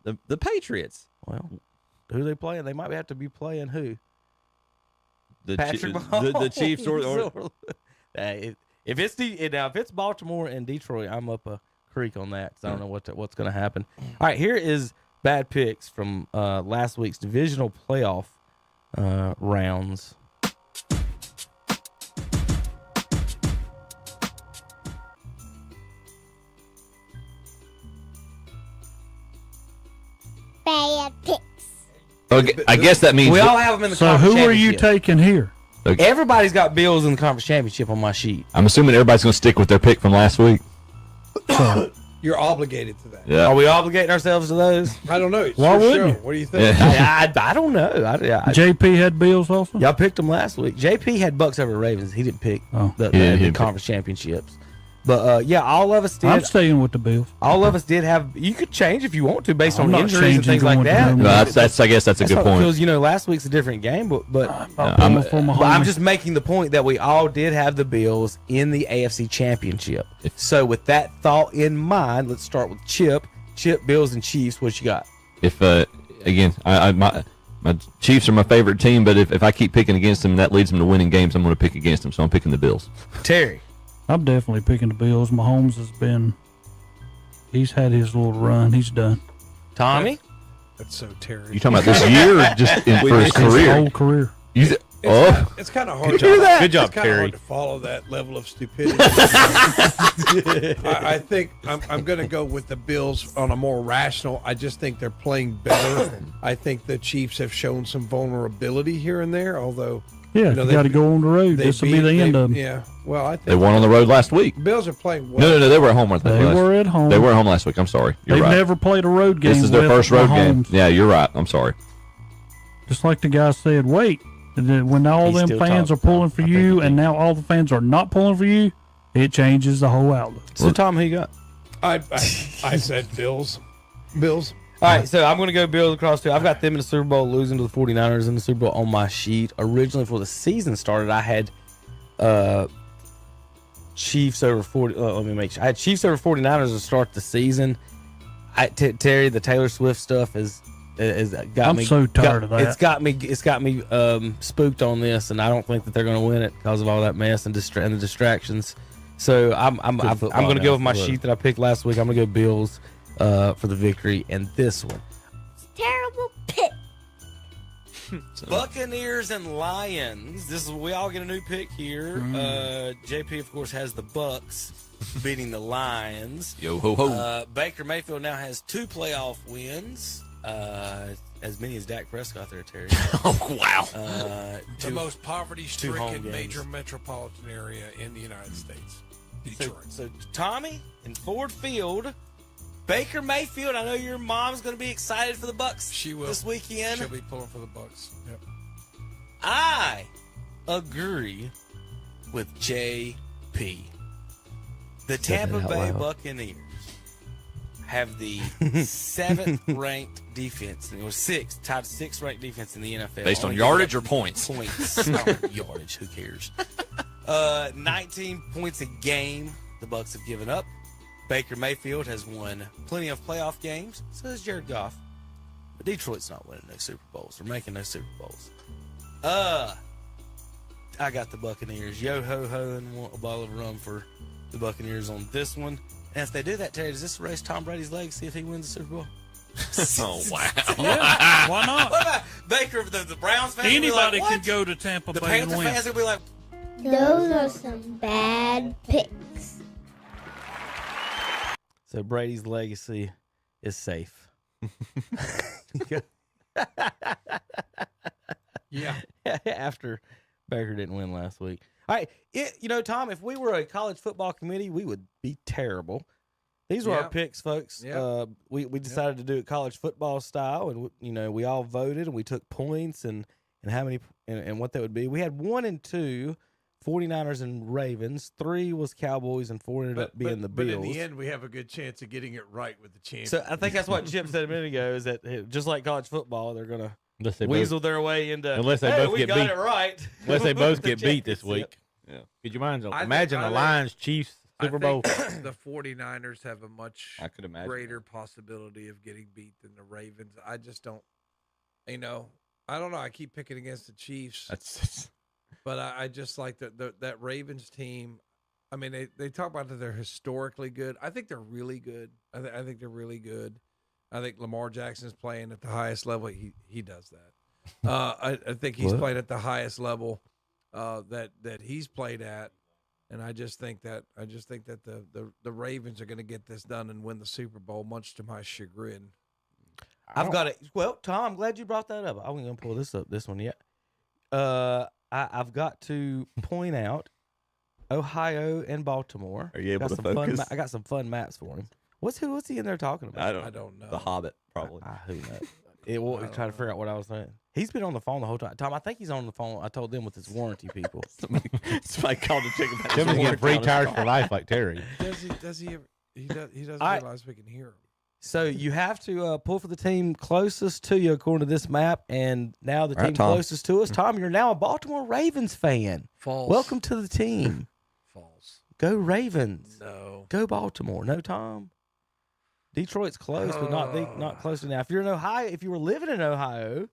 The Patriots. Well, who they playing? They might have to be playing who? Patrick the Chiefs or if it's Baltimore and Detroit, I'm up a creek on that because I don't know what's going to happen. All right, here is bad picks from last week's divisional playoff rounds. Bad picks. Okay, I guess that means we all have them in the So conference who are you championship. taking here? Everybody's got Bills in the conference championship on my sheet. I'm assuming everybody's going to stick with their pick from last week. You're obligated to that. Yeah. Are we obligating ourselves to those? I don't know. It's Why your wouldn't show. you? What do you think? I don't know. JP had Bills also. Y'all picked them last week. JP had Bucks over Ravens. He didn't pick the conference championships. But all of us did. I'm staying with the Bills. All of us did have. You could change if you want to based I'm on not injuries and changing things like going to that. them. No, I guess that's a good point. Because last week's a different game, but I'm just making the point that we all did have the Bills in the AFC Championship. So with that thought in mind, let's start with Chip. Chip, Bills, and Chiefs. What you got? If again, my Chiefs are my favorite team, but if I keep picking against them, that leads them to winning games. I'm going to pick against them, so I'm picking the Bills. Terry. I'm definitely picking the Bills. Mahomes he's had his little run. He's done. Tommy? That's so Terry. You talking about this year or just for his career? His whole career. It's kind of hard. Good job, it's kind of Terry. hard to follow that level of stupidity. I think I'm going to go with the Bills on a more rational. I just think they're playing better. I think the Chiefs have shown some vulnerability here and there, although. Yeah, you got to go on the road. This will be the end of them. Yeah, well, I think They won on the road last week. Bills are playing well. No, they were at home. They were at home. They were at home last week. I'm sorry. You're They've right. never played a road game. This is their first road game. Mahomes. Yeah, you're right. I'm sorry. Just like the guy said, wait, when all He's them still fans are talking, pulling for you and now all the fans are not pulling for you, it changes the whole outlook. So, Tom, who you got? I said Bills. Bills. All right, so I'm going to go Bills across two. I've got them in the Super Bowl, losing to the 49ers in the Super Bowl on my sheet. Originally, before the season started, I had Chiefs over 40. Let me make sure. I had Chiefs over 49ers to start the season. Terry, the Taylor Swift stuff is got I'm me. so tired of that. It's got me spooked on this, and I don't think that they're going to win it because of all that mess and the distractions. So I'm going to go with my sheet that I picked last week. I'm going to go Bills for the victory, and this one. Terrible pick. Buccaneers and Lions. We all get a new pick here. JP, of course, has the Bucks beating the Lions. Yo ho ho. Baker Mayfield now has 2 playoff wins, as many as Dak Prescott there, Terry. Oh wow. The most home poverty-stricken games. major metropolitan area in the United States, Detroit. So Tommy in Ford Field. Baker Mayfield, I know your mom's going to be excited for the Bucks She will. this weekend. She'll be pulling for the Bucks. Yep. I agree with JP. The Tampa Bay Buccaneers have the 7th ranked defense, and it was tied 6th ranked defense in the NFL. Based on Only yardage or points? Points. Yardage, who cares? 19 points a game the Bucks have given up. Baker Mayfield has won plenty of playoff games. So has Jared Goff. But Detroit's not winning no Super Bowls. They're making no Super Bowls. I got the Buccaneers. Yo ho ho, and want a bottle of rum for the Buccaneers on this one. And if they do that, Terry, does this erase Tom Brady's legacy if he wins the Super Bowl? Oh wow. Yeah, why not? What about Baker? The Browns fans. Anybody will be like, can go to Tampa The Bay and Panther win. fans will be like, Those are some bad picks. so Brady's legacy is safe. Yeah. After Baker didn't win last week. All right. Tom, if we were a college football committee, we would be terrible. These were our picks, folks. Yeah. We decided to do it college football style, and we all voted and we took points and how many and what that would be. We had 1 and 2 49ers and Ravens. 3 was Cowboys, and 4 ended up being the Bills. But in the end, we have a good chance of getting it right with the champions. So I think that's what Chip said a minute ago, is that just like college football, they're going Unless to they weasel their way into, unless they hey, both we get got beat. it right. Unless they both The get beat this championship. week. Yeah. Could you I imagine think- the Lions Chiefs Super Bowl? The 49ers have a much I could imagine greater possibility of getting beat than the Ravens. I just don't, I don't know. I keep picking against the Chiefs. But I just like that Ravens team. I mean, they talk about that they're historically good. I think they're really good. I think they're really good. I think Lamar Jackson's playing at the highest level. He does that. I think he's played at the highest level that he's played at, and I just think that the Ravens are going to get this done and win the Super Bowl, much to my chagrin. I've got it. Well, Tom, I'm glad you brought that up. I wasn't going to pull this one yet. I've got to point out Ohio and Baltimore. Are you able to focus? I got some fun maps for him. What's he in there talking about? I don't know. The Hobbit, probably. Who knows? Trying to figure out what I was saying. He's been on the phone the whole time. Tom, I think he's on the phone. I told them with his warranty people. Somebody called to check about his Somebody's getting free warranty. tires for life like Terry. Does he doesn't All right. realize we can hear him. So you have to pull for the team closest to you according to this map, and now the All right, team Tom. closest to us, Tom, you're now a Baltimore Ravens fan. False. Welcome to the team. False. Go Ravens. No. Go Baltimore. No, Tom. Detroit's close, but not close enough. If you're in Ohio, if you were living in Ohio,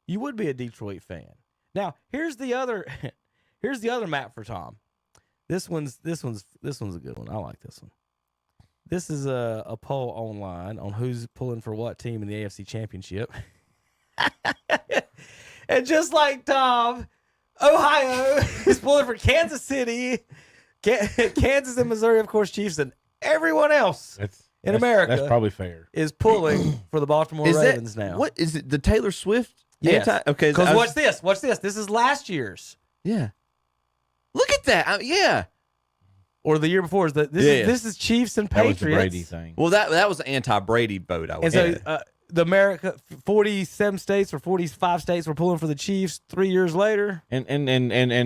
you would be a Detroit fan. Now, here's the other map for Tom. This one's a good one. I like this one. This is a poll online on who's pulling for what team in the AFC Championship. And just like Tom, Ohio is pulling for Kansas City, Kansas and Missouri, of course, Chiefs, and everyone else in America. That's probably fair. Is pulling for the Baltimore Ravens now. What is it? The Taylor Swift? Yes. Okay. Because watch this. Watch this. This is last year's. Yeah. Look at that. Yeah. Or the year before. This is Chiefs and That was Patriots. the Brady thing. Well, that was an anti-Brady vote. I would And say. so the America, 47 states or 45 states were pulling for the Chiefs 3 years later. And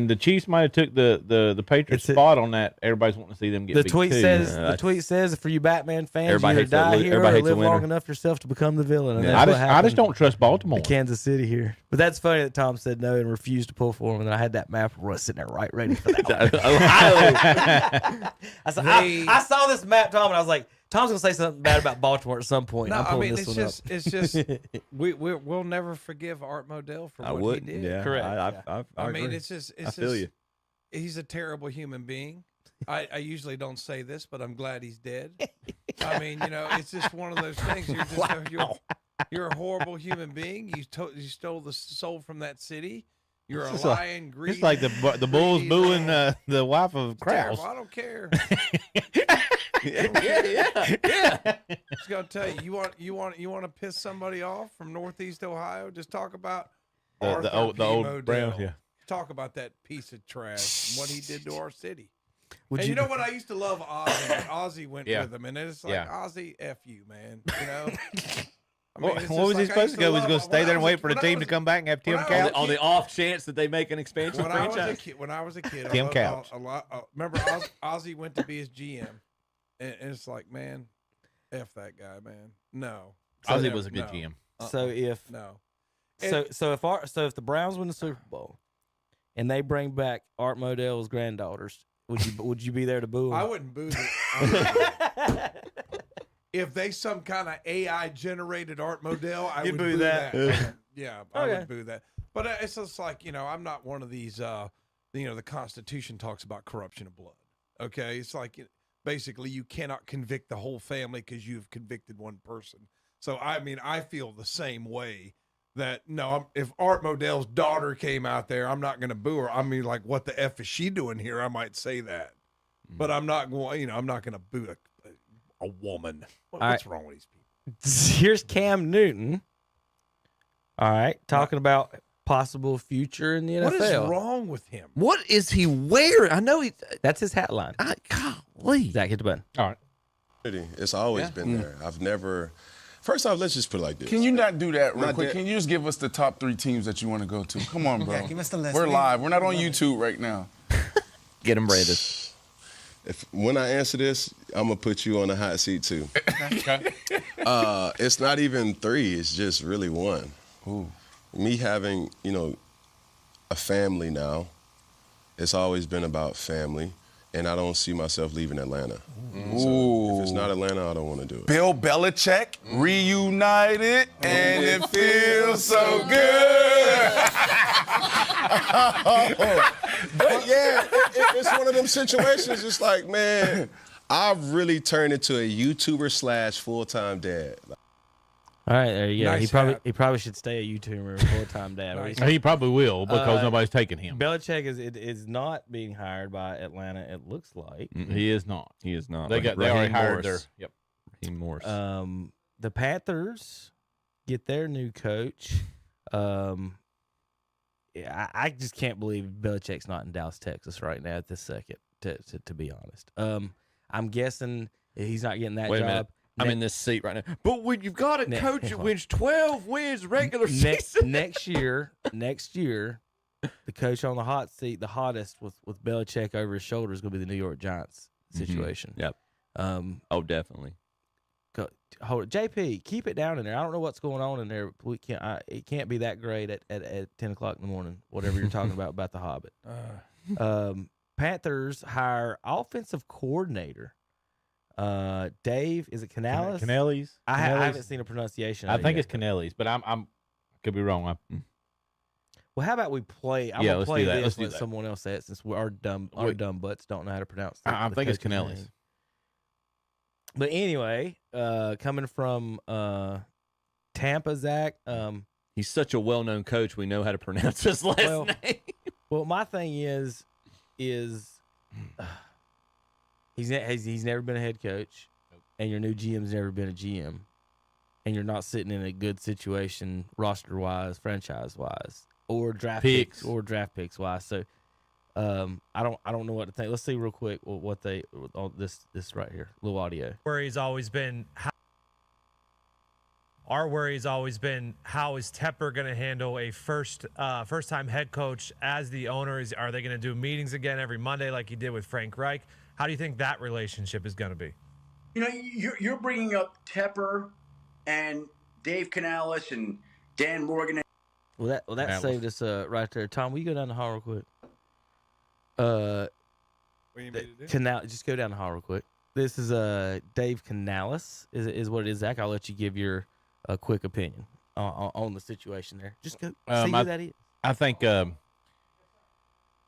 the Chiefs might have took the Patriots spot on that. Everybody's wanting to see them get The beat tweet too. says for you Batman fans, Everybody you either hates that die lo- here or everybody hates a live long winner. enough yourself to become the villain. And Yeah. that's what I just happened don't trust Baltimore. in Kansas City here. But that's funny that Tom said no and refused to pull for him. And then I had that map sitting there right ready for that one. Ohio. I saw this map, Tom, and I was like, Tom's gonna say something bad about Baltimore at some point. No, I'm I pulling mean this it's one just up. we'll never forgive Art Modell for I what wouldn't. he did. Yeah. Correct. I mean, agree. it's just I feel you. He's a terrible human being. I usually don't say this, but I'm glad he's dead. I mean, it's just one of those things. You're just you're a horrible human being. You stole the soul from that city. You're a lying, greedy. It's like the Bulls booing the wife of Krause. Terrible. I don't care. yeah. Just gonna tell you, you want to piss somebody off from Northeast Ohio? Just talk about The old Modell. Browns, yeah. Talk about that piece of trash and what he did to our city. Would And you- you know what? I used to love Ozzy. When Ozzy went Yeah. with him, and it's like Yeah. Ozzy, F you, man. I What mean, it's was just he like I supposed used to go? Was he going to love- stay when there I and was wait a- for the when I team to was- come back and have Tim when I was Couch? On the off chance that they make an expansion when I was a franchise. kid, when I was a kid, Tim I Couch. loved a lot. Remember, Ozzy went to be his GM, and it's like, man, F that guy, man. No, Ozzy was a good no. GM. So if No. if the Browns win the Super Bowl and they bring back Art Modell's granddaughters, would you be there to boo them? I wouldn't boo them. If they some kind of AI generated Art Modell, I You'd would boo boo that. that. Yeah, I Okay. would boo that. But it's just like, I'm not one of these. The Constitution talks about corruption of blood. Okay, it's like basically you cannot convict the whole family because you've convicted one person. So I mean, I feel the same way. That if Art Modell's daughter came out there, I'm not going to boo her. I mean, like, what the F is she doing here? I might say that, but I'm not going. I'm not going to boo a woman. What's wrong with these people? Here's Cam Newton. All right, talking about possible future in the NFL. What is wrong with him? What is he wearing? I know he. That's his hat line. Golly. Zach, hit the button. All right. It's always been there. I've never. First off, let's just put it like this. Can you not do that real Not quick? that- Can you just give us the top 3 teams that you want to go to? Come on, bro. Okay, give us the list. We're We- live. We're not on YouTube right now. Get him rated. When I answer this, I'm gonna put you on the hot seat too. Okay. It's not even 3. It's just really 1. Ooh. Me having, a family now. It's always been about family, and I don't see myself leaving Atlanta. So if it's not Atlanta, I don't want to do it. Bill Belichick reunited, and it feels so good. But yeah, it's one of them situations. It's like, man, I've really turned into a YouTuber / full-time dad. All right, there you go. Nice He probably should stay a YouTuber full-time dad. Nice. He probably will because nobody's taking him. Belichick is not being hired by Atlanta. It looks like He is not. He is not. They already hired their. Yep. Raheem Morris. The Panthers get their new coach. I just can't believe Belichick's not in Dallas, Texas right now at this second. To be honest, I'm guessing he's not getting that Wait job. a minute. I'm in this seat right now. But when you've got a coach that wins 12 wins regular season. Next year, the coach on the hot seat, the hottest with Belichick over his shoulder is going to be the New York Giants situation. Yep. Oh, definitely. Hold it. JP, keep it down in there. I don't know what's going on in there. We can't. It can't be that great at 10 o'clock in the morning. Whatever you're talking about the Hobbit. Panthers hire offensive coordinator. Dave, is it Canales? Canales. I haven't seen a pronunciation. I think it's Canales, but I'm could be wrong. Well, how about we play? I'm gonna play this and let someone else say it since our dumb butts don't know how to pronounce. I think it's Canales. Name. But anyway, coming from Tampa, Zach. He's such a well-known coach. We know how to pronounce his last name. Well, my thing is he's never been a head coach, and your new GM's never been a GM, and you're not sitting in a good situation roster-wise, franchise-wise, or draft picks wise. So I don't know what to think. Let's see real quick what they this right here, little audio. Our worry has always been how is Tepper going to handle a first-time head coach as the owner? Are they going to do meetings again every Monday like he did with Frank Reich? How do you think that relationship is going to be? You're bringing up Tepper and Dave Canales and Dan Morgan. Well, that saved us right there. Tom, will you go down the hall real quick? What do you mean to do? Just go down the hall real quick. This is Dave Canales is what it is. Zach, I'll let you give your quick opinion on the situation there. Just go see who that is. I think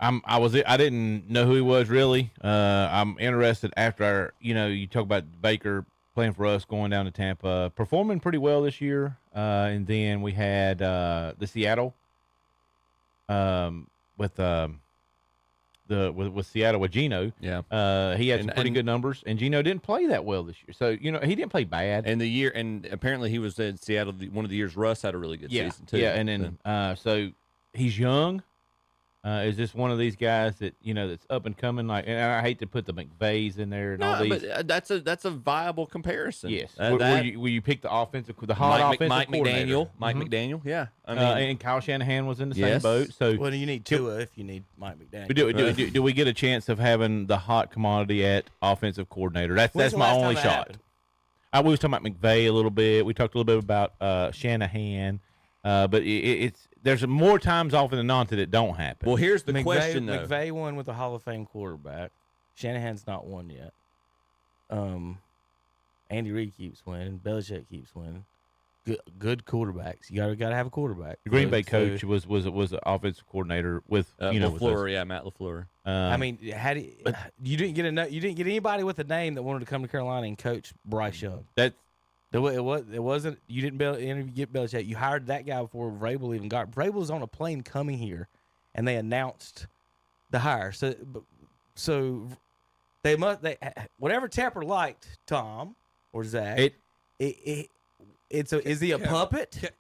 I didn't know who he was really. I'm interested after you talk about Baker playing for us, going down to Tampa, performing pretty well this year, and then we had the Seattle with Seattle with Geno. Yeah. He had some pretty good numbers, and Geno didn't play that well this year. So, he didn't play bad. And apparently he was in Seattle one of the years. Russ had a really good season too. Yeah, and then so he's young. Is this one of these guys that that's up and coming? And I hate to put the McVays in there and all these. But that's a viable comparison. Yes. Will you pick the offensive, the hot offensive Mike coordinator? McDaniel. Mike McDaniel. Yeah. I mean, and Kyle Shanahan was in the same boat. So well, you need Tua if you need Mike McDaniel. Do we get a chance of having the hot commodity at offensive coordinator? That's my only shot. We was talking about McVay a little bit. We talked a little bit about Shanahan, but there's more times often than not that it don't happen. Well, here's the question, though. McVay won with a Hall of Fame quarterback. Shanahan's not won yet. Andy Reid keeps winning. Belichick keeps winning. Good quarterbacks. You gotta have a quarterback. The Green Bay coach was an offensive coordinator with LaFleur. Matt LaFleur. I mean, you didn't get anybody with a name that wanted to come to Carolina and coach Bryce Young. It wasn't. You didn't get Belichick. You hired that guy before Vrabel even got. Vrabel was on a plane coming here, and they announced the hire. So they whatever Tepper liked, Tom or Zach. Is he a puppet?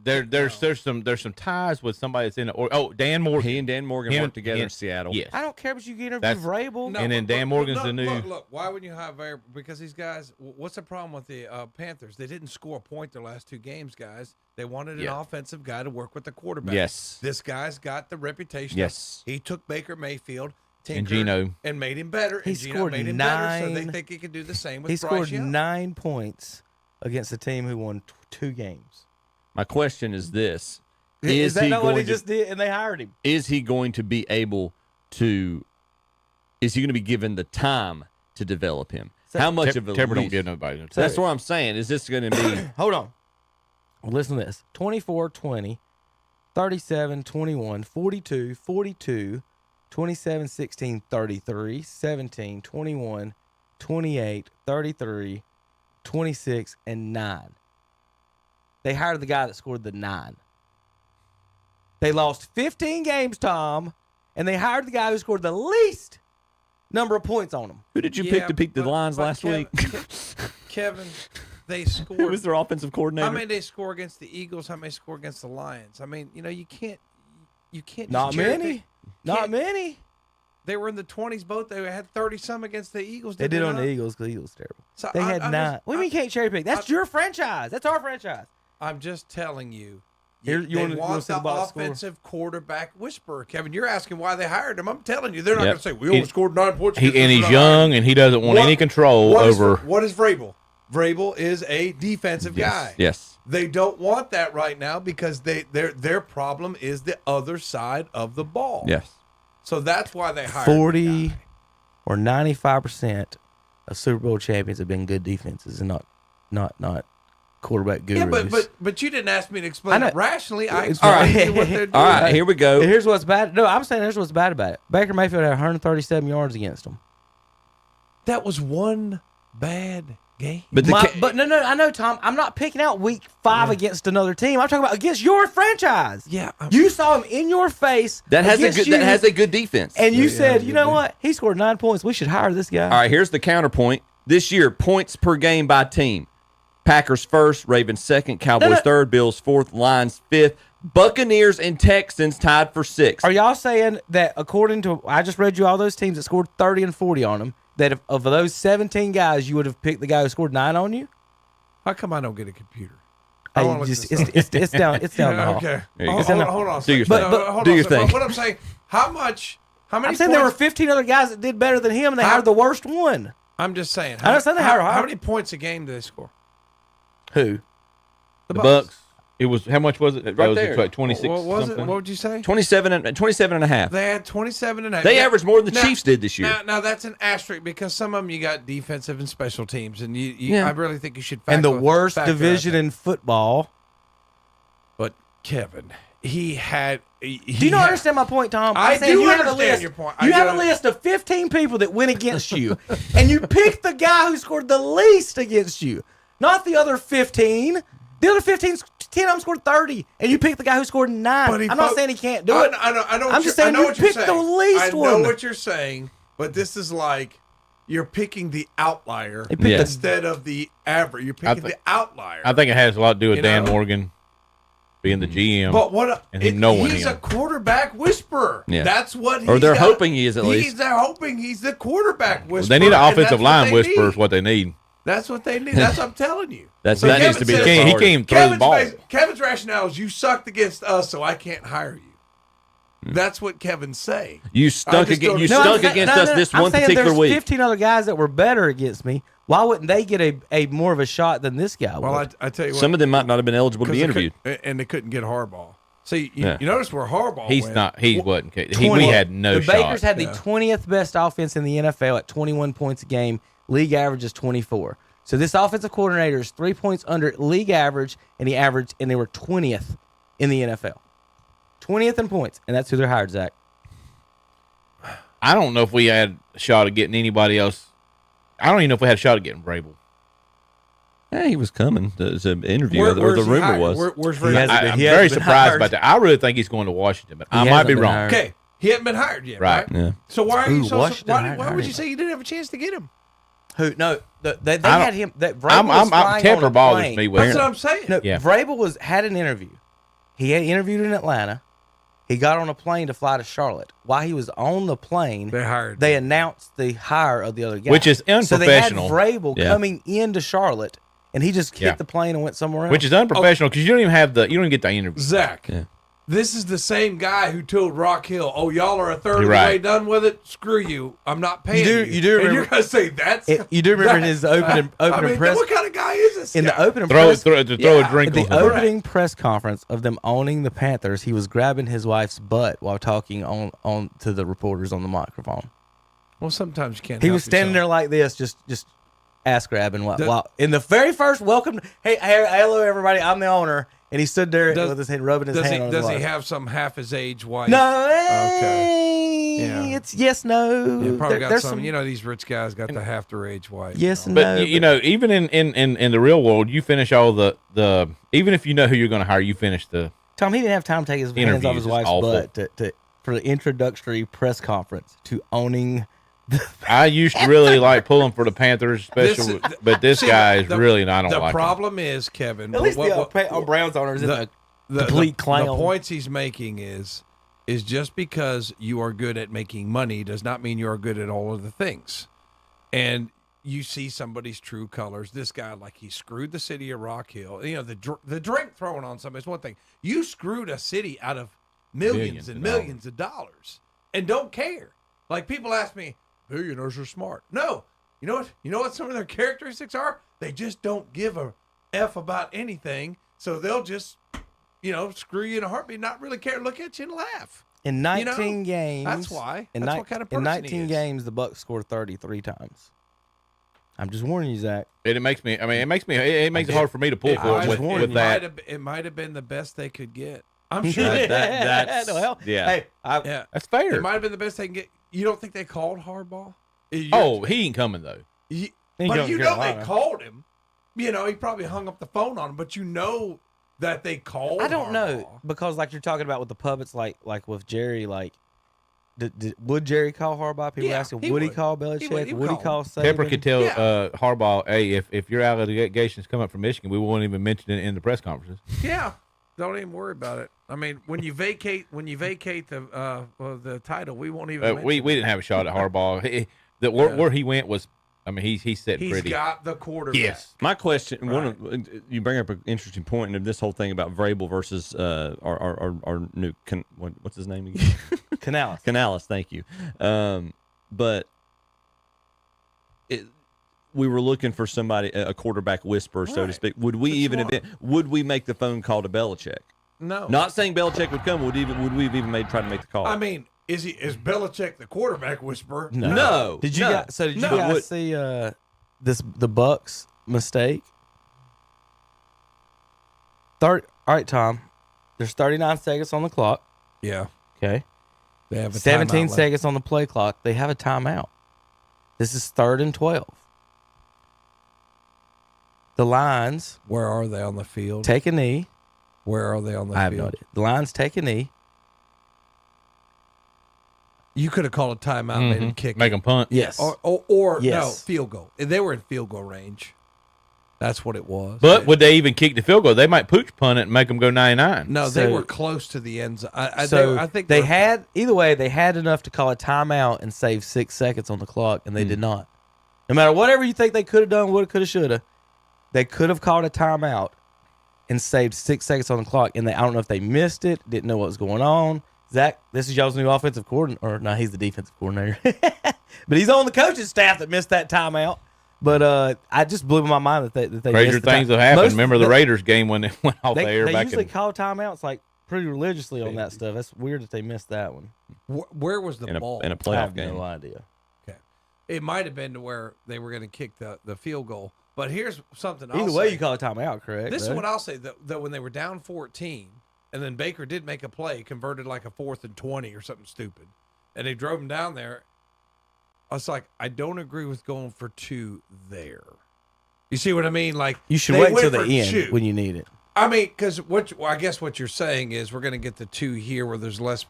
There's some ties with somebody that's in it. Dan Morgan. He and Dan Morgan worked together in Seattle. Yes. I don't care, but you get interview Vrabel. And then Dan Morgan's the new. Look, why wouldn't you have Vrabel? Because these guys. What's the problem with the Panthers? They didn't score a point their last 2 games, guys. They wanted an offensive guy to work with the quarterback. Yes. This guy's got the reputation. Yes. He took Baker Mayfield. And Gino. And made him better. He and Gino scored made him 9. better, so they think he can do the same with He Bryce scored Young. 9 points against a team who won 2 games. My question is this. Is that not what he just did? And they hired him. Is he going to be able to – is he going to be given the time to develop him? How much of a Tepper don't leash- give nobody no time. That's what I'm saying. Is this going to be – Hold on. Listen to this. 24-20, 37-21, 42-42, 27-16, 33, 17, 21, 28, 33, 26, and 9. They hired the guy that scored the 9. They lost 15 games, Tom, and they hired the guy who scored the least number of points on them. Who did you pick to pick the lines last week? Kevin, they scored. Who was their offensive coordinator? How many they score against the Eagles? How many score against the Lions? I mean, you can't. Not just many. Not Can't- many. They were in the 20s both. They had 30-some against the Eagles. They did on not? the Eagles because the Eagles terrible. So They had I'm 9. just- What do you mean you can't cherry pick? That's your franchise. That's our franchise. I'm just telling you. Here, They you wanna want see the the box score? offensive quarterback whisperer. Kevin, you're asking why they hired him. I'm telling you, they're not Yep. going to say, we only scored 9 points. And because he's we're not young, and he doesn't want What- any control what is- over. What is Vrabel? Vrabel is a defensive guy. Yes. They don't want that right now because their problem is the other side of the ball. Yes. So that's why they hired 40 or 95% of Super Bowl champions have been good defenses and not quarterback gurus. Yeah, but you didn't ask me to explain I it know. rationally. I It's explained to right. you what they're doing. All right, here we go. And here's what's bad. No, I'm saying here's what's bad about it. Baker Mayfield had 137 yards against them. That was one bad game. But But no, I know, Tom. I'm not picking out week 5 against another team. I'm talking about against your franchise. Yeah, you saw him in your face. that has against a good defense. And you said, you know what? He scored 9 points. We should hire this guy. All right, here's the counterpoint. This year, points per game by team. Packers first, Ravens second, Cowboys third, Bills fourth, Lions fifth, Buccaneers and Texans tied for sixth. Are y'all saying that according to I just read you all those teams that scored 30 and 40 on them, that if, of those 17 guys, you would have picked the guy who scored 9 on you? How come I don't get a computer? Hey, I wanna look just, this up. it's down the hall. Okay. There you Hold go. on a Do your second. thing. Hold Do on your a second. thing. What I'm saying, how many I'm saying there were points- 15 other guys that did better than him, and they hired the worst one. I'm just saying. I understand they hired how many points a game do they score? Who? The Bucks. It was how much was it? That Right was there. like 26 What was something. it? What would you say? 27 and a half. They had 27 and a half. They Yeah. averaged more than the Now- Chiefs did this year. Now that's an asterisk because some of them you got defensive and special teams, and Yeah. I really think you should. And the factor- worst factor division that. in football. But Kevin, he had. Do you not understand my point, Tom? I I'm saying do you have a understand list. your point. You I have a do. list of 15 people that went against you, and you picked the guy who scored the least against you, not the other 15. The other 15, 10 of them scored 30, and you picked the guy who scored 9. But he I'm not fo- saying he can't do it. I know. I'm just saying I know you what you're picked the saying. least I one. know what you're saying, but this is like you're picking the outlier They picked instead of the average. You're picking the outlier. I think it has a lot to do with You Dan know? Morgan being the GM. But what? and him knowing he's him. a quarterback whisperer. Yeah. That's what. Or he's they're got. hoping he is at least. They're hoping he's the quarterback whisperer. They need an and offensive that's what line they whisperer. need. Is what they need. That's what they need. That's what I'm telling you. That So needs Kevin to be says- the He priority. can't throw the ball. Kevin's rationale is you sucked against us, so I can't hire you. That's what Kevin's saying. You I stunk just against don't- you No, stunk I'm against us this I'm one saying particular there's week. 15 other guys that were better against me. Why wouldn't they get a more of a shot than this guy Well, would? I tell you what. Some of them might not have been eligible to be 'cause interviewed. and they couldn't get Harbaugh. See, Yeah. you notice where Harbaugh He's went. not. He wasn't. We 20. had no the shot. Bakers had the 20th best offense in the NFL at 21 points a game. League average is 24. So this offensive coordinator is 3 points under league average, and they were 20th in the NFL. 20th in points, and that's who they're hired, Zach. I don't know if we had a shot at getting anybody else. I don't even know if we had a shot at getting Vrabel. Yeah, he was coming to interview, Where- or the where's he rumor hired? was. Where's He hasn't I'm been- he very hasn't been surprised hired. about that. I really think he's going to Washington, but I He might hasn't be been wrong. hired. Okay, he hadn't been hired yet, right? Yeah. So why are you Ooh, so? Washington Why, hired why would you him. say you didn't have a chance to get him? Who? No, they I don't- had him. That Vrabel was I'm flying on Tepper a bothers plane. me with That's it. what I'm saying. No, Yeah. Vrabel had an interview. He had interviewed in Atlanta. He got on a plane to fly to Charlotte. While he was on the plane, they announced the hire of the other guy, Which is So they had unprofessional. Vrabel Yeah. coming into Charlotte, and he just hit Yeah. the plane and went somewhere else. Which is unprofessional because you don't even get the interview. Zach, This is the same guy who told Rock Hill, "Oh, y'all are a third of the Right. way done with it. Screw you. I'm not paying you." You do and remember? you're gonna say that's You do remember in his opening I mean, press? what kind of guy is this? In guy? the opening Throw press, a drink the on somebody. opening press conference of them owning the Panthers, he was grabbing his wife's butt while talking on to the reporters on the microphone. Well, sometimes you can't. He help was standing there yourself. like this, just ass grabbing while in the very first welcome. Hey, hello everybody, I'm the owner, and he stood there with his hand rubbing his hand on his Does he wife. have some half his age wife? No, Okay. it's yes, no. Yeah, probably There's got some. You know, these rich guys got the half their age wife. Yes and But no. you know, even in the real world, you finish all the even if you know who you're going to hire, you finish the. Tom, he didn't have time to take his hands off Interviews his is wife's awful. butt for the introductory press conference to owning. I used to really like pulling for the Panthers, especially, but this guy is really not. I don't The like him. problem is, Kevin. At least the Browns owners isn't a complete clown. The points he's making is just because you are good at making money does not mean you are good at all of the things. And you see somebody's true colors. This guy, like, he screwed the city of Rock Hill. You know, the drink thrown on somebody is one thing. You screwed a city out of millions and millions of dollars and don't care. Like, people ask me, billionaires are smart. No. You know what? You know what some of their characteristics are? They just don't give a F about anything. So they'll just, screw you in a heartbeat, not really care, look at you and laugh. In 19 games. That's why. In That's what kind of person in 19 he is. games, the Bucks scored 33 times. I'm just warning you, Zach. And it makes it hard for me to pull for it with that. It might have been the best they could get. I'm sure. That's Hey, that's fair. It might have been the best they can get. You don't think they called Harbaugh? He ain't coming though. But you know they called him. He probably hung up the phone on him, but you know that they called. I don't Harbaugh. know because like you're talking about with the puppets, like with Jerry, like would Jerry call Harbaugh? People asking, would he call Belichick? Would he call Saban? Pepper could tell Harbaugh, hey, if your allegations come up from Michigan, we won't even mention it in the press conferences. Yeah, don't even worry about it. I mean, when you vacate the title, we won't even. We didn't have a shot at Harbaugh. Where he went was, I mean, he's sitting pretty. He's got the quarterback. Yes. My question, you bring up an interesting point in this whole thing about Vrabel versus our new, what's his name again? Canales, thank you. But we were looking for somebody, a quarterback whisperer, so to speak. Would we would we make the phone call to Belichick? No. Not saying Belichick would come. Would we have even try to make the call? I mean, is Belichick the quarterback whisperer? No. Did you guys see the Bucks mistake? All right, Tom. There's 39 seconds on the clock. Yeah. Okay. They have a 17 timeout left. seconds on the play clock. They have a timeout. This is 3rd and 12. The Lions. Where are they on the field? Take a knee. Where are they on the field? I have no idea. The Lions take a knee. You could have called a timeout, made them kick, make them punt. Yes, or yes. No, field goal. They were in field goal range. That's what it was. But would they even kick the field goal? They might pooch punt it and make them go 99. No, they were close to the end zone. I think they had either way. They had enough to call a timeout and save 6 seconds on the clock, and they did not. No matter whatever you think they could have done, woulda, coulda, shoulda, they could have called a timeout and saved 6 seconds on the clock. And I don't know if they missed it, didn't know what was going on. Zach, this is y'all's new offensive coordinator. Or no, he's the defensive coordinator. But he's on the coaching staff that missed that timeout. But I just blew my mind that they Crazier missed the things time. will happen. Remember the Raiders game when it went off the air They back usually in. call timeouts like pretty religiously on that stuff. That's weird that they missed that one. Where was the ball? In a I playoff have game. no idea. Okay, it might have been to where they were going to kick the field goal. But here's something. Either way, you call a timeout, correct? This is what I'll say: that when they were down 14, and then Baker did make a play, converted like a 4th and 20 or something stupid, and they drove him down there. I was like, I don't agree with going for 2 there. You see what I mean? Like, you should they wait went till the for end 2. when you need it. I mean, because I guess what you're saying is we're going to get the 2 here where there's less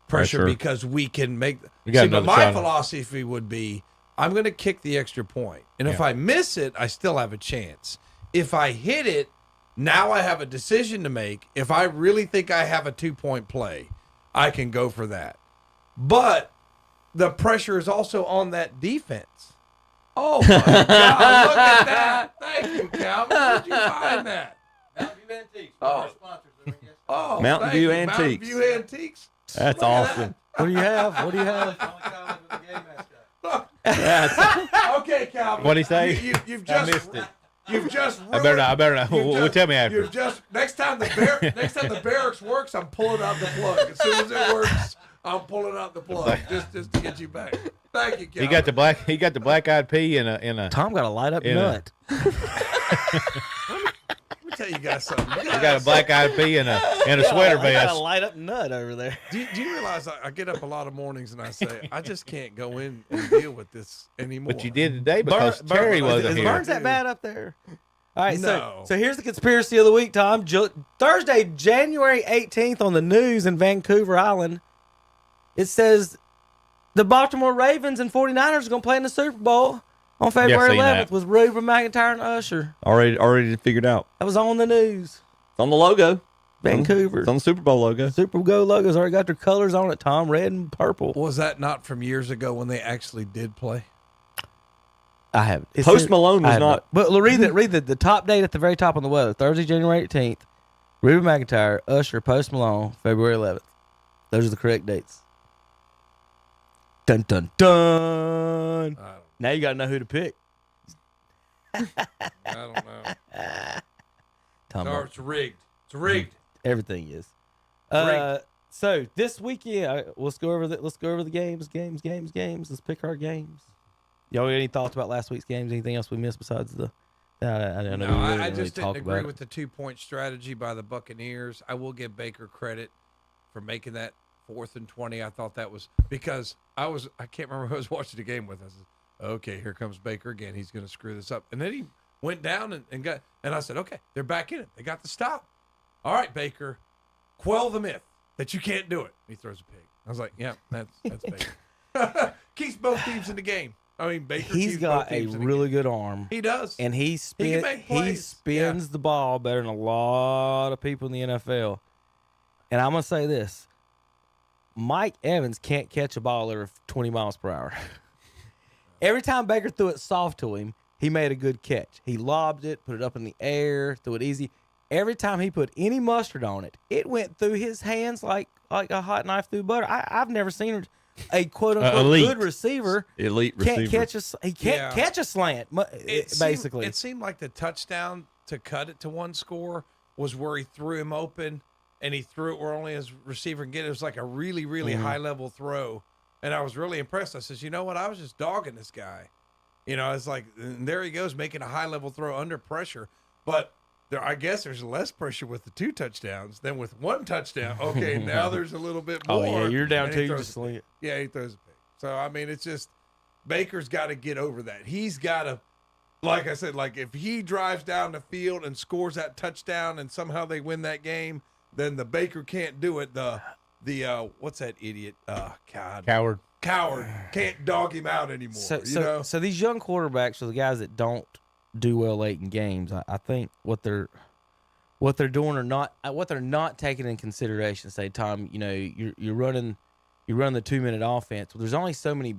pressure because we can make. But my philosophy would be I'm going to kick the extra point, and if I miss it, I still have a chance. If I hit it, now I have a decision to make. If I really think I have a 2-point play, I can go for that. But the pressure is also on that defense. Oh, my God. Look at that. Thank you, Calvin. Where'd you find that? Antiques, Oh. sponsors. Oh, Mountain thank View you. Antiques. Mountain View Antiques. That's Look at awesome. What do you have? What do you have? Okay, Calvin. What'd he say? You've I just missed it. You've just. I better not. you've Well, just- tell me after. You've just next time the barracks works, I'm pulling out the plug. As soon as it works, I'm pulling out the plug just to get you back. Thank you, Calvin. He got the black-eyed pea in a. Tom got a light up in a- nut. Let me tell you guys something. He got a black-eyed pea in a sweater I got vest. a light up nut over there. Do you realize I get up a lot of mornings and I say I just can't go in and deal with this anymore. But you did today because Terry wasn't here. Burns that bad up there. All right, No. so here's the conspiracy of the week, Tom. Thursday, January 18th on the news in Vancouver Island, it says the Baltimore Ravens and 49ers are going to play in the Super Bowl on February seen 11th that. with Reuben McIntyre and Usher. Already figured out. That was on the news. It's on the logo. Vancouver. It's on the Super Bowl logo. Super Bowl logo's already got their colors on it, Tom, red and purple. Was that not from years ago when they actually did play? I haven't. Post Malone was not. But read the top date at the very top on the weather. Thursday, January 18th. Reuben McIntyre, Usher, Post Malone, February 11th. Those are the correct dates. Dun, dun, dun. Now you got to know who to pick. I don't know. Tom, No, it's rigged. It's rigged. everything is. Rigged. So this weekend, let's go over the games. Let's pick our games. Y'all got any thoughts about last week's games? Anything else we missed besides the? I just didn't agree with the 2-point strategy by the Buccaneers. I will give Baker credit for making that 4th and 20. I thought that was because I can't remember who I was watching the game with. I said, okay, here comes Baker again. He's going to screw this up. And then he went down and I said, okay, they're back in it. They got the stop. All right, Baker, quell the myth that you can't do it. He throws a pig. I was like, yeah, that's Baker. Keeps both teams in the game. I mean, Baker. He's got a really good arm. He does, and he spins the ball better than a lot of people in the NFL. And I'm gonna say this: Mike Evans can't catch a ball over 20 miles per hour. Every time Baker threw it soft to him, he made a good catch. He lobbed it, put it up in the air, threw it easy. Every time he put any mustard on it, it went through his hands like a hot knife through butter. I've never seen a quote unquote good receiver. Elite can't receiver. He can't catch a slant. Basically, it seemed like the touchdown to cut it to one score was where he threw him open, and he threw it where only his receiver can get it. It was like a really, really high level throw, and I was really impressed. I says, you know what? I was just dogging this guy. You know, it's like, and there he goes making a high level throw under pressure, but. I guess there's less pressure with the 2 touchdowns than with 1 touchdown. Okay, now there's a little bit more. Oh, yeah, you're down and he 2, throws just a sling pick. it. Yeah, he throws a pick. So, I mean, it's just Baker's got to get over that. He's got to, like I said, like if he drives down the field and scores that touchdown and somehow they win that game, then the Baker can't do it. The what's that idiot? God. Coward Can't dog him out anymore. So these young quarterbacks are the guys that don't do well late in games. I think what they're doing or not, what they're not taking in consideration. Say, Tom, you know, you're running the 2-minute offense. Well, there's only so many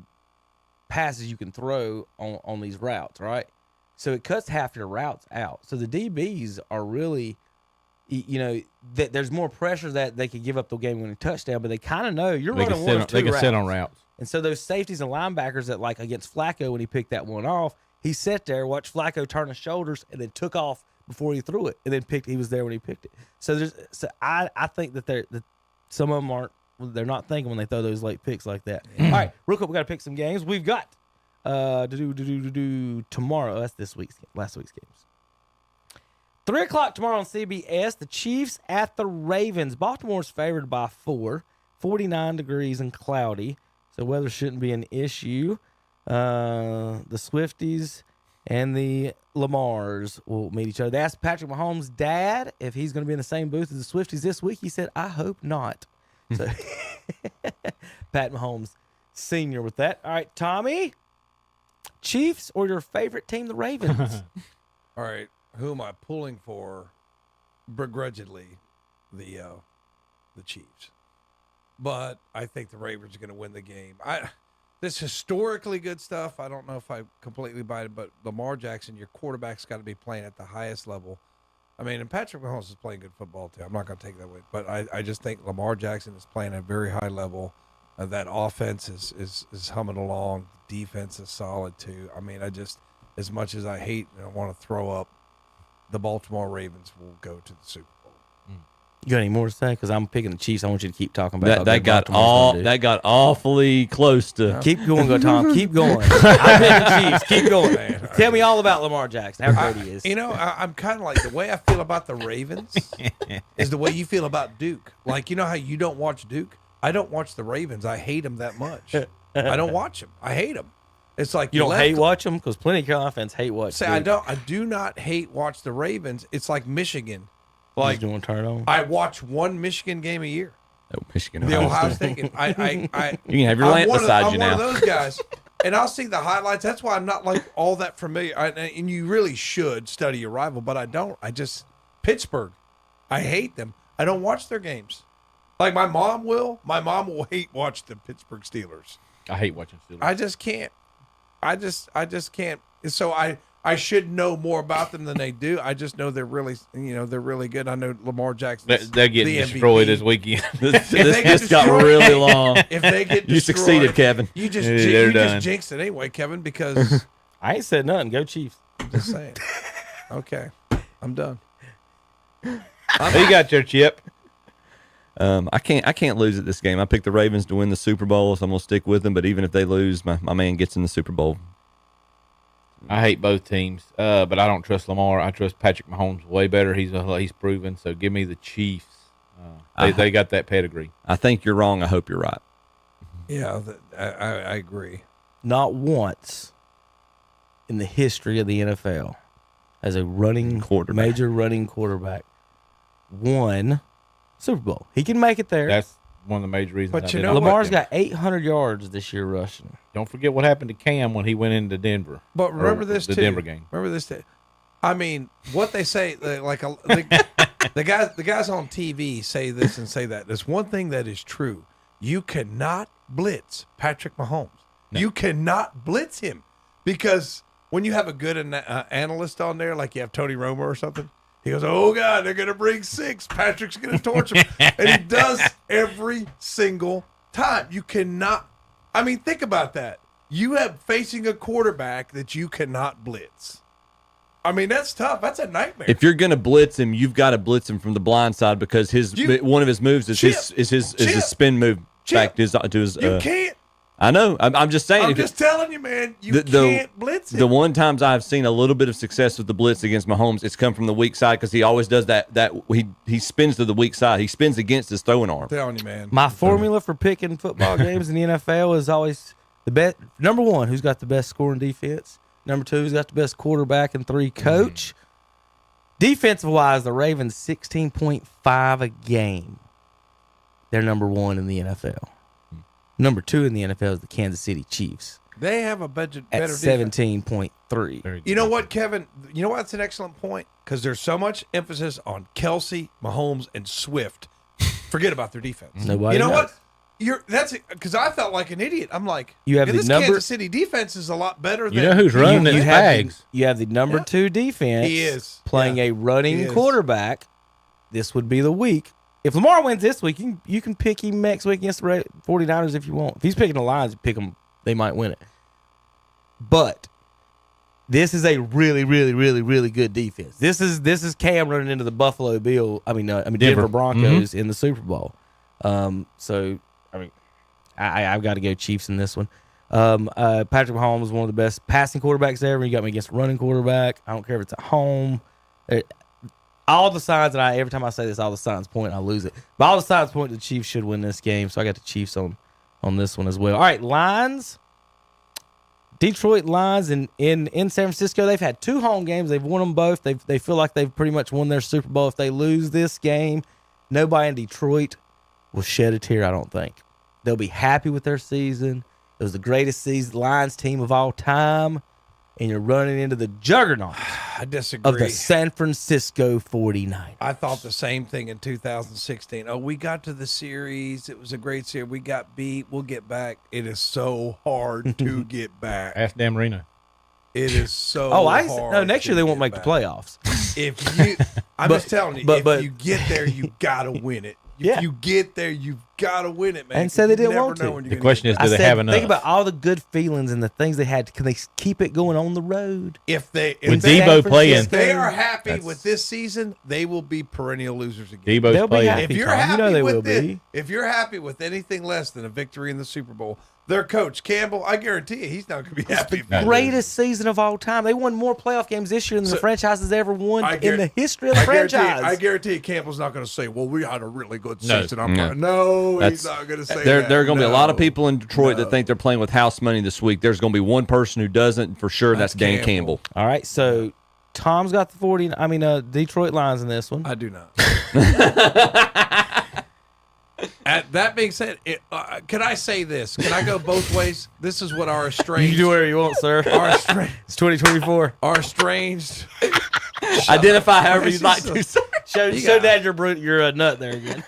passes you can throw on these routes, right? So it cuts half your routes out. So the DBs are really, you know, that there's more pressure that they could give up the game-winning touchdown, but they kind of know you're running one of 2 routes. They can sit on routes. And so those safeties and linebackers that, like against Flacco when he picked that one off, he sat there, watched Flacco turn his shoulders, and then took off before he threw it, and then he was there when he picked it. So I think that some of them they're not thinking when they throw those late picks like that. All right, real quick, we got to pick some games. We've got to do tomorrow. That's last week's games. 3:00 tomorrow on CBS. The Chiefs at the Ravens. Baltimore's favored by 4. 49 degrees and cloudy, so weather shouldn't be an issue. The Swifties and the Lamars will meet each other. They asked Patrick Mahomes' dad if he's going to be in the same booth as the Swifties this week. He said, I hope not. So, Pat Mahomes Sr. with that. All right, Tommy, Chiefs or your favorite team, the Ravens? All right, who am I pulling for begrudgingly? The Chiefs. But I think the Ravens are going to win the game. This historically good stuff, I don't know if I completely buy it, but Lamar Jackson, your quarterback's got to be playing at the highest level. I mean, and Patrick Mahomes is playing good football too. I'm not going to take that away, but I just think Lamar Jackson is playing at a very high level. That offense is humming along. Defense is solid too. I mean, as much as I hate and I want to throw up, the Baltimore Ravens will go to the Super Bowl. You got any more to say? Because I'm picking the Chiefs. I want you to keep talking about that. That got awfully close to. Keep going, go Tom. Keep going. I'm picking the Chiefs. Keep going. Man. Tell me all about Lamar Jackson. How great he is. You know, I'm kind of like the way I feel about the Ravens is the way you feel about Duke. Like, you know how you don't watch Duke? I don't watch the Ravens. I hate them that much. I don't watch them. I hate them. It's like you don't hate watch them because plenty of Carolina fans hate watch. Say Duke. I do not hate watch the Ravens. It's like Michigan. Like, you want to turn it on? I watch one Michigan game a year. Oh, Michigan. The Ohio State game. You can have your lamp beside you now. I'm one of those guys, and I'll see the highlights. That's why I'm not like all that familiar. And you really should study your rival, but I don't. Pittsburgh. I hate them. I don't watch their games. Like my mom will. My mom will watch the Pittsburgh Steelers. I hate watching Steelers. I just can't. I just can't. So I should know more about them than they do. I just know they're really good. I know Lamar Jackson. They're getting destroyed this weekend. this got really long. If they get destroyed, you succeeded, Kevin. You just jinxed it anyway, Kevin, because I ain't said nothing. Go Chiefs. Just saying. Okay, I'm done. Who you got your Chip? I can't lose at this game. I picked the Ravens to win the Super Bowl, so I'm gonna stick with them. But even if they lose, my man gets in the Super Bowl. I hate both teams, but I don't trust Lamar. I trust Patrick Mahomes way better. He's proven. So give me the Chiefs. They got that pedigree. I think you're wrong. I hope you're right. Yeah, I agree. Not once in the history of the NFL has a major running quarterback won Super Bowl. He can make it there. That's one of the major reasons. But you know Lamar's got 800 yards this year rushing. Don't forget what happened to Cam when he went into Denver. But remember this the too. Denver game. Remember this too. I mean, what they say, the guys on TV say this and say that. There's one thing that is true. You cannot blitz Patrick Mahomes. No. You cannot blitz him because when you have a good analyst on there, like you have Tony Romo or something, he goes, "Oh God, they're going to bring 6. Patrick's going to torch him," and he does every single time. You cannot. I mean, think about that. You have facing a quarterback that you cannot blitz. I mean, that's tough. That's a nightmare. If you're going to blitz him, you've got to blitz him from the blind side because one of his moves is his spin move back to his. You can't. I know. I'm just saying. I'm just telling you, man. You can't blitz him. The one times I've seen a little bit of success with the blitz against Mahomes, it's come from the weak side because he always does that. He spins to the weak side. He spins against his throwing arm. I'm telling you, man. My formula for picking football games in the NFL is always the best. Number 1, who's got the best scoring defense? Number 2, who's got the best quarterback? And 3, coach. Defensive wise, the Ravens 16.5 a game. They're number 1 in the NFL. Number 2 in the NFL is the Kansas City Chiefs. They have a better at 17.3. You know what, Kevin? You know what? That's an excellent point because there's so much emphasis on Kelsey, Mahomes, and Swift. Forget about their defense. Nobody. You know knows. what? That's because I felt like an idiot. I'm like, you have this Kansas City defense is a lot better. You know who's running his bags? You have the number 2 defense. He is playing a running quarterback. This would be the week. If Lamar wins this week, you can pick him next week against the 49ers if you want. If he's picking the Lions, pick them. They might win it. But this is a really, really, really, really good defense. This is Cam running into the Denver Broncos in the Super Bowl. So I mean, I've got to go Chiefs in this one. Patrick Mahomes is one of the best passing quarterbacks ever. You got me against a running quarterback. I don't care if it's at home. All the signs, and every time I say this, all the signs point, I lose it. But all the signs point the Chiefs should win this game, so I got the Chiefs on this one as well. All right, Lions. Detroit Lions in San Francisco. They've had 2 home games. They've won them both. They feel like they've pretty much won their Super Bowl. If they lose this game, nobody in Detroit will shed a tear, I don't think. They'll be happy with their season. It was the greatest Lions team of all time. And you're running into the juggernaut I disagree. of the San Francisco 49ers. I thought the same thing in 2016. Oh, we got to the series. It was a great series. We got beat. We'll get back. It is so hard to get back. Ask Dan Marino. It is so hard. No, next year they won't make the playoffs. I'm just telling you, if you get there, you gotta win it. Yeah. If you get there, you've got to win it, man. And said they didn't want know to. The question is, do they have enough? Think about all the good feelings and the things they had. Can they keep it going on the road? If they playing, they are happy with this season, they will be perennial losers again. Debo's playing. Happy, if you're Tom. happy they with will this, be. if you're happy with anything less than a victory in the Super Bowl, their coach Campbell, I guarantee you, he's not going to be happy. Greatest season of all time. They won more playoff games this year than the franchise has ever won in the history of the franchise. I guarantee you, Campbell's not going to say, "Well, we had a really good No. season." No. He's not going to say there. that. There are going to be a lot of people in Detroit that think they're playing with house money this week. There's going to be one person who doesn't for sure. That's Dan Campbell. All right, so Tom's got the Detroit Lions in this one. I do not. That being said, can I say this? Can I go both ways? This is what our estranged. You can do whatever you want, sir. It's 2024. Our estranged. Identify however you'd like to. Show Dad your nut there again.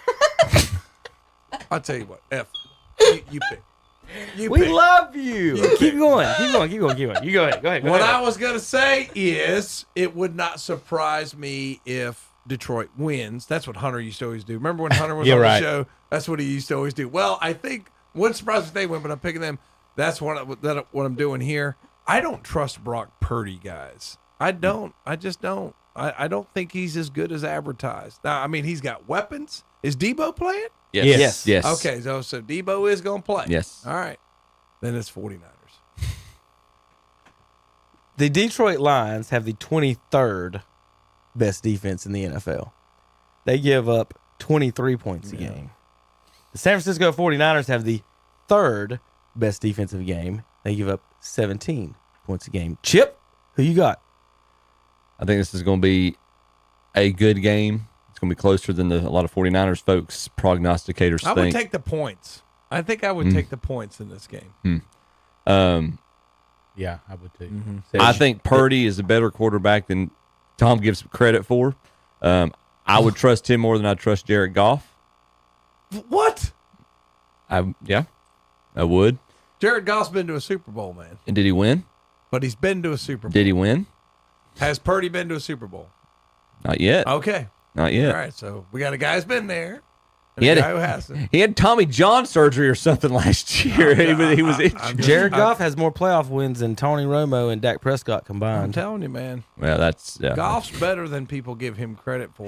I'll tell you what. You pick. We love you. Keep going. You go ahead. What I was going to say is it would not surprise me if Detroit wins. That's what Hunter used to always do. Remember when Hunter was on the show? That's what he used to always do. Well, I think wouldn't surprise me if they win, but I'm picking them. That's what I'm doing here. I don't trust Brock Purdy, guys. I don't. I just don't. I don't think he's as good as advertised. Now, I mean, he's got weapons. Is Debo playing? Yes. Okay, so Debo is going to play. Yes. All right. Then it's 49ers. The Detroit Lions have the 23rd best defense in the NFL. They give up 23 points a game. The San Francisco 49ers have the 3rd best defensive game. They give up 17 points a game. Chip, who you got? I think this is going to be a good game. It's going to be closer than a lot of 49ers folks, prognosticators think. I would take the points. I think I would take the points in this game. Yeah, I would too. Mm-hmm. I think Purdy is a better quarterback than Tom gives credit for. I would trust him more than I trust Jared Goff. What? I would. Jared Goff's been to a Super Bowl, man. And did he win? But he's been to a Super Bowl. Did he win? Has Purdy been to a Super Bowl? Not yet. Okay. Not yet. All right, so we got a guy who's been there. And He a had, guy who hasn't. he had Tommy John surgery or something last year. He was injured. Jared Goff has more playoff wins than Tony Romo and Dak Prescott combined. I'm telling you, man. Well, that's Goff's better than people give him credit for.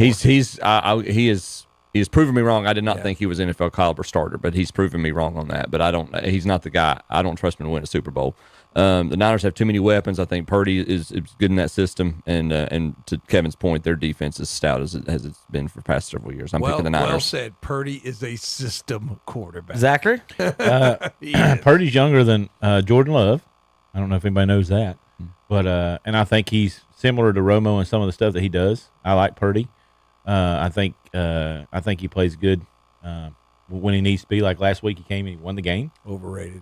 He's proven me wrong. I did not think he was NFL caliber starter, but he's proven me wrong on that. But he's not the guy. I don't trust him to win a Super Bowl. The Niners have too many weapons. I think Purdy is good in that system, and to Kevin's point, their defense is stout as it's been for the past several years. I'm picking the Niners. Well said. Purdy is a system quarterback. Zachary? Purdy's younger than Jordan Love. I don't know if anybody knows that, but and I think he's similar to Romo in some of the stuff that he does. I like Purdy. I think he plays good when he needs to be. Like last week, he came and he won the game. Overrated.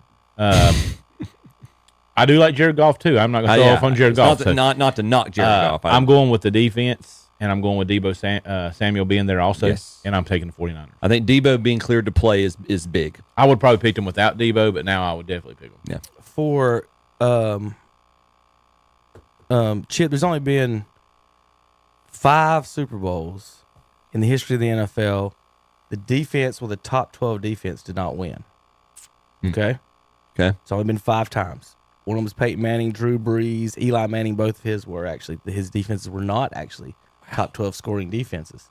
I do like Jared Goff too. I'm not going to throw off on Jared Goff. Not to knock Jared Goff. I'm going with the defense, and I'm going with Debo Samuel being there also. Yes. And I'm taking the 49ers. I think Debo being cleared to play is big. I would probably pick him without Debo, but now I would definitely pick him. Yeah. For Chip, there's only been 5 Super Bowls in the history of the NFL. The defense with a top 12 defense did not win. Okay? It's only been 5 times. One of them was Peyton Manning, Drew Brees, Eli Manning. Both of his defenses were not actually top 12 scoring defenses.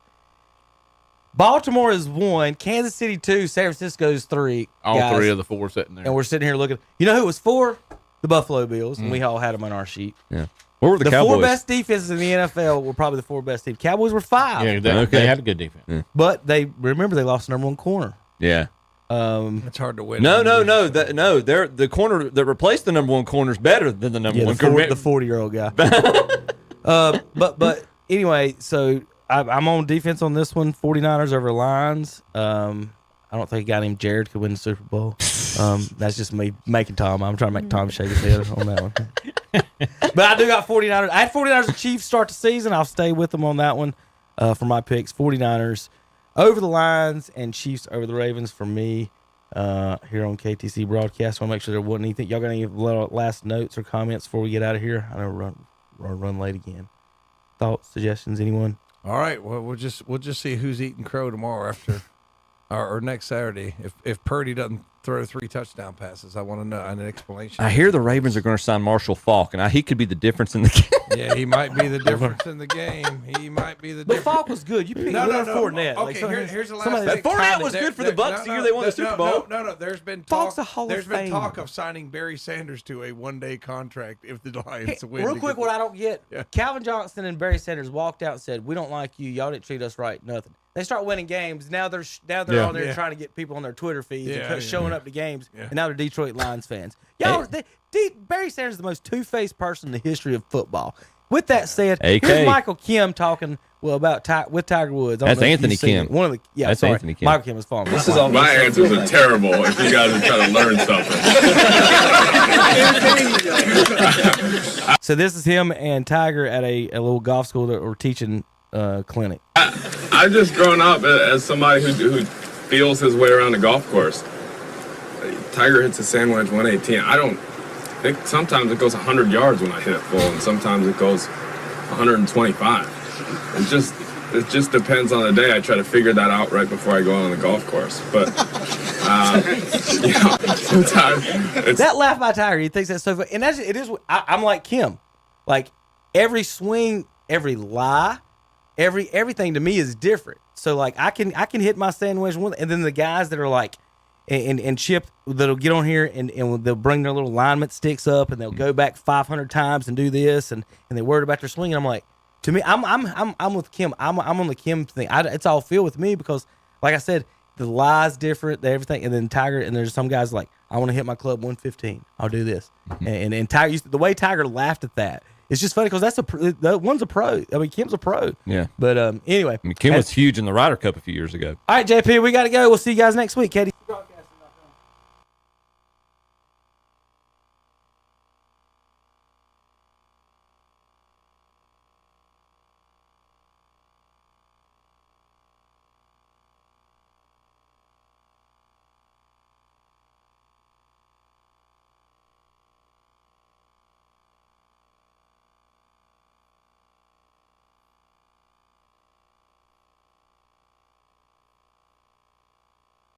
Baltimore is 1, Kansas City 2, San Francisco's 3. All guys. 3 of the 4 sitting there. And we're sitting here looking. You know who was 4? The Buffalo Bills, and we all had them on our sheet. Yeah. What were the Cowboys? 4 best defenses in the NFL were probably the 4 best teams. Cowboys were 5. Yeah, they had a good defense. Yeah. But they lost the number 1 corner. Yeah. It's hard to win. No. They're the corner that replaced the number 1 corner is better than the number 1 corner. The 40-year-old guy. But anyway, so I'm on defense on this one. 49ers over Lions. I don't think a guy named Jared could win the Super Bowl. That's just me making Tom. I'm trying to make Tom shake his head on that one. But I do got 49ers. I had 49ers and Chiefs start the season. I'll stay with them on that one for my picks. 49ers over the Lions and Chiefs over the Ravens for me here on KTC Broadcast. I want to make sure there wasn't anything. Y'all got any last notes or comments before we get out of here? I know we're run late again. Thoughts, suggestions, anyone? All right. Well, we'll just see who's eating crow tomorrow after, or next Saturday. If Purdy doesn't throw 3 touchdown passes, I want to know an explanation. I hear the Ravens are going to sign Marshall Faulk, and he could be the difference in the game. Yeah, he might be the difference in the game. He might be the difference. But Faulk was good. You picked Leonard Fournette. Okay, here's the last thing. That Fournette was good for the Bucs the year they won the Super Bowl. No. There's been Faulk's a Hall There's of been Famer. talk of signing Barry Sanders to a 1-day contract if the Lions win. Real quick, what I don't get, Calvin Johnson and Barry Sanders walked out and said, "We don't like you. Y'all didn't treat us right. Nothing." They start winning games. Now they're on there trying to get people on their Twitter feeds and showing up to games. And now they're Detroit Lions fans. Y'all, Barry Sanders is the most two-faced person in the history of football. With that said, here's Michael Kim talking about with Tiger Woods. That's Anthony Kim. That's Anthony Kim. Michael Kim was falling. My answers are terrible if you guys are trying to learn something. So this is him and Tiger at a little golf school that we're teaching clinic. I've just grown up as somebody who feels his way around the golf course. Tiger hits a sand wedge 118. I think sometimes it goes 100 yards when I hit it full, and sometimes it goes 125. It just depends on the day. I try to figure that out right before I go on the golf course. But sometimes it's that laugh by Tiger. He thinks that's so funny, and it is. I'm like Kim. Like every swing, every lie, everything to me is different. So like I can hit my sandwich one, and then the guys that are like and Chip that'll get on here and they'll bring their little alignment sticks up and they'll go back 500 times and do this and they're worried about their swing. And I'm like, to me, I'm with Kim. I'm on the Kim thing. It's all feel with me because, like I said, the lie's different, everything. And then Tiger, and there's some guys like, I want to hit my club 115. I'll do this. And Tiger, the way Tiger laughed at that, it's just funny because that one's a pro. I mean, Kim's a pro. Yeah. But anyway. Kim was huge in the Ryder Cup a few years ago. All right, JP, we got to go. We'll see you guys next week, Katie.